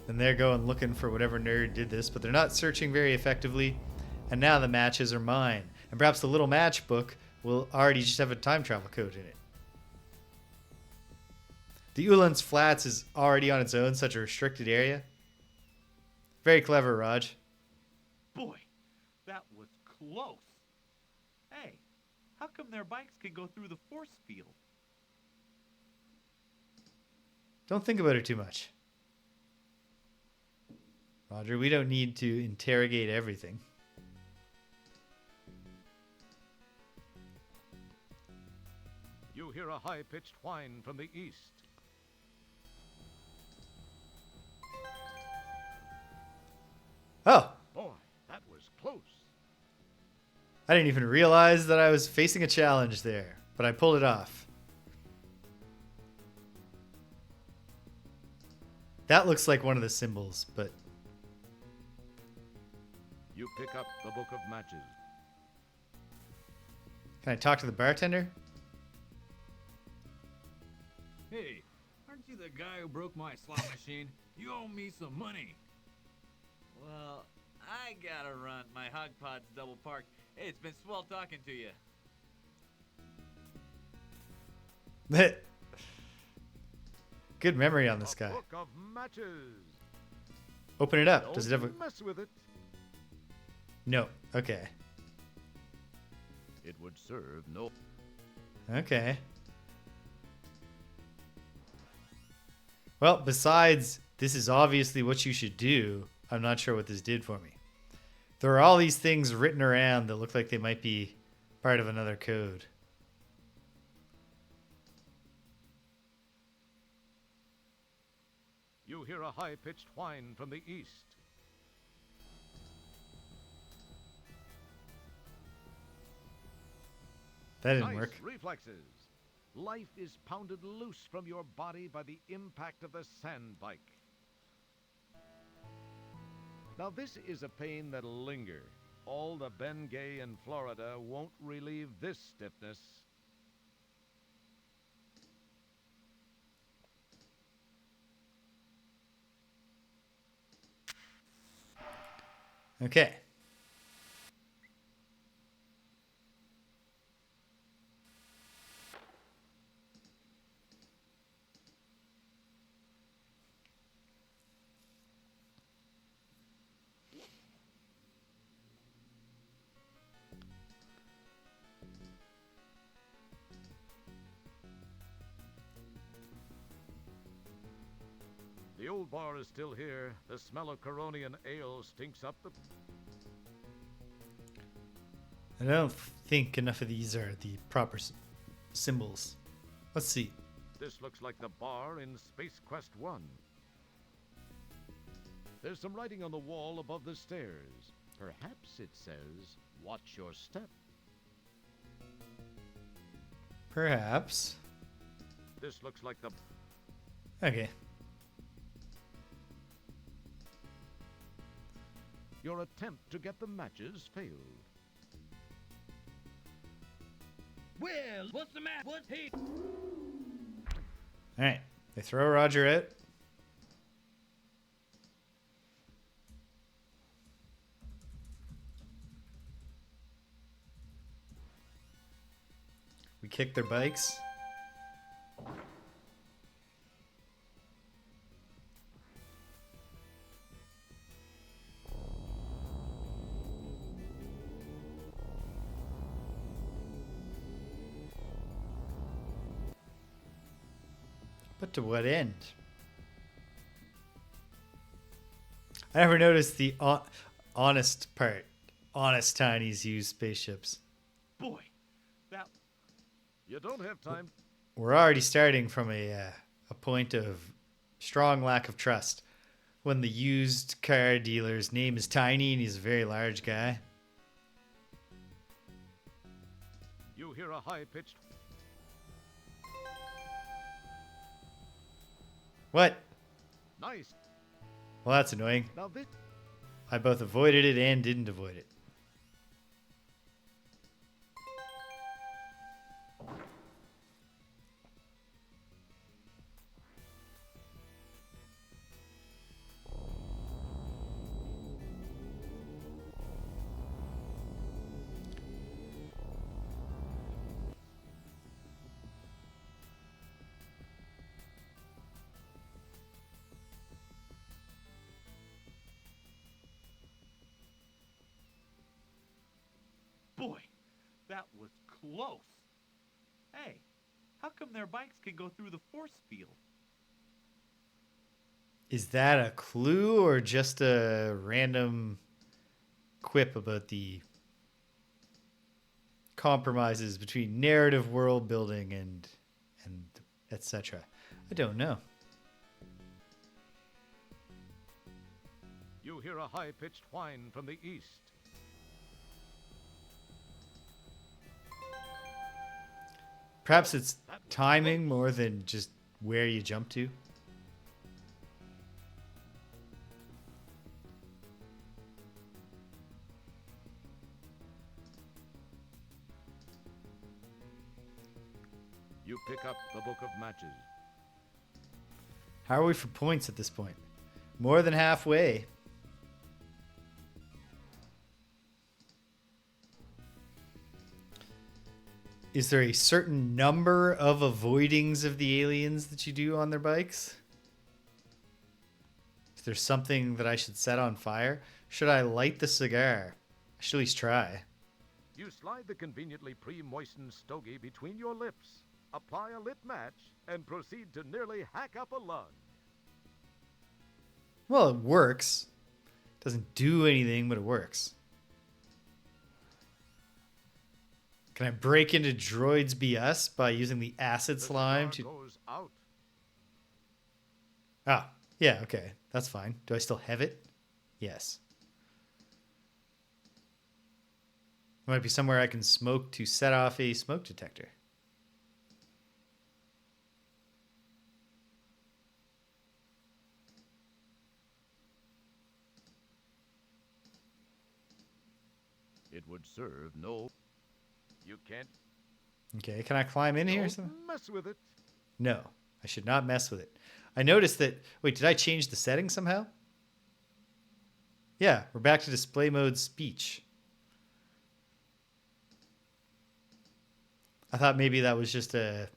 And they're going looking for whatever nerd did this, but they're not searching very effectively. And now the matches are mine. And perhaps the little match book will already just have a time travel code in it. The Ulan's Flats is already on its own, such a restricted area. Very clever, Raj. Boy, that was close. Hey, how come their bikes can go through the force field? Don't think about it too much. Roger, we don't need to interrogate everything. You hear a high-pitched whine from the east. Oh, Boy, that was close. I didn't even realize that I was facing a challenge there, but I pulled it off. That looks like one of the symbols, but... You pick up the book of matches. Can I talk to the bartender? Hey, aren't you the guy who broke my slot machine? You owe me some money. Well, I gotta run. My hog pod's double parked. Hey, it's been swell talking to you. Good memory on this A guy. book of matches. Open it up. Don't Does it have a... mess with it. No. Okay. It would serve no... Okay. Well, besides, this is obviously what you should do, I'm not sure what this did for me. There are all these things written around that look like they might be part of another code. You hear a high-pitched whine from the east. That didn't Nice work. reflexes. Life is pounded loose from your body by the impact of the sand bike. Now this is a pain that'll linger. All the Bengay in Florida won't relieve this stiffness. Okay. The old bar is still here. The smell of Coronian ale stinks up the... I don't think enough of these are the proper symbols. Let's see. This looks like the bar in Space Quest 1. There's some writing on the wall above the stairs. Perhaps it says, "Watch your step." Perhaps. This looks like the... Okay. Your attempt to get the matches failed. Well, what's the matter? What? Hey. Alright. They throw Roger out. We kick their bikes. But to what end? I never noticed the honest part. Honest Tinies use spaceships. Boy, that... You don't have time. We're already starting from a point of strong lack of trust. When the used car dealer's name is Tiny and he's a very large guy. You hear a high-pitched... What? Nice. Well, that's annoying. Now this... I both avoided it and didn't avoid it. Boy, that was close. Hey, how come their bikes can go through the force field? Is that a clue or just a random quip about the compromises between narrative world building and etc.? I don't know. You hear a high-pitched whine from the east. Perhaps it's timing more than just where you jump to. You pick up the book of matches. How are we for points at this point? More than halfway. Is there a certain number of avoidings of the aliens that you do on their bikes? Is there something that I should set on fire? Should I light the cigar? I should at least try. You slide the conveniently pre-moistened stogie between your lips, apply a lit match, and proceed to nearly hack up a lung. Well, it works. Doesn't do anything, but it works. Can I break into Droid's BS by using the acid slime to... Goes out. Ah, yeah, okay. That's fine. Do I still have it? Yes. There might be somewhere I can smoke to set off a smoke detector. It would serve no... You can't... Okay, can I climb in here or Don't something? mess with it. No, I should not mess with it. I noticed that... Wait, did I change the setting somehow? Yeah, we're back to display mode speech. I thought maybe that was just a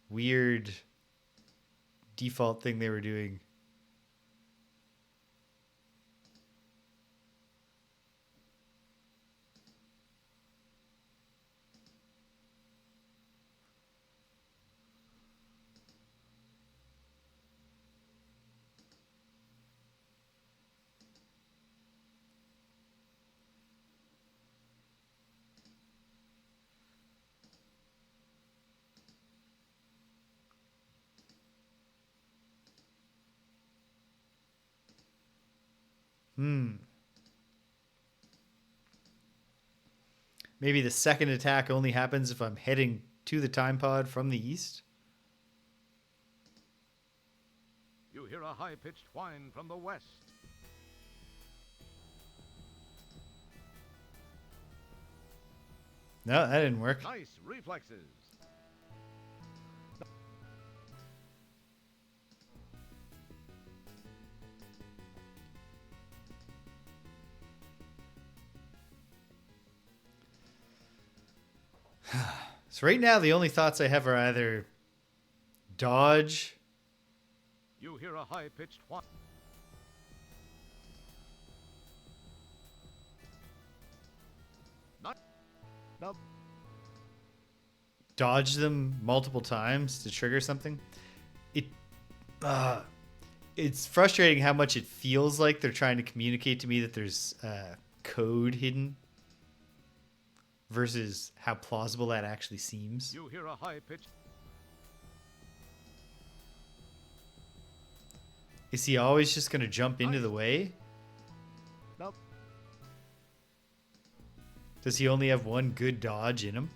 weird default thing they were doing. Maybe the second attack only happens if I'm heading to the time pod from the east? You hear a high-pitched whine from the west. No, that didn't work. Nice reflexes. So right now, the only thoughts I have are either dodge. You hear a high-pitched whine. Now, Dodge them multiple times to trigger something. It's frustrating how much it feels like they're trying to communicate to me that there's code hidden versus how plausible that actually seems. you hear a high-pitched... Is he always just going to jump into the way? Nope. Does he only have one good dodge in him?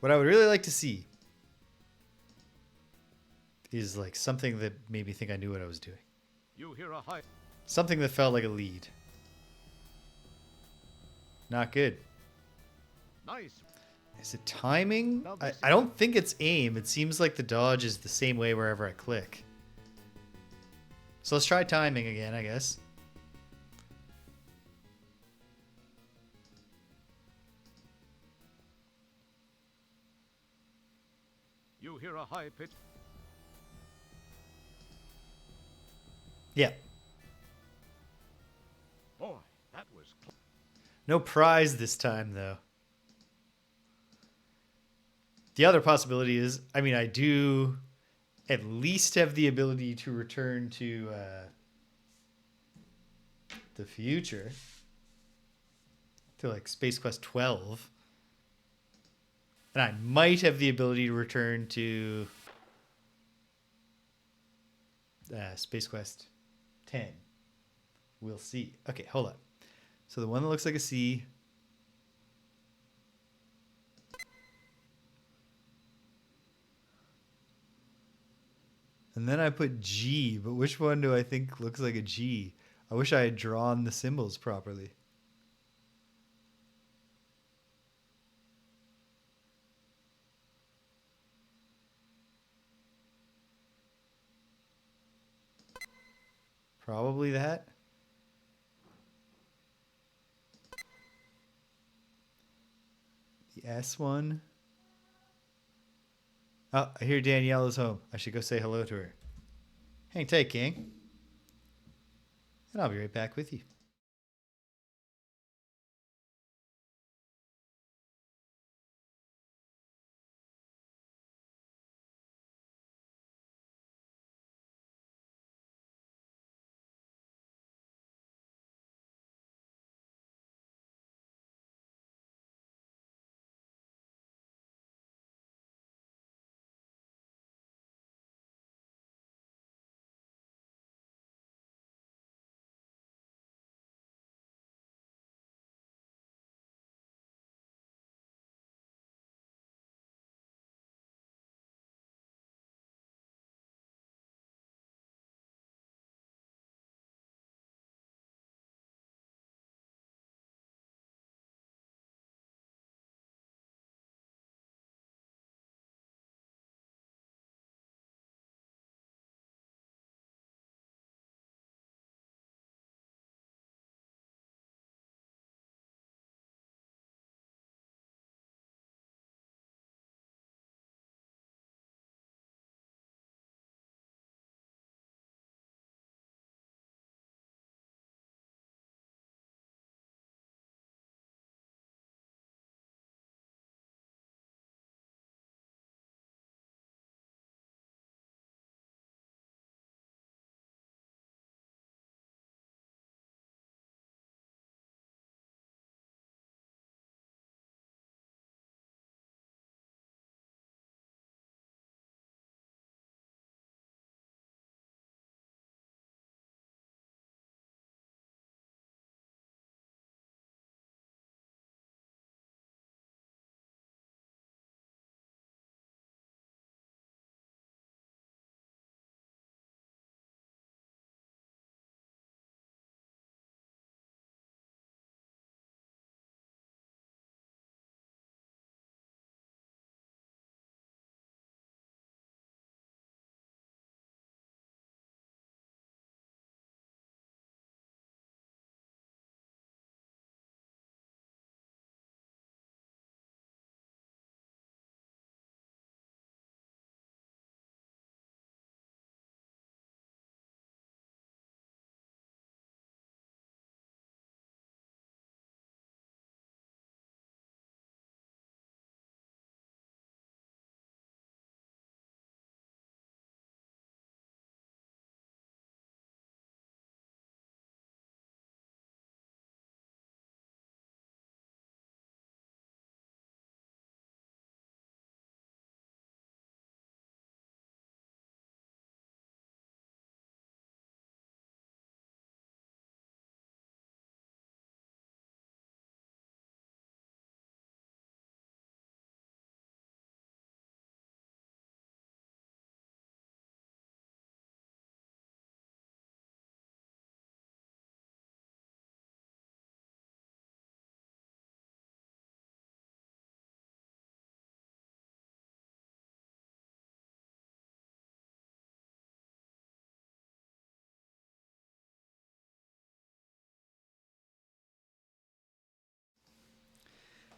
What I would really like to see is like something that made me think I knew what I was doing. You hear a high... Something that felt like a lead. Not good. Nice. Is it timing? No, I don't think it's aim. It seems like the dodge is the same way wherever I click. So let's try timing again, I guess. You hear a high-pitched... Yeah. Boy, that was... No prize this time, though. The other possibility is, I mean, I do at least have the ability to return to the future. To like Space Quest 12. And I might have the ability to return to Space Quest 10. We'll see. Okay, hold on. So the one that looks like a C. And then I put G, but which one do I think looks like a G? I wish I had drawn the symbols properly. Probably that. The S one. Oh, I hear Danielle is home. I should go say hello to her. Hang tight, gang. and I'll be right back with you.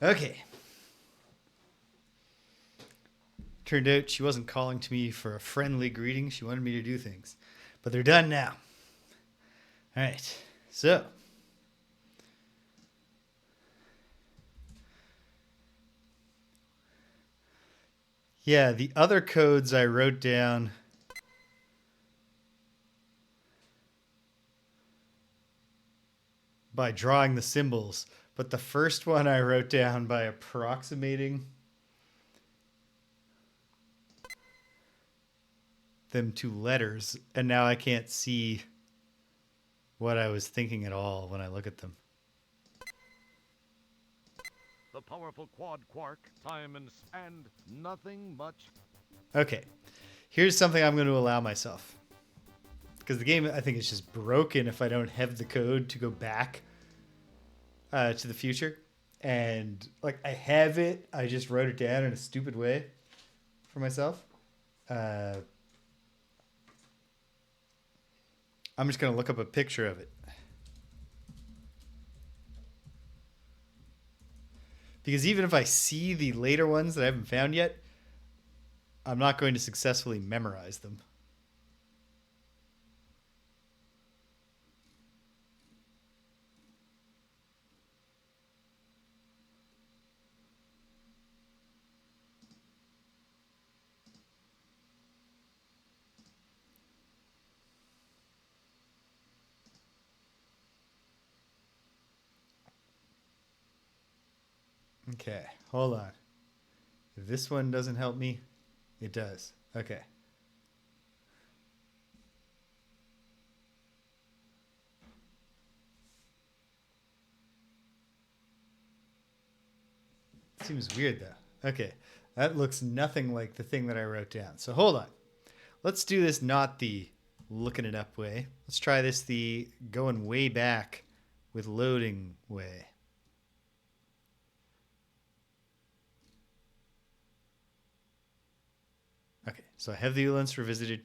Okay. Turned out she wasn't calling to me for a friendly greeting. She wanted me to do things. But they're done now. All right. So. Yeah, the other codes I wrote down by drawing the symbols. But the first one I wrote down by approximating them to letters, and now I can't see what I was thinking at all when I look at them. The powerful quad quark, time and nothing much. Okay, here's something I'm going to allow myself. Because the game, I think, is just broken if I don't have the code to go back to the future. And, like, I have it. I just wrote it down in a stupid way for myself. I'm just going to look up a picture of it. Because even if I see the later ones that I haven't found yet, I'm not going to successfully memorize them. Okay, hold on. If this one doesn't help me, it does. Okay. Seems weird though. Okay, that looks nothing like the thing that I wrote down. So hold on. Let's do this not the looking it up way. Let's try this the going way back with loading way. Okay, so I have the Ulens revisited.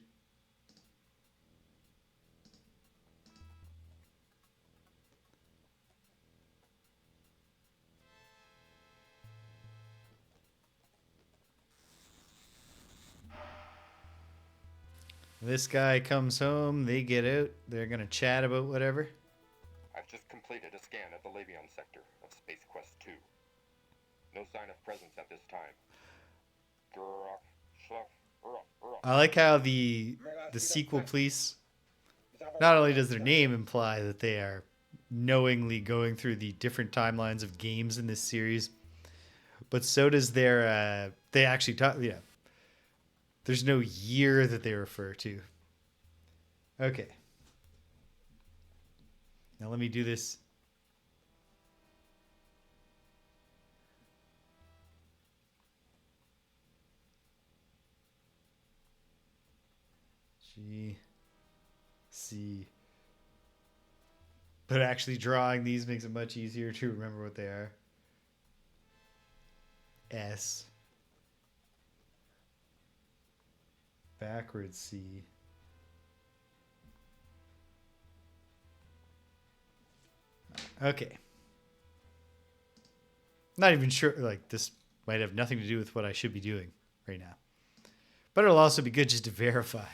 This guy comes home, they get out, they're going to chat about whatever. I've just completed a scan of the Lavion sector of Space Quest 2. No sign of presence at this time. I like how the sequel police, not only does their name imply that they are knowingly going through the different timelines of games in this series, but so does their, they actually talk, yeah. There's no year that they refer to. Okay. Now let me do this. G, C. But actually drawing these makes it much easier to remember what they are. S. Backwards C. Okay. Not even sure, like, this might have nothing to do with what I should be doing right now. But it'll also be good just to verify.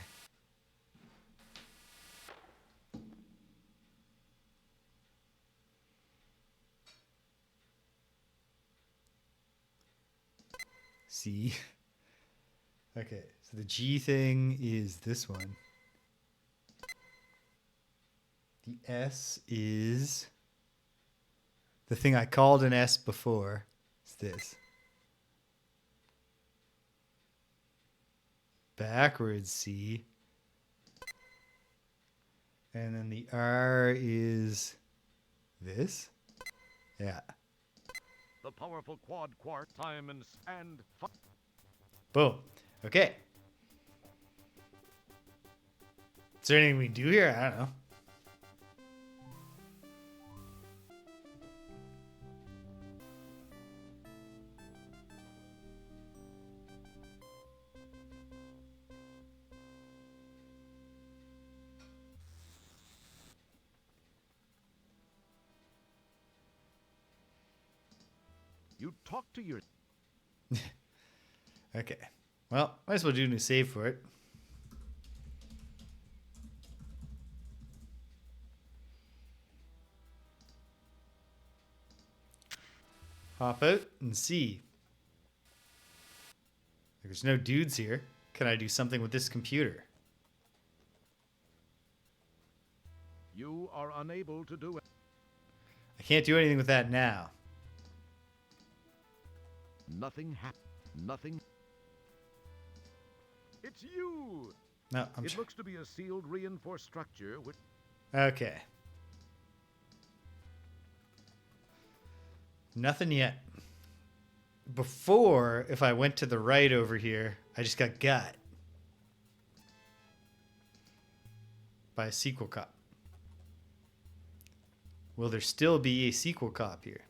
C. Okay, so the G thing is this one. The S is the thing I called an S before. It's this. Backwards C. And then the R is this. Yeah. The powerful quad quark time and Boom. Okay. Is there anything we can do here? I don't know. You talk to your... Okay. Well, might as well do a new save for it. Hop out and see. There's no dudes here. Can I do something with this computer? You are unable to do it. I can't do anything with that now. Nothing happened. Nothing. It's you. No, It looks to be a sealed, reinforced structure. Which... Okay. Nothing yet. Before, if I went to the right over here, I just got by a sequel cop. Will there still be a sequel cop here?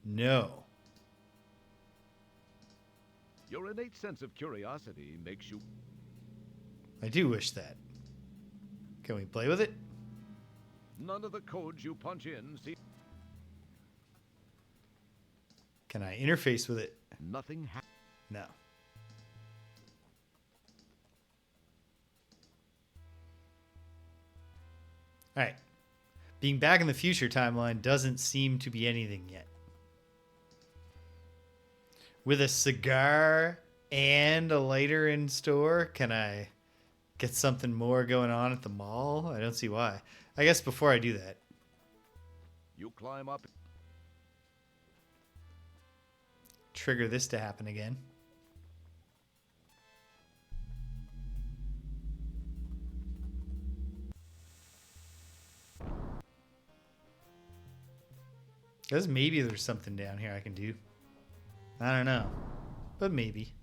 No. Your innate sense of curiosity makes you... I do wish that. Can we play with it? None of the codes you punch in see... Can I interface with it? Nothing happened. No. Alright. Being back in the future timeline doesn't seem to be anything yet. With a cigar and a lighter in store, can I get something more going on at the mall? I don't see why. I guess before I do that, You climb up. Trigger this to happen again. Guess maybe there's something down here I can do. I don't know. But maybe.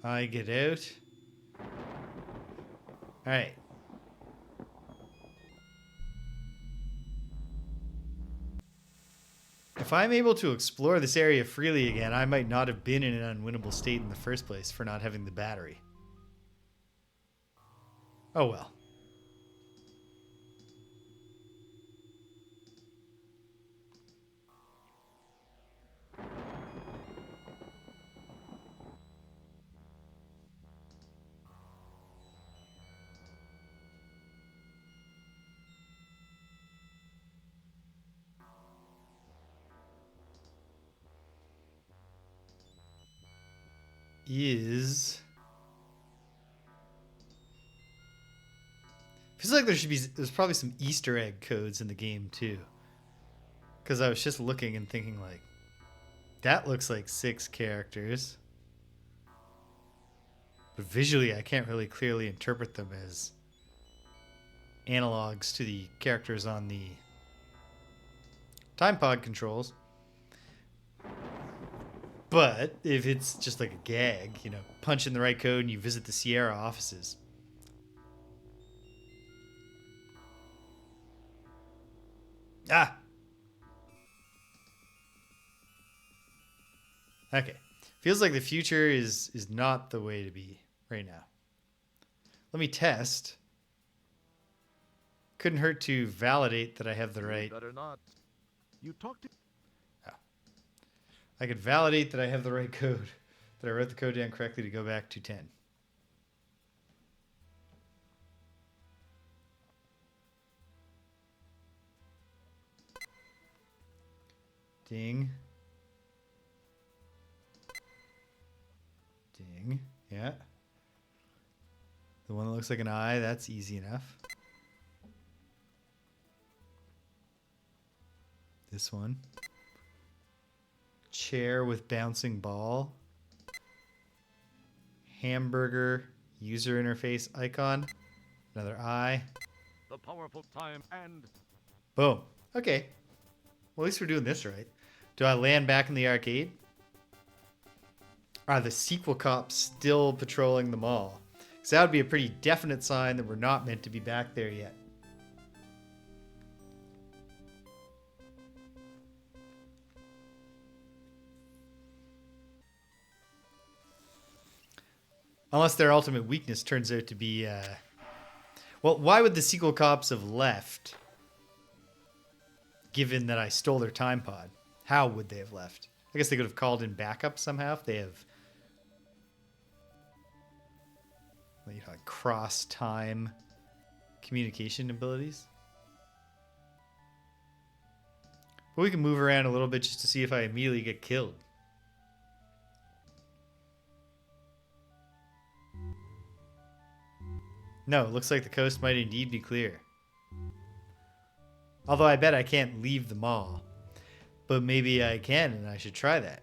I get out. Alright. If I'm able to explore this area freely again, I might not have been in an unwinnable state in the first place for not having the battery. Oh well. Feels like there's probably some Easter egg codes in the game too. Because I was just looking and thinking like, that looks like 6 characters. But visually I can't really clearly interpret them as analogs to the characters on the time pod controls. But if it's just like a gag, you know, punch in the right code and you visit the Sierra offices. Ah! Okay. Feels like the future is not the way to be right now. Let me test. Couldn't hurt to validate that I have the right... Better not. You talk to... I could validate that I have the right code. That I wrote the code down correctly to go back to 10. Ding. Ding. Yeah. The one that looks like an eye, that's easy enough. This one. Chair with bouncing ball. Hamburger user interface icon. Another eye. The powerful time and... Boom. Okay. Well, at least we're doing this right. Do I land back in the arcade? Are the sequel cops still patrolling the mall? Because that would be a pretty definite sign that we're not meant to be back there yet. Unless their ultimate weakness turns out to be... Well, why would the sequel cops have left? Given that I stole their time pod. How would they have left? I guess they could have called in backup somehow if they have... You know, like cross-time communication abilities. But we can move around a little bit just to see if I immediately get killed. No, it looks like the coast might indeed be clear. Although I bet I can't leave the mall. But maybe I can, and I should try that.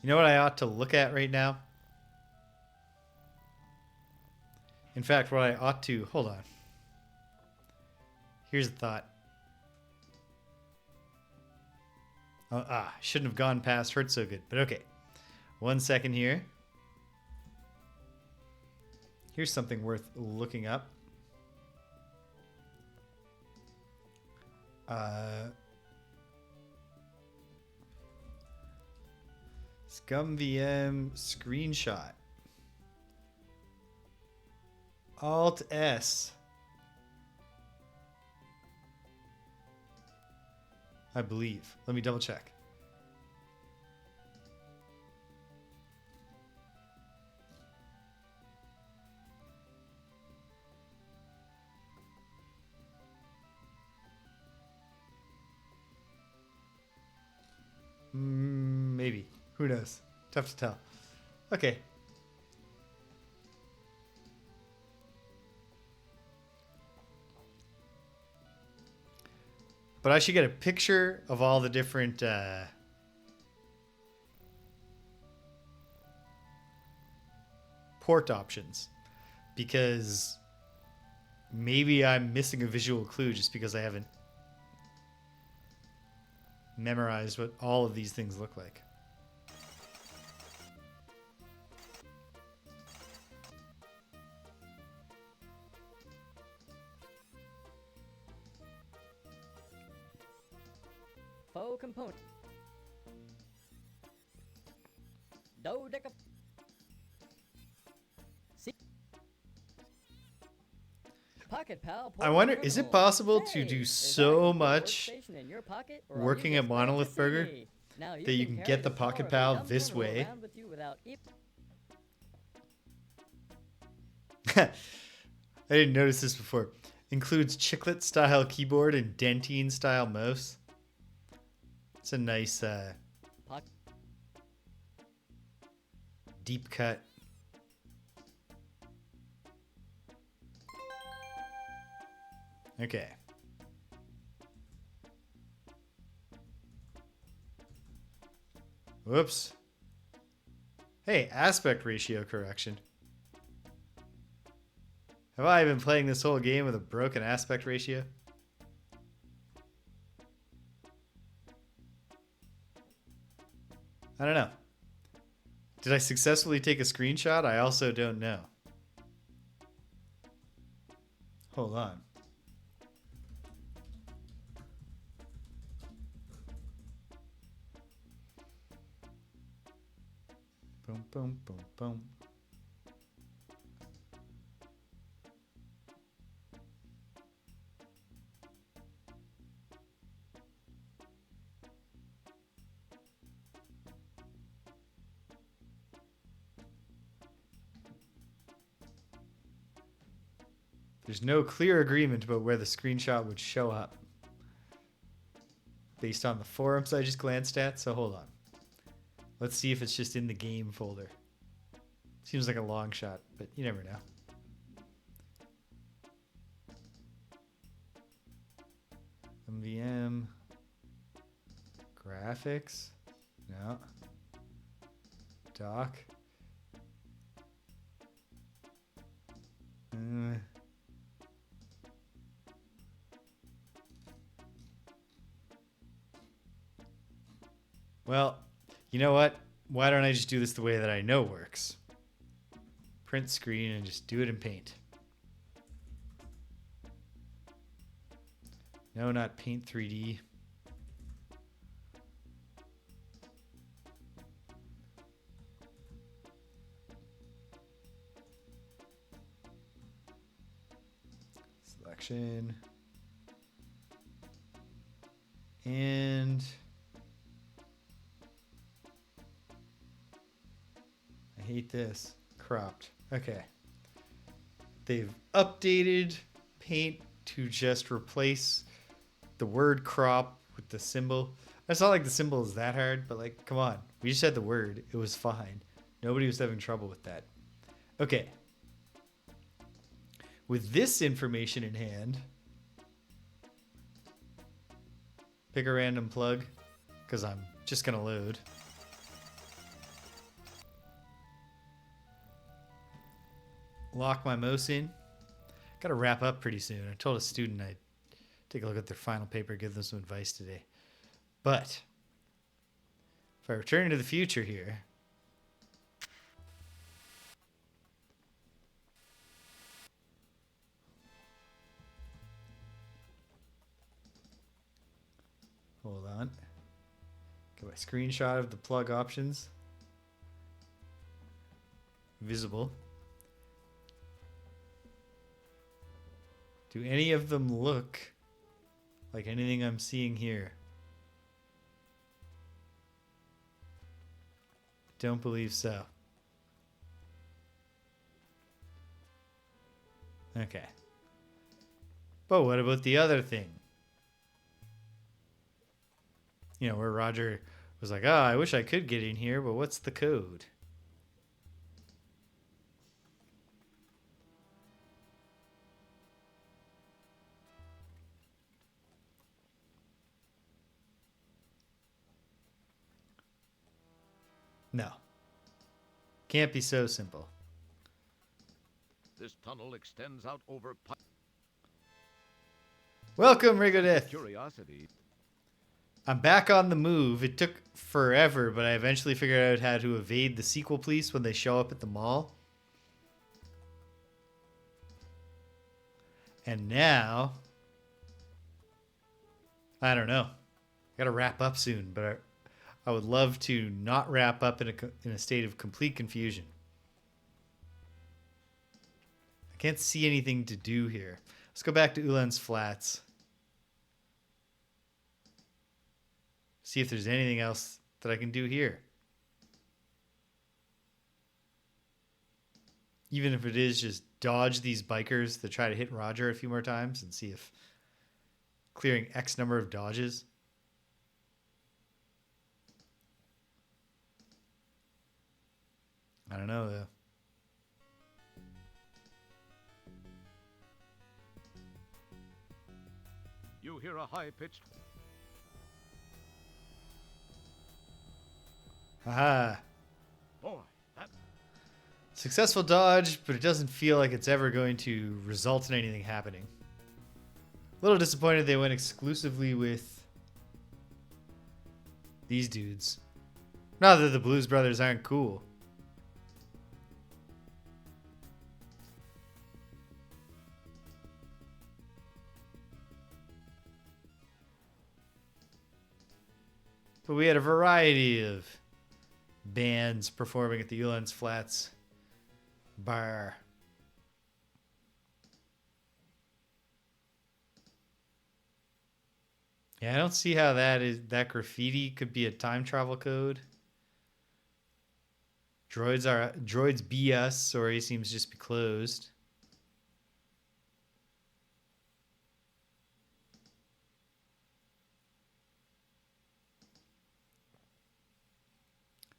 You know what I ought to look at right now? In fact, what I ought to... Hold on. Here's a thought. Shouldn't have gone past Hurt So Good, but okay. 1 second here. Here's something worth looking up. ScumVM screenshot. Alt S. I believe. Let me double check. Maybe. Who knows? Tough to tell. Okay. But I should get a picture of all the different port options, because maybe I'm missing a visual clue just because I haven't memorized what all of these things look like. Faux component. Dodeca. Pocket Pal. I wonder, is it possible to Hey, do is so that much workstation in your pocket, or are you working just at glad to Monolith see Burger me? Now that you can carry get the the power Pocket of a Pal dumb this terminal way? around with you without I didn't notice this before. Includes chiclet style keyboard and dentine style mouse. It's a nice deep cut. Okay. Whoops. Hey, aspect ratio correction. Have I been playing this whole game with a broken aspect ratio? I don't know. Did I successfully take a screenshot? I also don't know. Hold on. Boom, boom, boom, boom. There's no clear agreement about where the screenshot would show up based on the forums I just glanced at, so hold on. Let's see if it's just in the game folder. Seems like a long shot, but you never know. MVM. Graphics. No. Doc. Well, you know what? Why don't I just do this the way that I know works? Print screen and just do it in Paint. No, not Paint 3D. Selection. And I hate this. Cropped. Okay. They've updated Paint to just replace the word crop with the symbol. It's not like the symbol is that hard, but like, come on. We just had the word. It was fine. Nobody was having trouble with that. Okay. With this information in hand, pick a random plug, because I'm just going to load. Lock my mouse in. Got to wrap up pretty soon. I told a student I'd take a look at their final paper, give them some advice today. But if I return to the future here, hold on. Get my screenshot of the plug options. Visible. Do any of them look like anything I'm seeing here? Don't believe so. Okay. But what about the other thing? You know, where Roger was like, oh, I wish I could get in here, but what's the code? No. Can't be so simple. This tunnel extends out over Welcome, Rigodith. Curiosity. I'm back on the move. It took forever, but I eventually figured out how to evade the sequel police when they show up at the mall. And now, I don't know. I gotta wrap up soon, but I would love to not wrap up in a state of complete confusion. I can't see anything to do here. Let's go back to Ulan's Flats. See if there's anything else that I can do here. Even if it is just dodge these bikers that try to hit Roger a few more times and see if clearing X number of dodges. I don't know though. You hear a high-pitched... Haha. Boy, that... Successful dodge, but it doesn't feel like it's ever going to result in anything happening. A little disappointed they went exclusively with these dudes. Not that the Blues Brothers aren't cool. But we had a variety of bands performing at the Ulan's Flats bar. Yeah, I don't see how that graffiti could be a time travel code. Droids BS, or he seems to just be closed.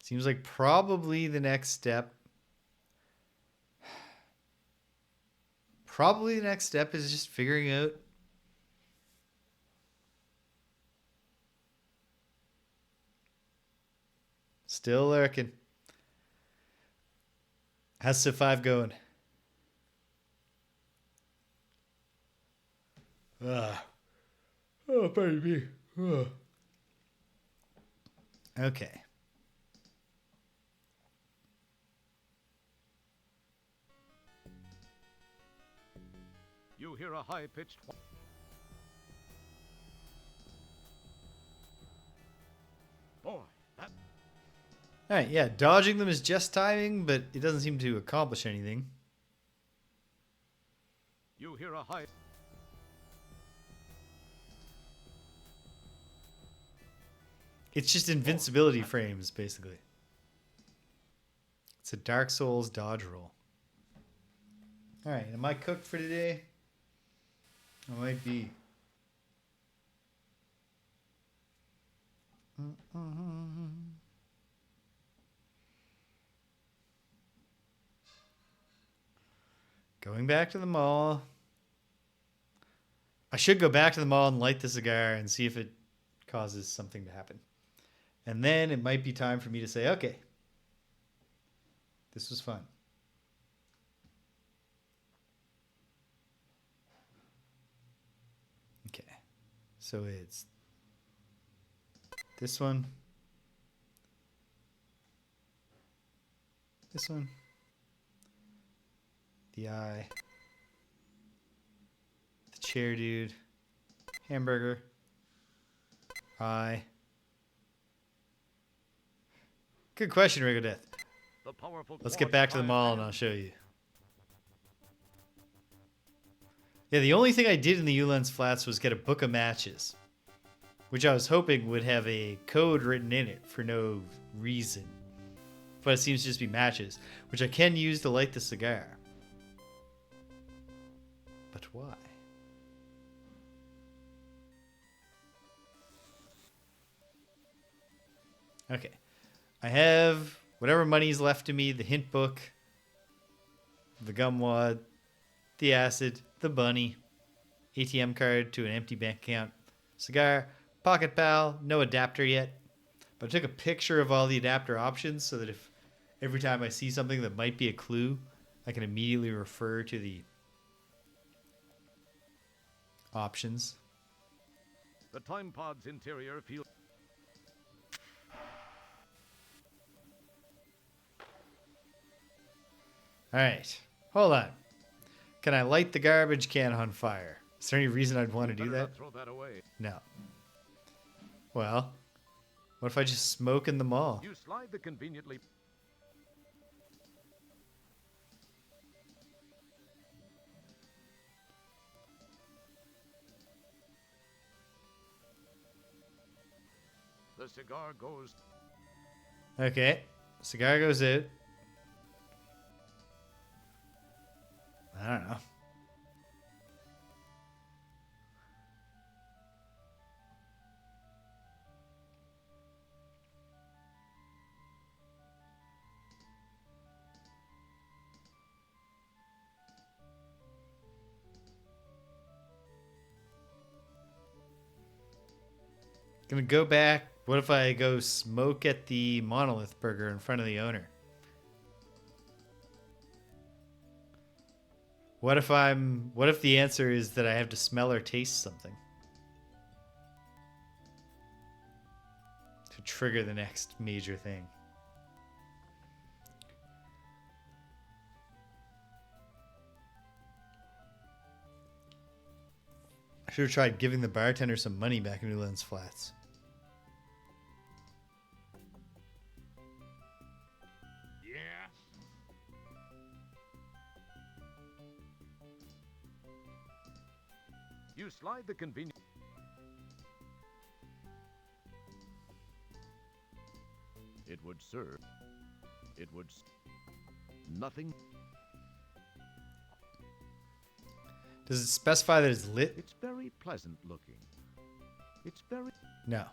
Seems like probably the next step. Probably the next step is just figuring out still lurking. How's Civ 5 going? Oh, baby. Okay. You hear a high-pitched... Boy, that... Alright, yeah, dodging them is just timing, but it doesn't seem to accomplish anything. You hear a high... It's just invincibility frames, basically. It's a Dark Souls dodge roll. Alright, am I cooked for today? I might be. Going back to the mall. I should go back to the mall and light the cigar and see if it causes something to happen. And then it might be time for me to say, okay, this was fun. Okay, so it's this one, the eye, the chair dude, hamburger, eye. Good question, Rigodeth. Let's get back to the mall and I'll show you. Yeah, the only thing I did in the Ulan's Flats was get a book of matches, which I was hoping would have a code written in it for no reason. But it seems to just be matches, which I can use to light the cigar. But why? Okay. I have whatever money's left to me, the hint book, the gum wad, the acid, the bunny, ATM card to an empty bank account, cigar, pocket pal, no adapter yet. But I took a picture of all the adapter options so that if every time I see something that might be a clue, I can immediately refer to the options. The time pod's interior feels... Alright, hold on. Can I light the garbage can on fire? Is there any reason I'd want to do that? Throw that away. No. Well, what if I just smoke in the mall? You slide the conveniently... The cigar goes... Okay, cigar goes out. I don't know. Gonna go back. What if I go smoke at the Monolith Burger in front of the owner? What if the answer is that I have to smell or taste something to trigger the next major thing? I should have tried giving the bartender some money back in Newlands Flats. Yeah. You slide the convenient... It would serve. It would... Nothing... Does it specify that it's lit? It's very pleasant looking. It's very... No.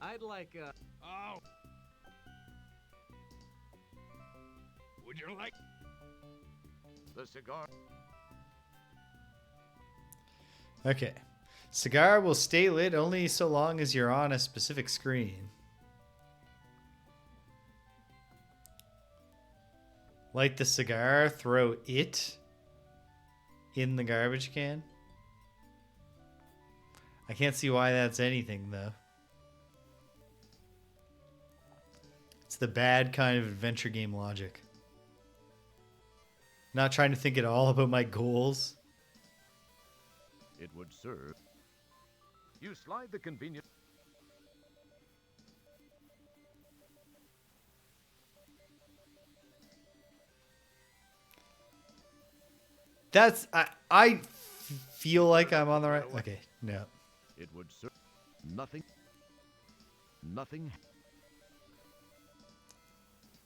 I'd like a... Oh. Would you like... The cigar... Okay. Cigar will stay lit only so long as you're on a specific screen. Light the cigar, throw it in the garbage can. I can't see why that's anything, though. It's the bad kind of adventure game logic. Not trying to think at all about my goals. It would serve. You slide the convenient... That's... I feel like I'm on the right... Okay, no. It would serve. Nothing. Nothing.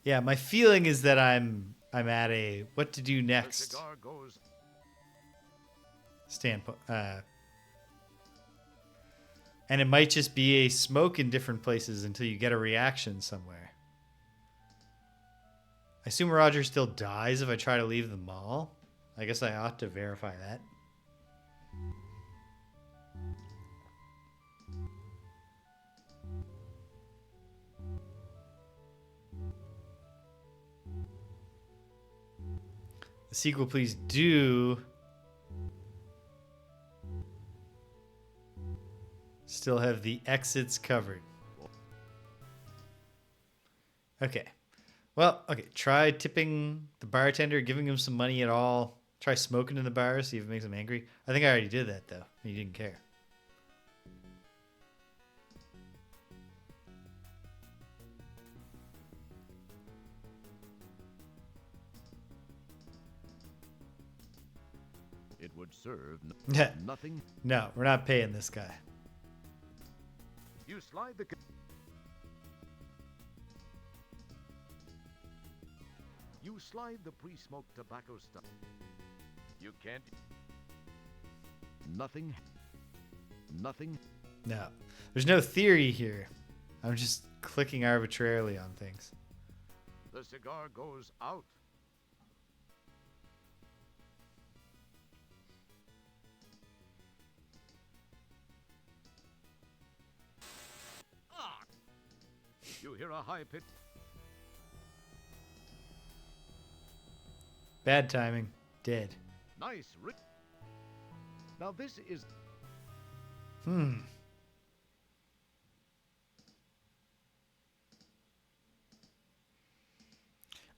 Yeah, my feeling is that I'm at a what to do The next cigar goes... standpoint. And it might just be a smoke in different places until you get a reaction somewhere. I assume Roger still dies if I try to leave the mall. I guess I ought to verify that. The sequel, please do still have the exits covered. Okay. Well, okay. Try tipping the bartender, giving him some money at all. Try smoking in the bar, see if it makes him angry. I think I already did that, though. He didn't care. serve Yeah. nothing. No, we're not paying this guy. You slide the. You slide the pre-smoked tobacco stuff. You can't. Nothing. Nothing. No. There's no theory here. I'm just clicking arbitrarily on things. The cigar goes out. You hear a high pitch. Bad timing. Dead. Nice. Now this is.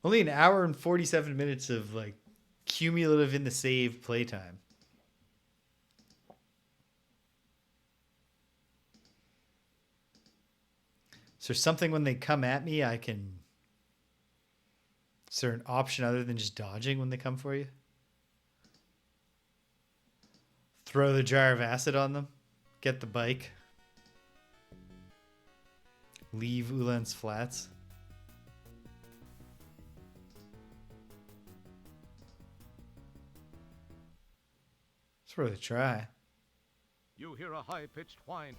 Only an hour and 47 minutes of like cumulative in the save playtime. Is there something when they come at me I can... Is there an option other than just dodging when they come for you? Throw the jar of acid on them. Get the bike. Leave Ulan's flats. It's worth a try. You hear a high-pitched whine.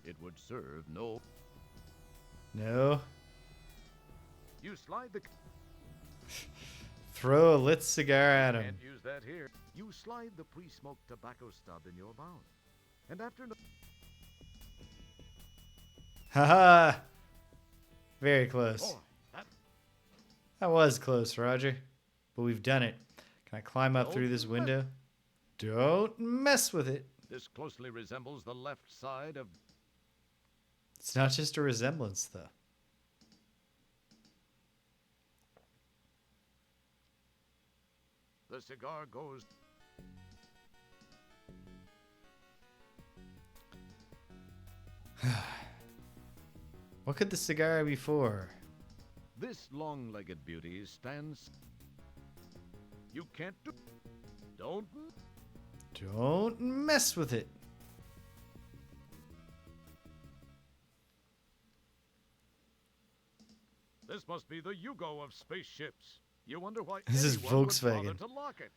It would serve no. No. You slide the. Throw a lit cigar at him. Can't use that here. You slide the pre-smoked tobacco stub in your mouth, and after. Haha. Very close. Oh, That was close, Roger. But we've done it. Can I climb up through this Don't window? Don't mess with it. This closely resembles the left side of. It's not just a resemblance, though. The cigar goes. What could the cigar be for? This long-legged beauty stands. You can't do. Don't. Don't mess with it. This must be the Yugo of spaceships. You wonder why This is anyone would bother Volkswagen. to lock it.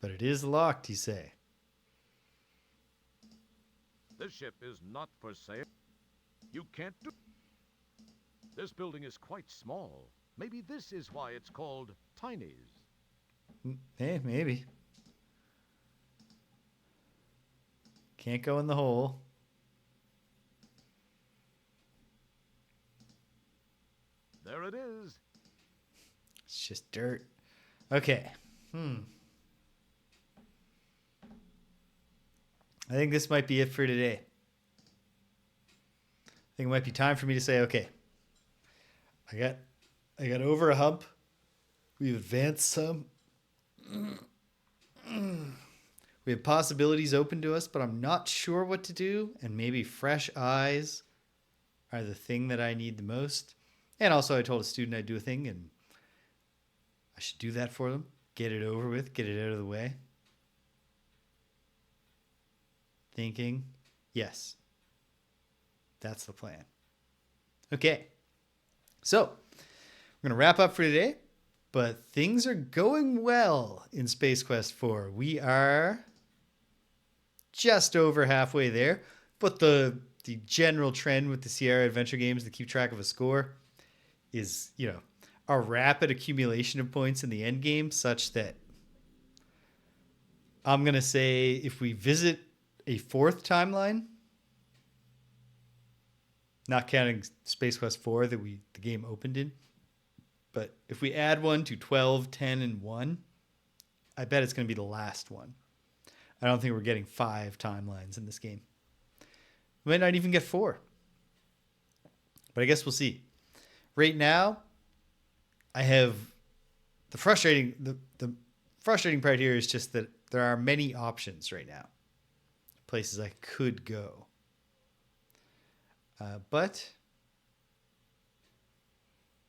But it is locked, you say. This ship is not for sale. You can't do. This building is quite small. Maybe this is why it's called Tiny's. Eh, maybe. Can't go in the hole. There it is. It's just dirt. Okay. I think this might be it for today. I think it might be time for me to say, okay, I got over a hump. We've advanced some. We have possibilities open to us, but I'm not sure what to do. And maybe fresh eyes are the thing that I need the most. And also I told a student I'd do a thing and I should do that for them. Get it over with. Get it out of the way. Thinking, yes, that's the plan. Okay, so we're going to wrap up for today, but things are going well in Space Quest 4. We are just over halfway there, but the general trend with the Sierra Adventure games to keep track of a score is, a rapid accumulation of points in the end game, such that I'm going to say if we visit a fourth timeline, not counting Space Quest 4 that the game opened in, but if we add one to 12, 10, and 1, I bet it's going to be the last one. I don't think we're getting 5 timelines in this game. We might not even get 4. But I guess we'll see. Right now, I have the frustrating part here is just that there are many options right now. Places I could go. But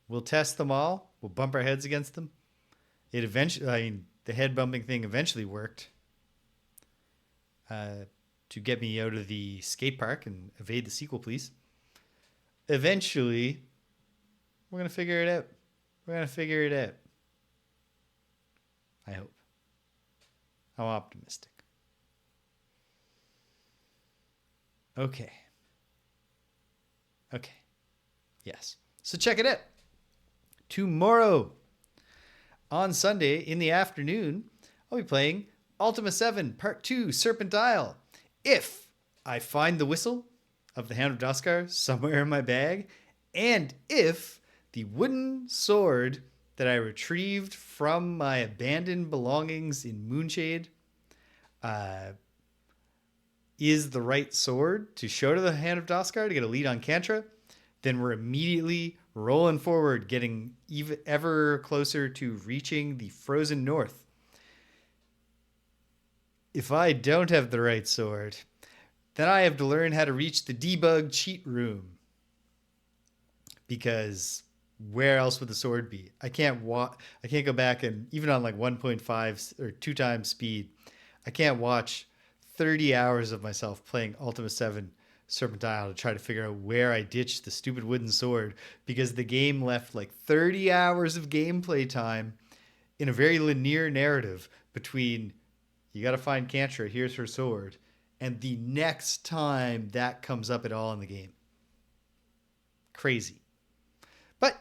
we'll test them all We'll bump our heads against them. It eventually, I mean, the head bumping thing eventually worked to get me out of the skate park and evade the sequel, please. Eventually, we're going to figure it out. We're going to figure it out. I hope. I'm optimistic. Okay. Yes. So check it out. Tomorrow, on Sunday in the afternoon, I'll be playing Ultima 7 Part 2 Serpent Isle. If I find the whistle of the Hand of Doskar somewhere in my bag, and if the wooden sword that I retrieved from my abandoned belongings in Moonshade is the right sword to show to the Hand of Doskar to get a lead on Kantra, then we're immediately rolling forward, getting ever closer to reaching the frozen north. If I don't have the right sword, then I have to learn how to reach the debug cheat room. Because where else would the sword be? I can't go back and even on like 1.5 or 2 times speed, I can't watch 30 hours of myself playing Ultima 7 Serpent Isle to try to figure out where I ditched the stupid wooden sword, because the game left like 30 hours of gameplay time in a very linear narrative between you got to find Kantra, here's her sword, and the next time that comes up at all in the game. Crazy. But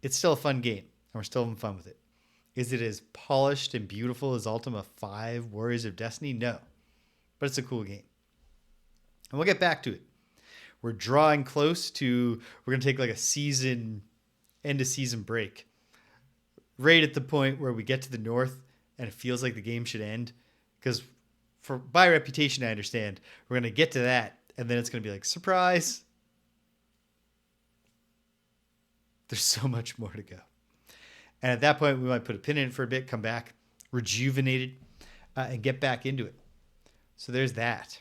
it's still a fun game, and we're still having fun with it. Is it as polished and beautiful as Ultima 5 Warriors of Destiny? No. But it's a cool game. And we'll get back to it. We're drawing close to, we're going to take like a end of season break. Right at the point where we get to the north and it feels like the game should end. Because by reputation, I understand, we're going to get to that and then it's going to be like, surprise. There's so much more to go. And at that point, we might put a pin in it for a bit, come back, rejuvenated, and get back into it. So there's that.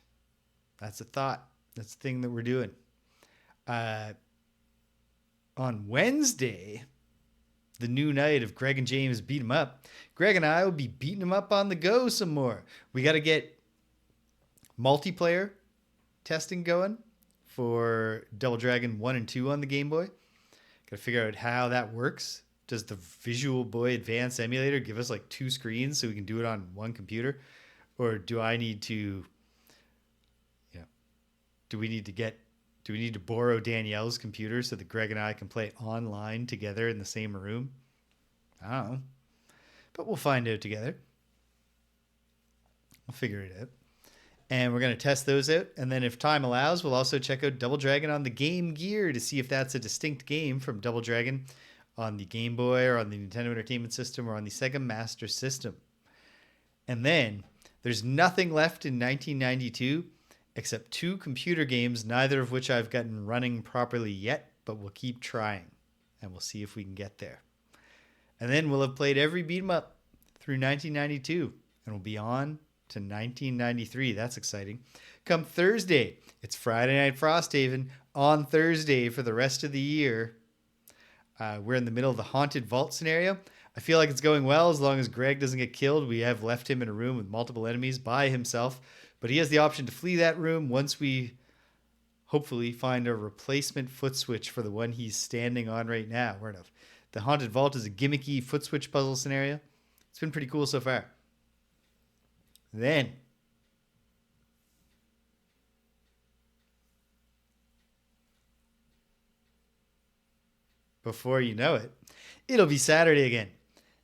That's a thought. That's the thing that we're doing. On Wednesday, the new night of Greg and James Beat 'em Up, Greg and I will be beating them up on the go some more. We got to get multiplayer testing going for Double Dragon 1 and 2 on the Game Boy. Got to figure out how that works. Does the Visual Boy Advance emulator give us like 2 screens so we can do it on one computer? Or do I need to, do we need to borrow Danielle's computer so that Greg and I can play online together in the same room? I don't know. But we'll find out together. We'll figure it out. And we're going to test those out. And then if time allows, we'll also check out Double Dragon on the Game Gear to see if that's a distinct game from Double Dragon on the Game Boy or on the Nintendo Entertainment System or on the Sega Master System. And then there's nothing left in 1992 except 2 computer games, neither of which I've gotten running properly yet, but we'll keep trying, and we'll see if we can get there. And then we'll have played every beat 'em up through 1992, and we'll be on to 1993. That's exciting. Come Thursday, it's Friday Night Frosthaven on Thursday for the rest of the year. We're in the middle of the Haunted Vault scenario. I feel like it's going well as long as Greg doesn't get killed. We have left him in a room with multiple enemies by himself, but he has the option to flee that room once we hopefully find a replacement foot switch for the one he's standing on right now. The Haunted Vault is a gimmicky foot switch puzzle scenario. It's been pretty cool so far. Then, before you know it, it'll be Saturday again.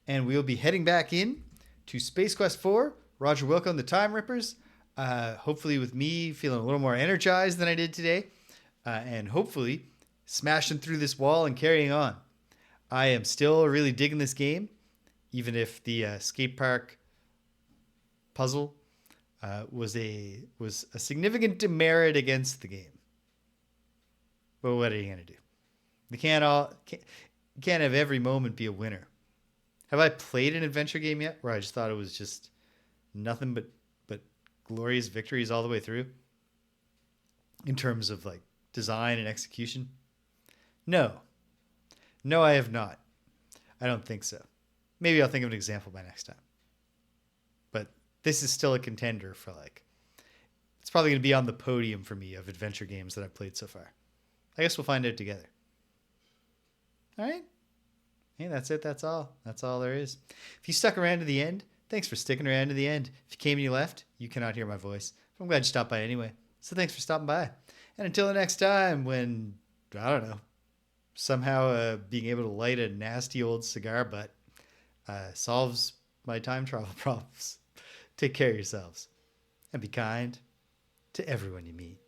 And we'll be heading back in to Space Quest 4, Roger Wilco and the Time Rippers. Hopefully with me feeling a little more energized than I did today. And hopefully smashing through this wall and carrying on. I am still really digging this game, even if the skate park puzzle was a significant demerit against the game. But what are you going to do? You can't have every moment be a winner. Have I played an adventure game yet where I just thought it was just nothing but glorious victories all the way through in terms of like design and execution? No, I have not. I don't think so. Maybe I'll think of an example by next time. But this is still a contender for like, it's probably going to be on the podium for me of adventure games that I've played so far. I guess we'll find out together. All right. Hey, that's it. That's all. That's all there is. If you stuck around to the end, thanks for sticking around to the end. If you came and you left, you cannot hear my voice. I'm glad you stopped by anyway. So thanks for stopping by. And until the next time when, I don't know, somehow being able to light a nasty old cigar butt solves my time travel problems. Take care of yourselves and be kind to everyone you meet.